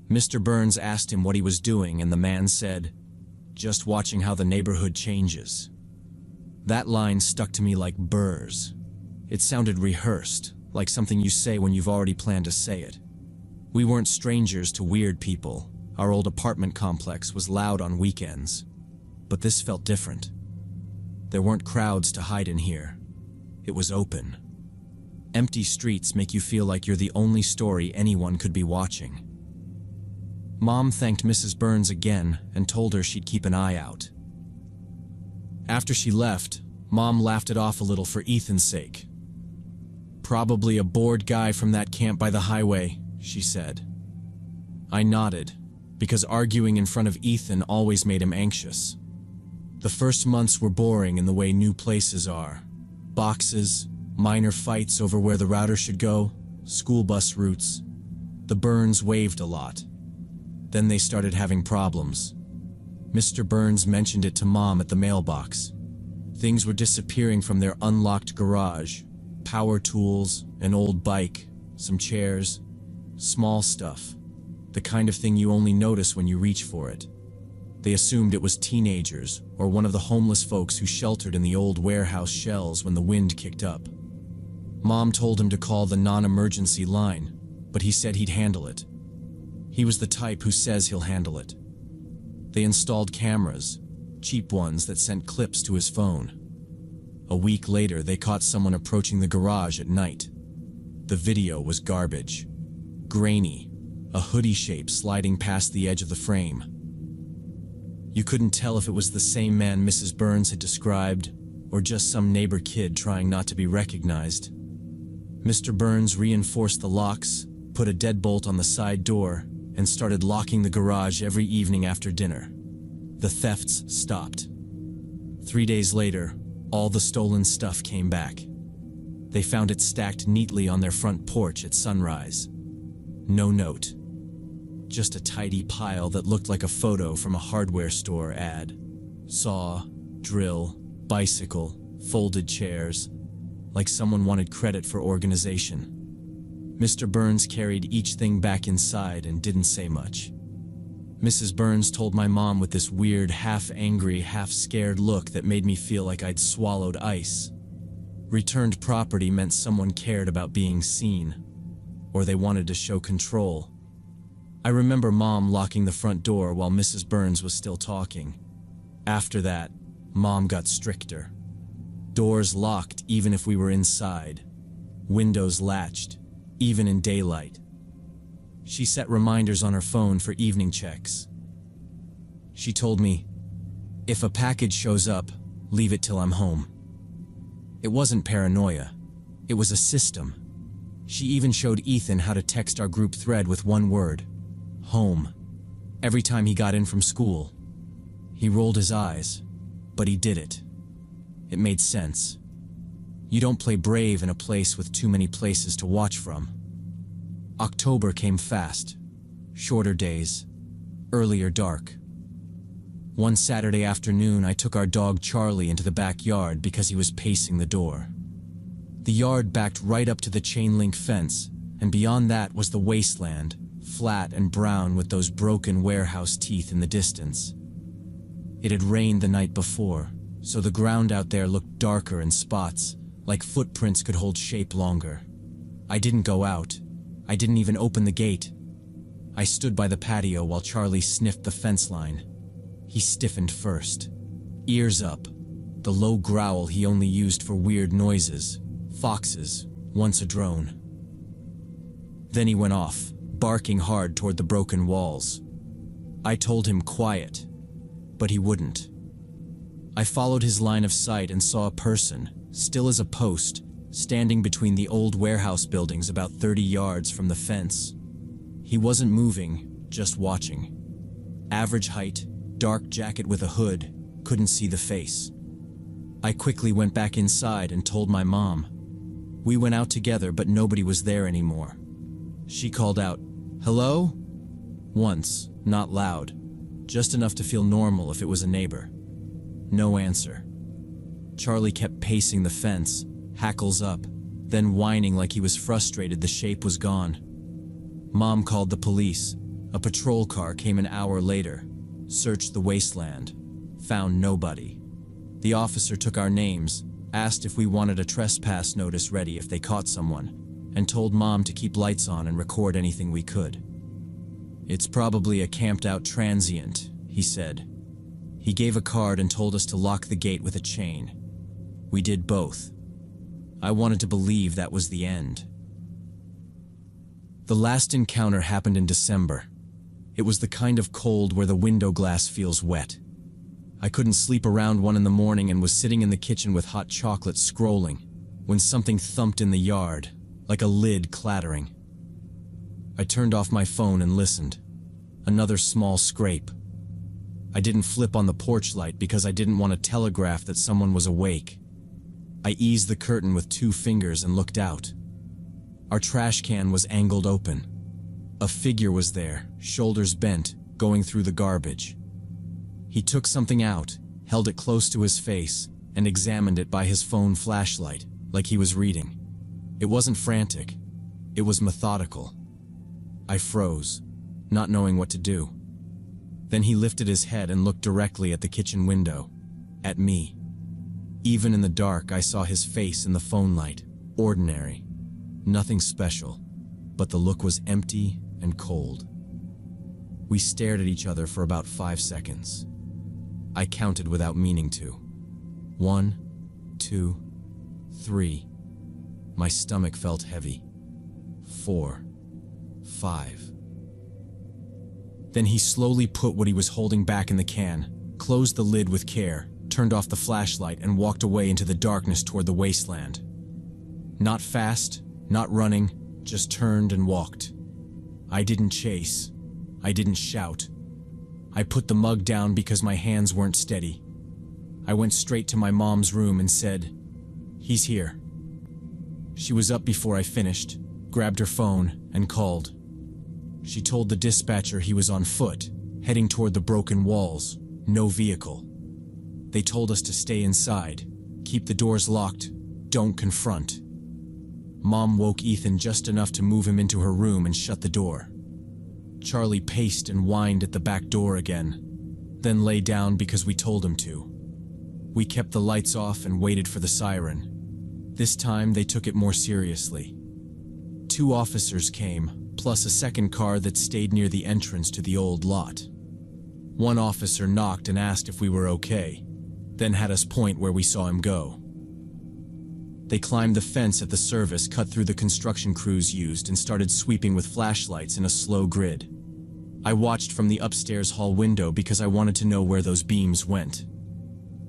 Mr. Burns asked him what he was doing, and the man said, "Just watching how the neighborhood changes." That line stuck to me like burrs. It sounded rehearsed, like something you say when you've already planned to say it. We weren't strangers to weird people. Our old apartment complex was loud on weekends. But this felt different. There weren't crowds to hide in here. It was open. Empty streets make you feel like you're the only story anyone could be watching. Mom thanked Mrs. Burns again and told her she'd keep an eye out. After she left, Mom laughed it off a little for Ethan's sake. "Probably a bored guy from that camp by the highway," she said. I nodded, because arguing in front of Ethan always made him anxious. The first months were boring in the way new places are. Boxes, minor fights over where the router should go, school bus routes. The Burns waved a lot. Then they started having problems. Mr. Burns mentioned it to Mom at the mailbox. Things were disappearing from their unlocked garage. Power tools, an old bike, some chairs. Small stuff. The kind of thing you only notice when you reach for it. They assumed it was teenagers or one of the homeless folks who sheltered in the old warehouse shells when the wind kicked up. Mom told him to call the non-emergency line, but he said he'd handle it. He was the type who says he'll handle it. They installed cameras, cheap ones that sent clips to his phone. A week later, they caught someone approaching the garage at night. The video was garbage. Grainy, a hoodie shape sliding past the edge of the frame. You couldn't tell if it was the same man Mrs. Burns had described, or just some neighbor kid trying not to be recognized. Mr. Burns reinforced the locks, put a deadbolt on the side door, and started locking the garage every evening after dinner. The thefts stopped. 3 days later, all the stolen stuff came back. They found it stacked neatly on their front porch at sunrise. No note. Just a tidy pile that looked like a photo from a hardware store ad. Saw, drill, bicycle, folded chairs, like someone wanted credit for organization. Mr. Burns carried each thing back inside and didn't say much. Mrs. Burns told my mom with this weird, half-angry, half-scared look that made me feel like I'd swallowed ice. Returned property meant someone cared about being seen, or they wanted to show control. I remember Mom locking the front door while Mrs. Burns was still talking. After that, Mom got stricter. Doors locked even if we were inside. Windows latched, even in daylight. She set reminders on her phone for evening checks. She told me, if a package shows up, leave it till I'm home. It wasn't paranoia. It was a system. She even showed Ethan how to text our group thread with one word: home. Every time he got in from school. He rolled his eyes, but he did it. It made sense. You don't play brave in a place with too many places to watch from. October came fast. Shorter days. Earlier dark. One Saturday afternoon, I took our dog Charlie into the backyard because he was pacing the door. The yard backed right up to the chain-link fence, and beyond that was the wasteland, flat and brown with those broken warehouse teeth in the distance. It had rained the night before, so the ground out there looked darker in spots, like footprints could hold shape longer. I didn't go out. I didn't even open the gate. I stood by the patio while Charlie sniffed the fence line. He stiffened first. Ears up. The low growl he only used for weird noises. Foxes, once a drone. Then he went off, barking hard toward the broken walls. I told him quiet, but he wouldn't. I followed his line of sight and saw a person, still as a post, standing between the old warehouse buildings about 30 yards from the fence. He wasn't moving, just watching. Average height, dark jacket with a hood, couldn't see the face. I quickly went back inside and told my mom. We went out together, but nobody was there anymore. She called out, "Hello?" Once, not loud, just enough to feel normal if it was a neighbor. No answer. Charlie kept pacing the fence, hackles up, then whining like he was frustrated the shape was gone. Mom called the police. A patrol car came an hour later, searched the wasteland, found nobody. The officer took our names, asked if we wanted a trespass notice ready if they caught someone, and told Mom to keep lights on and record anything we could. "It's probably a camped-out transient," he said. He gave a card and told us to lock the gate with a chain. We did both. I wanted to believe that was the end. The last encounter happened in December. It was the kind of cold where the window glass feels wet. I couldn't sleep around 1 in the morning and was sitting in the kitchen with hot chocolate scrolling, when something thumped in the yard, like a lid clattering. I turned off my phone and listened. Another small scrape. I didn't flip on the porch light because I didn't want to telegraph that someone was awake. I eased the curtain with 2 fingers and looked out. Our trash can was angled open. A figure was there, shoulders bent, going through the garbage. He took something out, held it close to his face, and examined it by his phone flashlight, like he was reading. It wasn't frantic. It was methodical. I froze, not knowing what to do. Then he lifted his head and looked directly at the kitchen window, at me. Even in the dark, I saw his face in the phone light, ordinary. Nothing special, but the look was empty and cold. We stared at each other for about 5 seconds. I counted without meaning to. 1, 2, 3. My stomach felt heavy. 4, 5. Then he slowly put what he was holding back in the can, closed the lid with care, turned off the flashlight, and walked away into the darkness toward the wasteland. Not fast, not running, just turned and walked. I didn't chase. I didn't shout. I put the mug down because my hands weren't steady. I went straight to my mom's room and said, "He's here." She was up before I finished, grabbed her phone, and called. She told the dispatcher he was on foot, heading toward the broken walls, no vehicle. They told us to stay inside, keep the doors locked, don't confront. Mom woke Ethan just enough to move him into her room and shut the door. Charlie paced and whined at the back door again, then lay down because we told him to. We kept the lights off and waited for the siren. This time they took it more seriously. 2 officers came, plus a second car that stayed near the entrance to the old lot. One officer knocked and asked if we were okay. then had us point where we saw him go. They climbed the fence at the service cut through the construction crews used and started sweeping with flashlights in a slow grid. I watched from the upstairs hall window because I wanted to know where those beams went.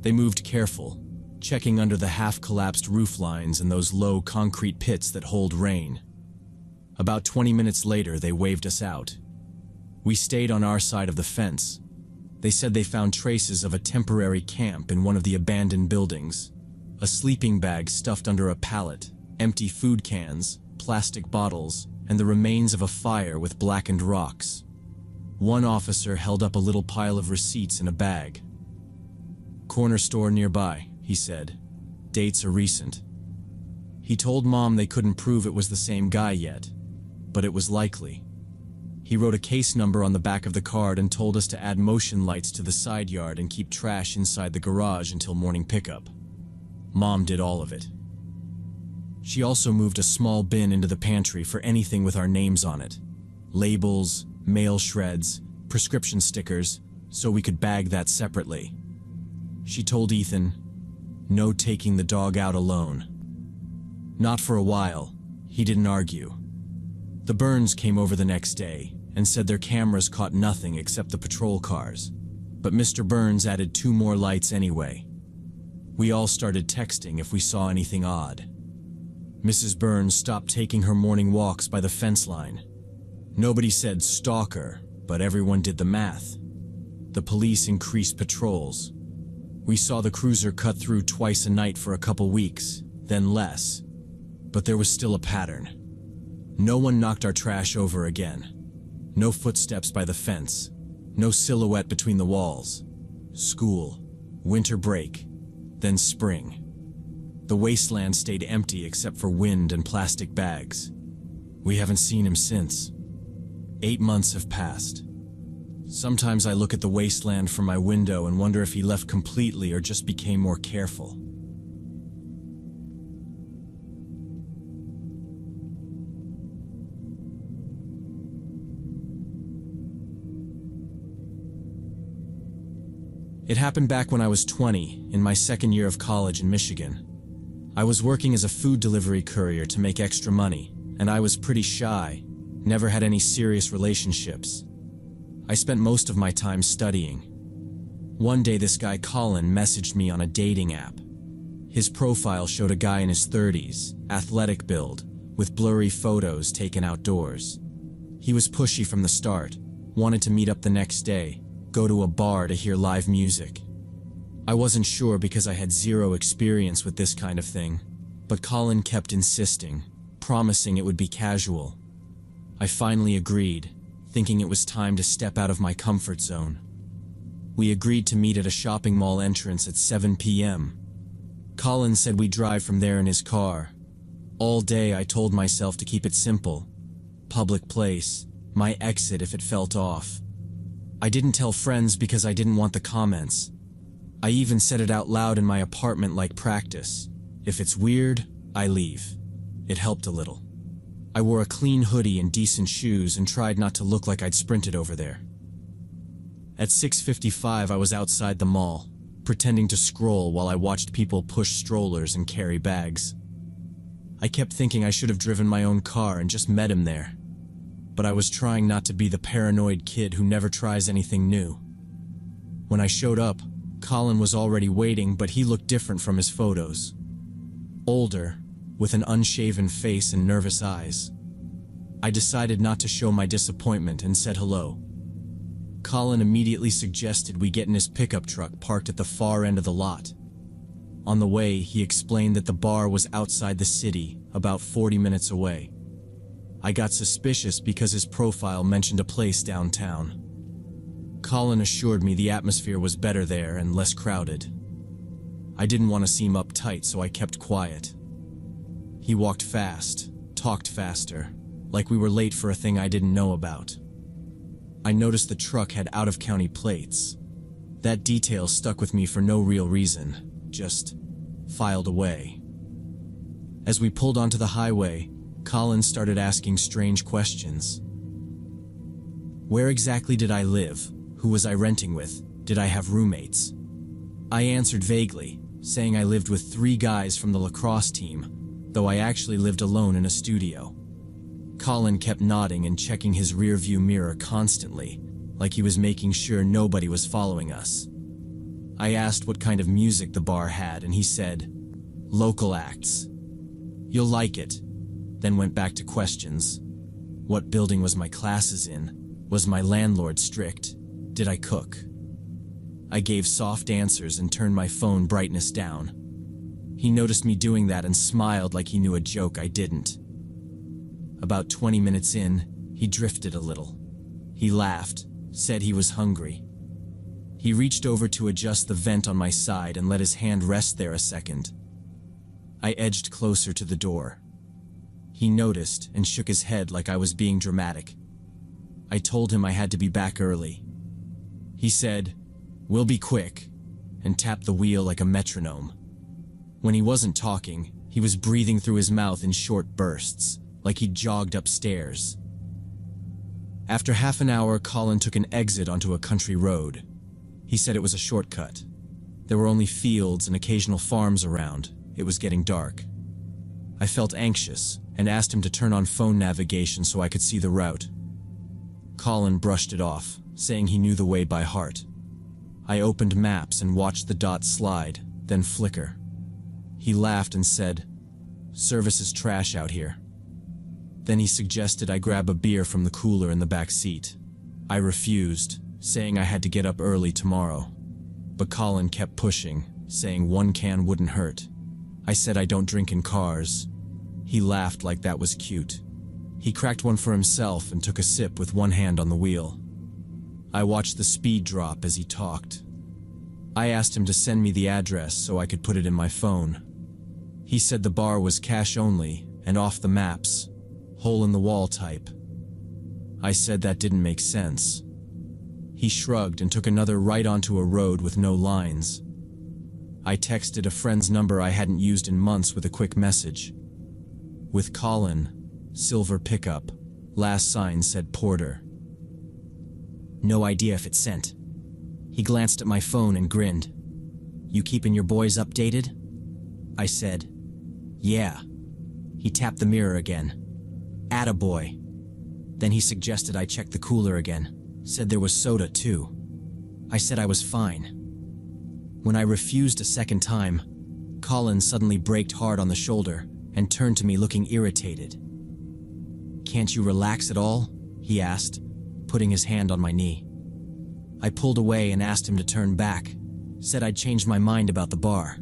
They moved careful, checking under the half-collapsed roof lines and those low concrete pits that hold rain. About 20 minutes later, they waved us out. We stayed on our side of the fence. They said they found traces of a temporary camp in one of the abandoned buildings. A sleeping bag stuffed under a pallet, empty food cans, plastic bottles, and the remains of a fire with blackened rocks. One officer held up a little pile of receipts in a bag. "Corner store nearby," he said. "Dates are recent." He told Mom they couldn't prove it was the same guy yet, but it was likely. He wrote a case number on the back of the card and told us to add motion lights to the side yard and keep trash inside the garage until morning pickup. Mom did all of it. She also moved a small bin into the pantry for anything with our names on it. Labels, mail shreds, prescription stickers, so we could bag that separately. She told Ethan, "No taking the dog out alone." Not for a while. He didn't argue. The Burns came over the next day and said their cameras caught nothing except the patrol cars, but Mr. Burns added 2 more lights anyway. We all started texting if we saw anything odd. Mrs. Burns stopped taking her morning walks by the fence line. Nobody said stalker, but everyone did the math. The police increased patrols. We saw the cruiser cut through twice a night for a couple weeks, then less. But there was still a pattern. No one knocked our trash over again. No footsteps by the fence. No silhouette between the walls. School. Winter break. Then spring. The wasteland stayed empty except for wind and plastic bags. We haven't seen him since. 8 months have passed. Sometimes I look at the wasteland from my window and wonder if he left completely or just became more careful. It happened back when I was 20, in my second year of college in Michigan. I was working as a food delivery courier to make extra money, and I was pretty shy, never had any serious relationships. I spent most of my time studying. One day this guy Colin messaged me on a dating app. His profile showed a guy in his 30s, athletic build, with blurry photos taken outdoors. He was pushy from the start, wanted to meet up the next day, go to a bar to hear live music. I wasn't sure because I had zero experience with this kind of thing, but Colin kept insisting, promising it would be casual. I finally agreed, thinking it was time to step out of my comfort zone. We agreed to meet at a shopping mall entrance at 7 p.m. Colin said we'd drive from there in his car. All day I told myself to keep it simple. Public place, my exit if it felt off. I didn't tell friends because I didn't want the comments. I even said it out loud in my apartment like practice. If it's weird, I leave. It helped a little. I wore a clean hoodie and decent shoes and tried not to look like I'd sprinted over there. At 6:55 I was outside the mall, pretending to scroll while I watched people push strollers and carry bags. I kept thinking I should have driven my own car and just met him there. But I was trying not to be the paranoid kid who never tries anything new. When I showed up, Colin was already waiting, but he looked different from his photos. Older, with an unshaven face and nervous eyes. I decided not to show my disappointment and said hello. Colin immediately suggested we get in his pickup truck parked at the far end of the lot. On the way, he explained that the bar was outside the city, about 40 minutes away. I got suspicious because his profile mentioned a place downtown. Colin assured me the atmosphere was better there and less crowded. I didn't want to seem uptight, so I kept quiet. He walked fast, talked faster, like we were late for a thing I didn't know about. I noticed the truck had out-of-county plates. That detail stuck with me for no real reason, just filed away. As we pulled onto the highway, Colin started asking strange questions. Where exactly did I live? Who was I renting with? Did I have roommates? I answered vaguely, saying I lived with 3 guys from the lacrosse team, though I actually lived alone in a studio. Colin kept nodding and checking his rearview mirror constantly, like he was making sure nobody was following us. I asked what kind of music the bar had, and he said, "Local acts. You'll like it," then went back to questions. What building was my classes in? Was my landlord strict? Did I cook? I gave soft answers and turned my phone brightness down. He noticed me doing that and smiled like he knew a joke I didn't. About 20 minutes in, he drifted a little. He laughed, said he was hungry. He reached over to adjust the vent on my side and let his hand rest there a second. I edged closer to the door. He noticed and shook his head like I was being dramatic. I told him I had to be back early. He said, "We'll be quick," and tapped the wheel like a metronome. When he wasn't talking, he was breathing through his mouth in short bursts, like he'd jogged upstairs. After half an hour, Colin took an exit onto a country road. He said it was a shortcut. There were only fields and occasional farms around. It was getting dark. I felt anxious and asked him to turn on phone navigation so I could see the route. Colin brushed it off, saying he knew the way by heart. I opened maps and watched the dots slide, then flicker. He laughed and said, "Service is trash out here." Then he suggested I grab a beer from the cooler in the back seat. I refused, saying I had to get up early tomorrow. But Colin kept pushing, saying 1 can wouldn't hurt. I said I don't drink in cars. He laughed like that was cute. He cracked one for himself and took a sip with one hand on the wheel. I watched the speed drop as he talked. I asked him to send me the address so I could put it in my phone. He said the bar was cash only and off the maps, hole-in-the-wall type. I said that didn't make sense. He shrugged and took another right onto a road with no lines. I texted a friend's number I hadn't used in months with a quick message. With Colin, silver pickup, last sign said Porter. No idea if it sent. He glanced at my phone and grinned. "You keeping your boys updated?" I said, "Yeah." He tapped the mirror again. "Attaboy." Then he suggested I check the cooler again, said there was soda too. I said I was fine. When I refused a second time, Colin suddenly braked hard on the shoulder and turned to me looking irritated. "Can't you relax at all?" he asked, putting his hand on my knee. I pulled away and asked him to turn back, said I'd changed my mind about the bar.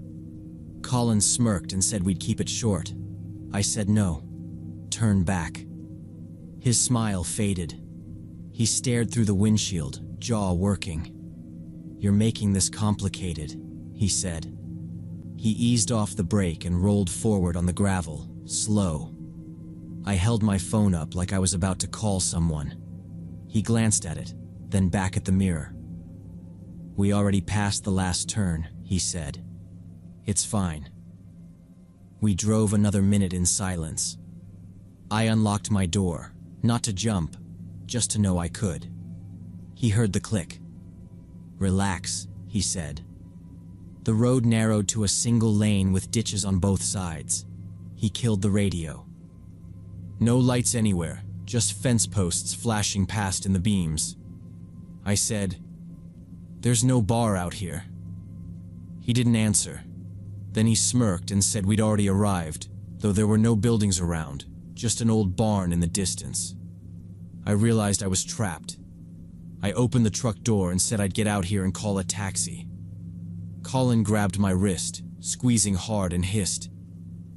Colin smirked and said we'd keep it short. I said no. Turn back. His smile faded. He stared through the windshield, jaw working. "You're making this complicated," he said. He eased off the brake and rolled forward on the gravel, slow. I held my phone up like I was about to call someone. He glanced at it, then back at the mirror. "We already passed the last turn," he said. "It's fine." We drove another minute in silence. I unlocked my door, not to jump, just to know I could. He heard the click. "Relax," he said. The road narrowed to a single lane with ditches on both sides. He killed the radio. No lights anywhere, just fence posts flashing past in the beams. I said, "There's no bar out here." He didn't answer. Then he smirked and said we'd already arrived, though there were no buildings around, just an old barn in the distance. I realized I was trapped. I opened the truck door and said I'd get out here and call a taxi. Colin grabbed my wrist, squeezing hard, and hissed,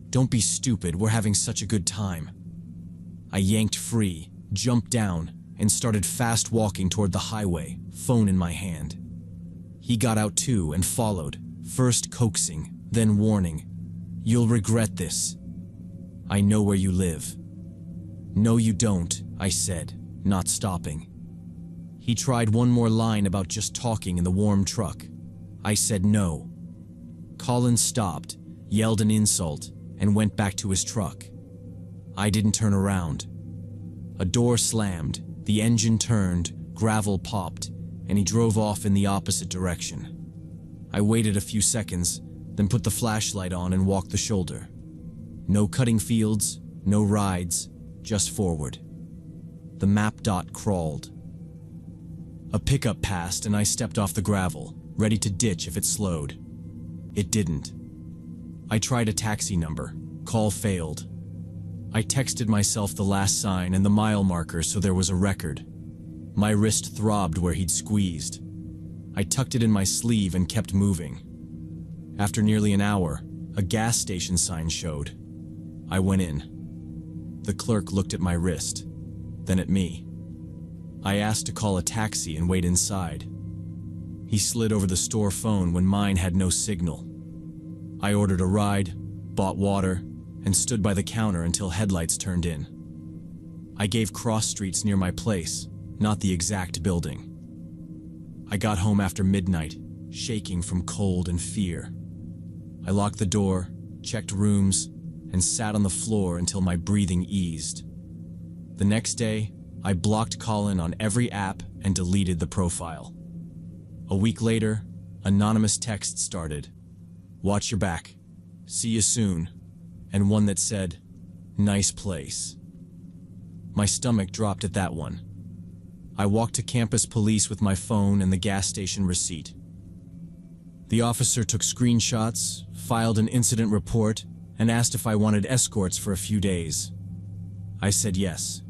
"Don't be stupid, we're having such a good time." I yanked free, jumped down, and started fast walking toward the highway, phone in my hand. He got out too and followed, first coaxing, then warning, "You'll regret this. I know where you live." "No, you don't," I said, not stopping. He tried one more line about just talking in the warm truck. I said no. Colin stopped, yelled an insult, and went back to his truck. I didn't turn around. A door slammed, the engine turned, gravel popped, and he drove off in the opposite direction. I waited a few seconds, then put the flashlight on and walked the shoulder. No cutting fields, no rides, just forward. The map dot crawled. A pickup passed and I stepped off the gravel, ready to ditch if it slowed. It didn't. I tried a taxi number. Call failed. I texted myself the last sign and the mile marker so there was a record. My wrist throbbed where he'd squeezed. I tucked it in my sleeve and kept moving. After nearly an hour, a gas station sign showed. I went in. The clerk looked at my wrist, then at me. I asked to call a taxi and wait inside. He slid over the store phone when mine had no signal. I ordered a ride, bought water, and stood by the counter until headlights turned in. I gave cross streets near my place, not the exact building. I got home after midnight, shaking from cold and fear. I locked the door, checked rooms, and sat on the floor until my breathing eased. The next day, I blocked Colin on every app and deleted the profile. A week later, anonymous texts started. "Watch your back. See you soon." And one that said, "Nice place." My stomach dropped at that one. I walked to campus police with my phone and the gas station receipt. The officer took screenshots, filed an incident report, and asked if I wanted escorts for a few days. I said yes.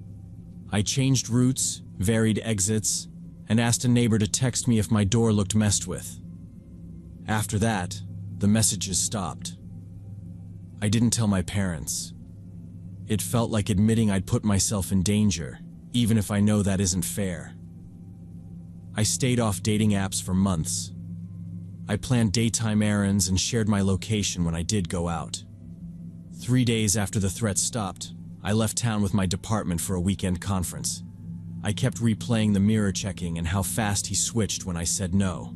I changed routes, varied exits, and asked a neighbor to text me if my door looked messed with. After that, the messages stopped. I didn't tell my parents. It felt like admitting I'd put myself in danger, even if I know that isn't fair. I stayed off dating apps for months. I planned daytime errands and shared my location when I did go out. 3 days after the threat stopped, I left town with my department for a weekend conference. I kept replaying the mirror checking and how fast he switched when I said no.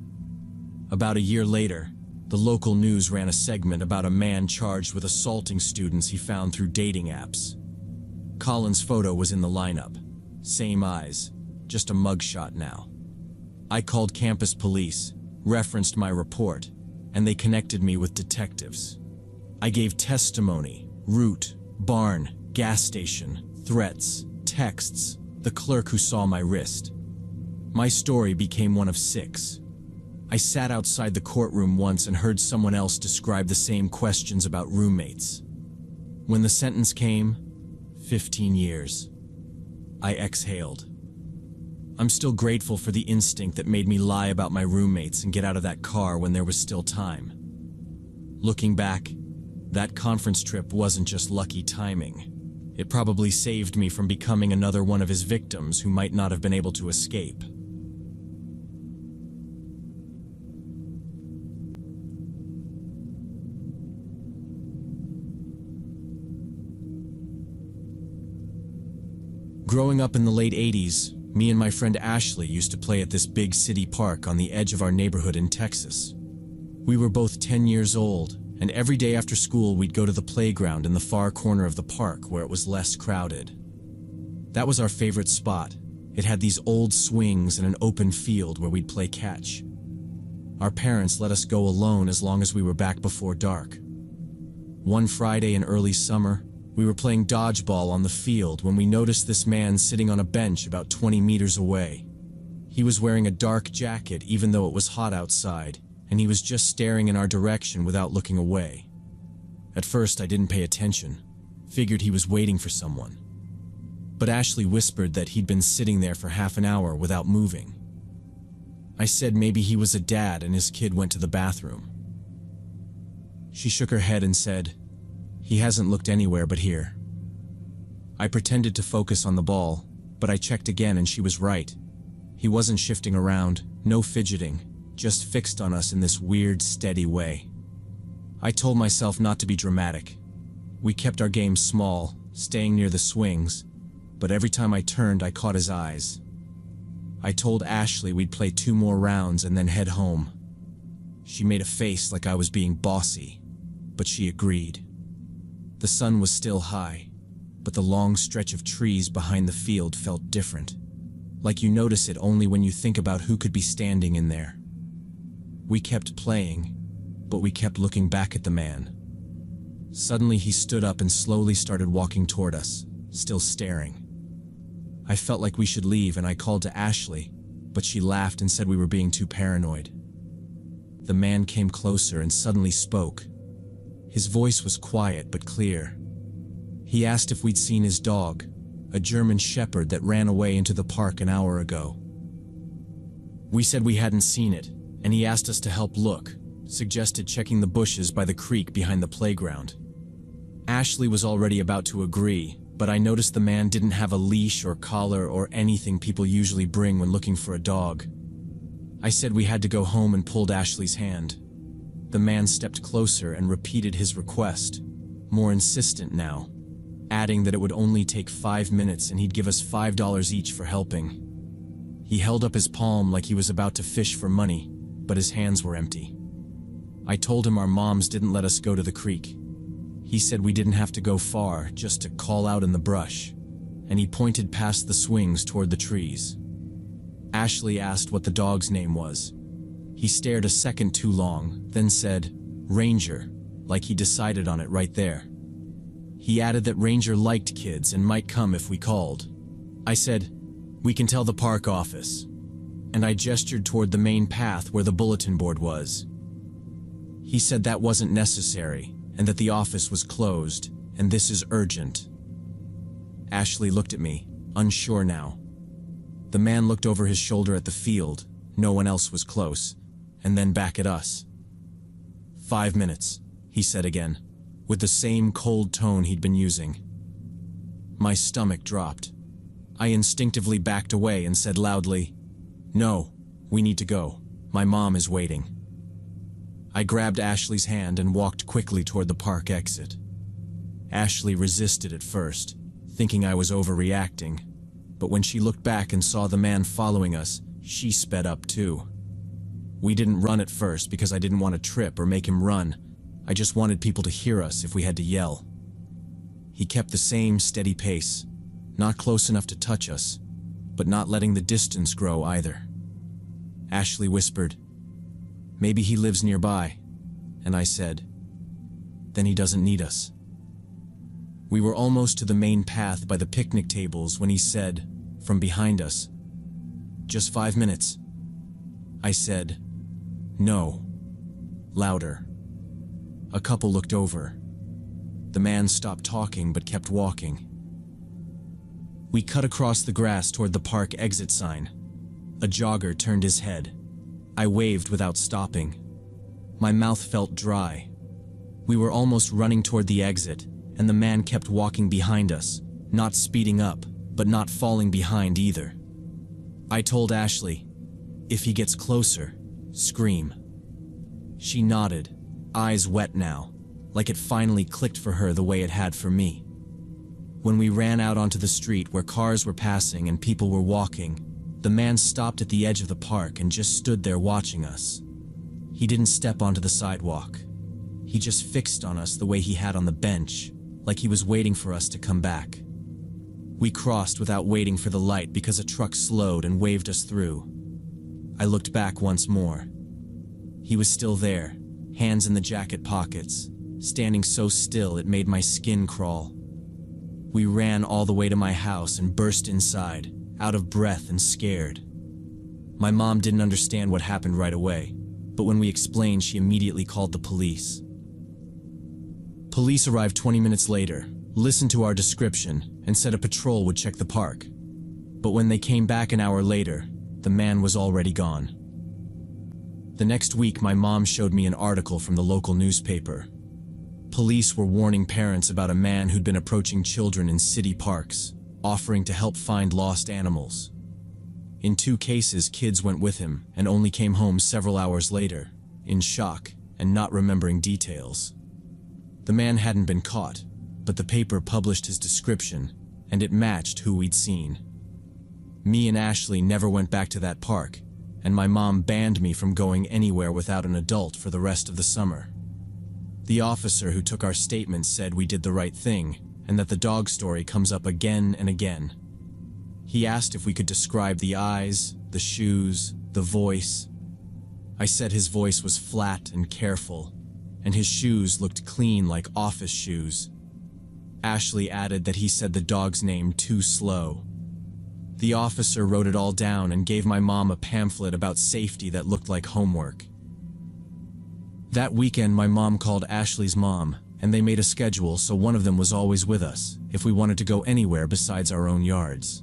About a year later, the local news ran a segment about a man charged with assaulting students he found through dating apps. Colin's photo was in the lineup. Same eyes, just a mugshot now. I called campus police, referenced my report, and they connected me with detectives. I gave testimony, route, barn, gas station, threats, texts, the clerk who saw my wrist. My story became one of 6. I sat outside the courtroom once and heard someone else describe the same questions about roommates. When the sentence came, 15 years, I exhaled. I'm still grateful for the instinct that made me lie about my roommates and get out of that car when there was still time. Looking back, that conference trip wasn't just lucky timing. It probably saved me from becoming another one of his victims who might not have been able to escape. Growing up in the late 80s, me and my friend Ashley used to play at this big city park on the edge of our neighborhood in Texas. We were both 10 years old, and every day after school we'd go to the playground in the far corner of the park where it was less crowded. That was our favorite spot. It had these old swings and an open field where we'd play catch. Our parents let us go alone as long as we were back before dark. One Friday in early summer, we were playing dodgeball on the field when we noticed this man sitting on a bench about 20 meters away. He was wearing a dark jacket even though it was hot outside, and he was just staring in our direction without looking away. At first, I didn't pay attention, figured he was waiting for someone. But Ashley whispered that he'd been sitting there for half an hour without moving. I said maybe he was a dad and his kid went to the bathroom. She shook her head and said, "He hasn't looked anywhere but here." I pretended to focus on the ball, but I checked again and she was right. He wasn't shifting around, no fidgeting, just fixed on us in this weird, steady way. I told myself not to be dramatic. We kept our game small, staying near the swings, but every time I turned, I caught his eyes. I told Ashley we'd play 2 more rounds and then head home. She made a face like I was being bossy, but she agreed. The sun was still high, but the long stretch of trees behind the field felt different, like you notice it only when you think about who could be standing in there. We kept playing, but we kept looking back at the man. Suddenly he stood up and slowly started walking toward us, still staring. I felt like we should leave and I called to Ashley, but she laughed and said we were being too paranoid. The man came closer and suddenly spoke. His voice was quiet but clear. He asked if we'd seen his dog, a German shepherd that ran away into the park an hour ago. We said we hadn't seen it, and he asked us to help look, suggested checking the bushes by the creek behind the playground. Ashley was already about to agree, but I noticed the man didn't have a leash or collar or anything people usually bring when looking for a dog. I said we had to go home and pulled Ashley's hand. The man stepped closer and repeated his request, more insistent now, adding that it would only take 5 minutes and he'd give us $5 each for helping. He held up his palm like he was about to fish for money, but his hands were empty. I told him our moms didn't let us go to the creek. He said we didn't have to go far, just to call out in the brush, and he pointed past the swings toward the trees. Ashley asked what the dog's name was. He stared a second too long, then said, "Ranger," like he decided on it right there. He added that Ranger liked kids and might come if we called. I said, "We can tell the park office," and I gestured toward the main path where the bulletin board was. He said that wasn't necessary, and that the office was closed, and this is urgent. Ashley looked at me, unsure now. The man looked over his shoulder at the field, no one else was close, and then back at us. 5 minutes, he said again, with the same cold tone he'd been using. My stomach dropped. I instinctively backed away and said loudly, "No, we need to go. My mom is waiting." I grabbed Ashley's hand and walked quickly toward the park exit. Ashley resisted at first, thinking I was overreacting, but when she looked back and saw the man following us, she sped up too. We didn't run at first because I didn't want to trip or make him run. I just wanted people to hear us if we had to yell. He kept the same steady pace, not close enough to touch us, but not letting the distance grow either. Ashley whispered, "Maybe he lives nearby," and I said, "Then he doesn't need us." We were almost to the main path by the picnic tables when he said, from behind us, "Just 5 minutes." I said, "No," louder. A couple looked over. The man stopped talking but kept walking. We cut across the grass toward the park exit sign. A jogger turned his head. I waved without stopping. My mouth felt dry. We were almost running toward the exit, and the man kept walking behind us, not speeding up, but not falling behind either. I told Ashley, "If he gets closer, scream." She nodded, eyes wet now, like it finally clicked for her the way it had for me. When we ran out onto the street where cars were passing and people were walking, the man stopped at the edge of the park and just stood there watching us. He didn't step onto the sidewalk. He just fixed on us the way he had on the bench, like he was waiting for us to come back. We crossed without waiting for the light because a truck slowed and waved us through. I looked back once more. He was still there, hands in the jacket pockets, standing so still it made my skin crawl. We ran all the way to my house and burst inside, out of breath and scared. My mom didn't understand what happened right away, but when we explained, she immediately called the police. Police arrived 20 minutes later, listened to our description, and said a patrol would check the park. But when they came back an hour later, the man was already gone. The next week, my mom showed me an article from the local newspaper. Police were warning parents about a man who'd been approaching children in city parks, offering to help find lost animals. In 2 cases, kids went with him and only came home several hours later, in shock and not remembering details. The man hadn't been caught, but the paper published his description, and it matched who we'd seen. Me and Ashley never went back to that park, and my mom banned me from going anywhere without an adult for the rest of the summer. The officer who took our statements said we did the right thing, and that the dog story comes up again and again. He asked if we could describe the eyes, the shoes, the voice. I said his voice was flat and careful, and his shoes looked clean like office shoes. Ashley added that he said the dog's name too slow. The officer wrote it all down and gave my mom a pamphlet about safety that looked like homework. That weekend, my mom called Ashley's mom, and they made a schedule so one of them was always with us if we wanted to go anywhere besides our own yards.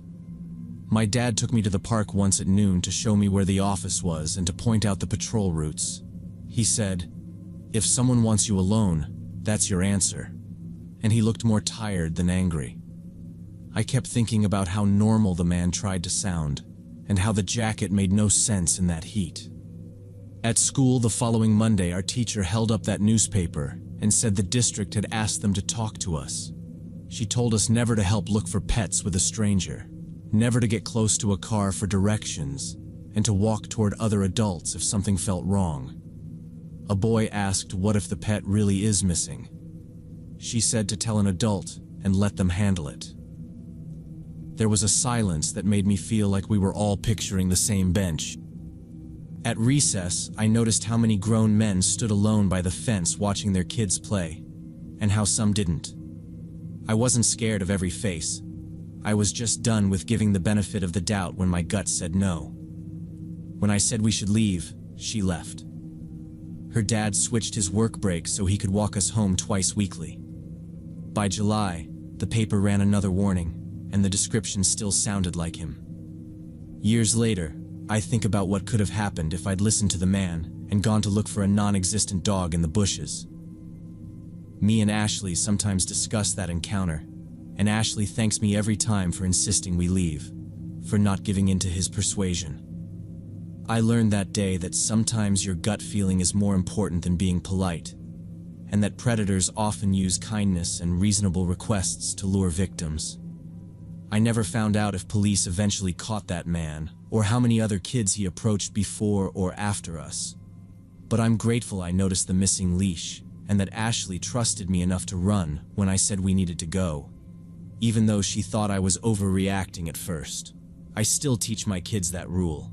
My dad took me to the park once at noon to show me where the office was and to point out the patrol routes. He said, "If someone wants you alone, that's your answer." And he looked more tired than angry. I kept thinking about how normal the man tried to sound, and how the jacket made no sense in that heat. At school the following Monday, our teacher held up that newspaper and said the district had asked them to talk to us. She told us never to help look for pets with a stranger, never to get close to a car for directions, and to walk toward other adults if something felt wrong. A boy asked what if the pet really is missing. She said to tell an adult and let them handle it. There was a silence that made me feel like we were all picturing the same bench. At recess, I noticed how many grown men stood alone by the fence watching their kids play, and how some didn't. I wasn't scared of every face. I was just done with giving the benefit of the doubt when my gut said no. When I said we should leave, she left. Her dad switched his work break so he could walk us home twice weekly. By July, the paper ran another warning, and the description still sounded like him. Years later, I think about what could have happened if I'd listened to the man and gone to look for a non-existent dog in the bushes. Me and Ashley sometimes discuss that encounter, and Ashley thanks me every time for insisting we leave, for not giving in to his persuasion. I learned that day that sometimes your gut feeling is more important than being polite, and that predators often use kindness and reasonable requests to lure victims. I never found out if police eventually caught that man, or how many other kids he approached before or after us. But I'm grateful I noticed the missing leash, and that Ashley trusted me enough to run when I said we needed to go. Even though she thought I was overreacting at first, I still teach my kids that rule.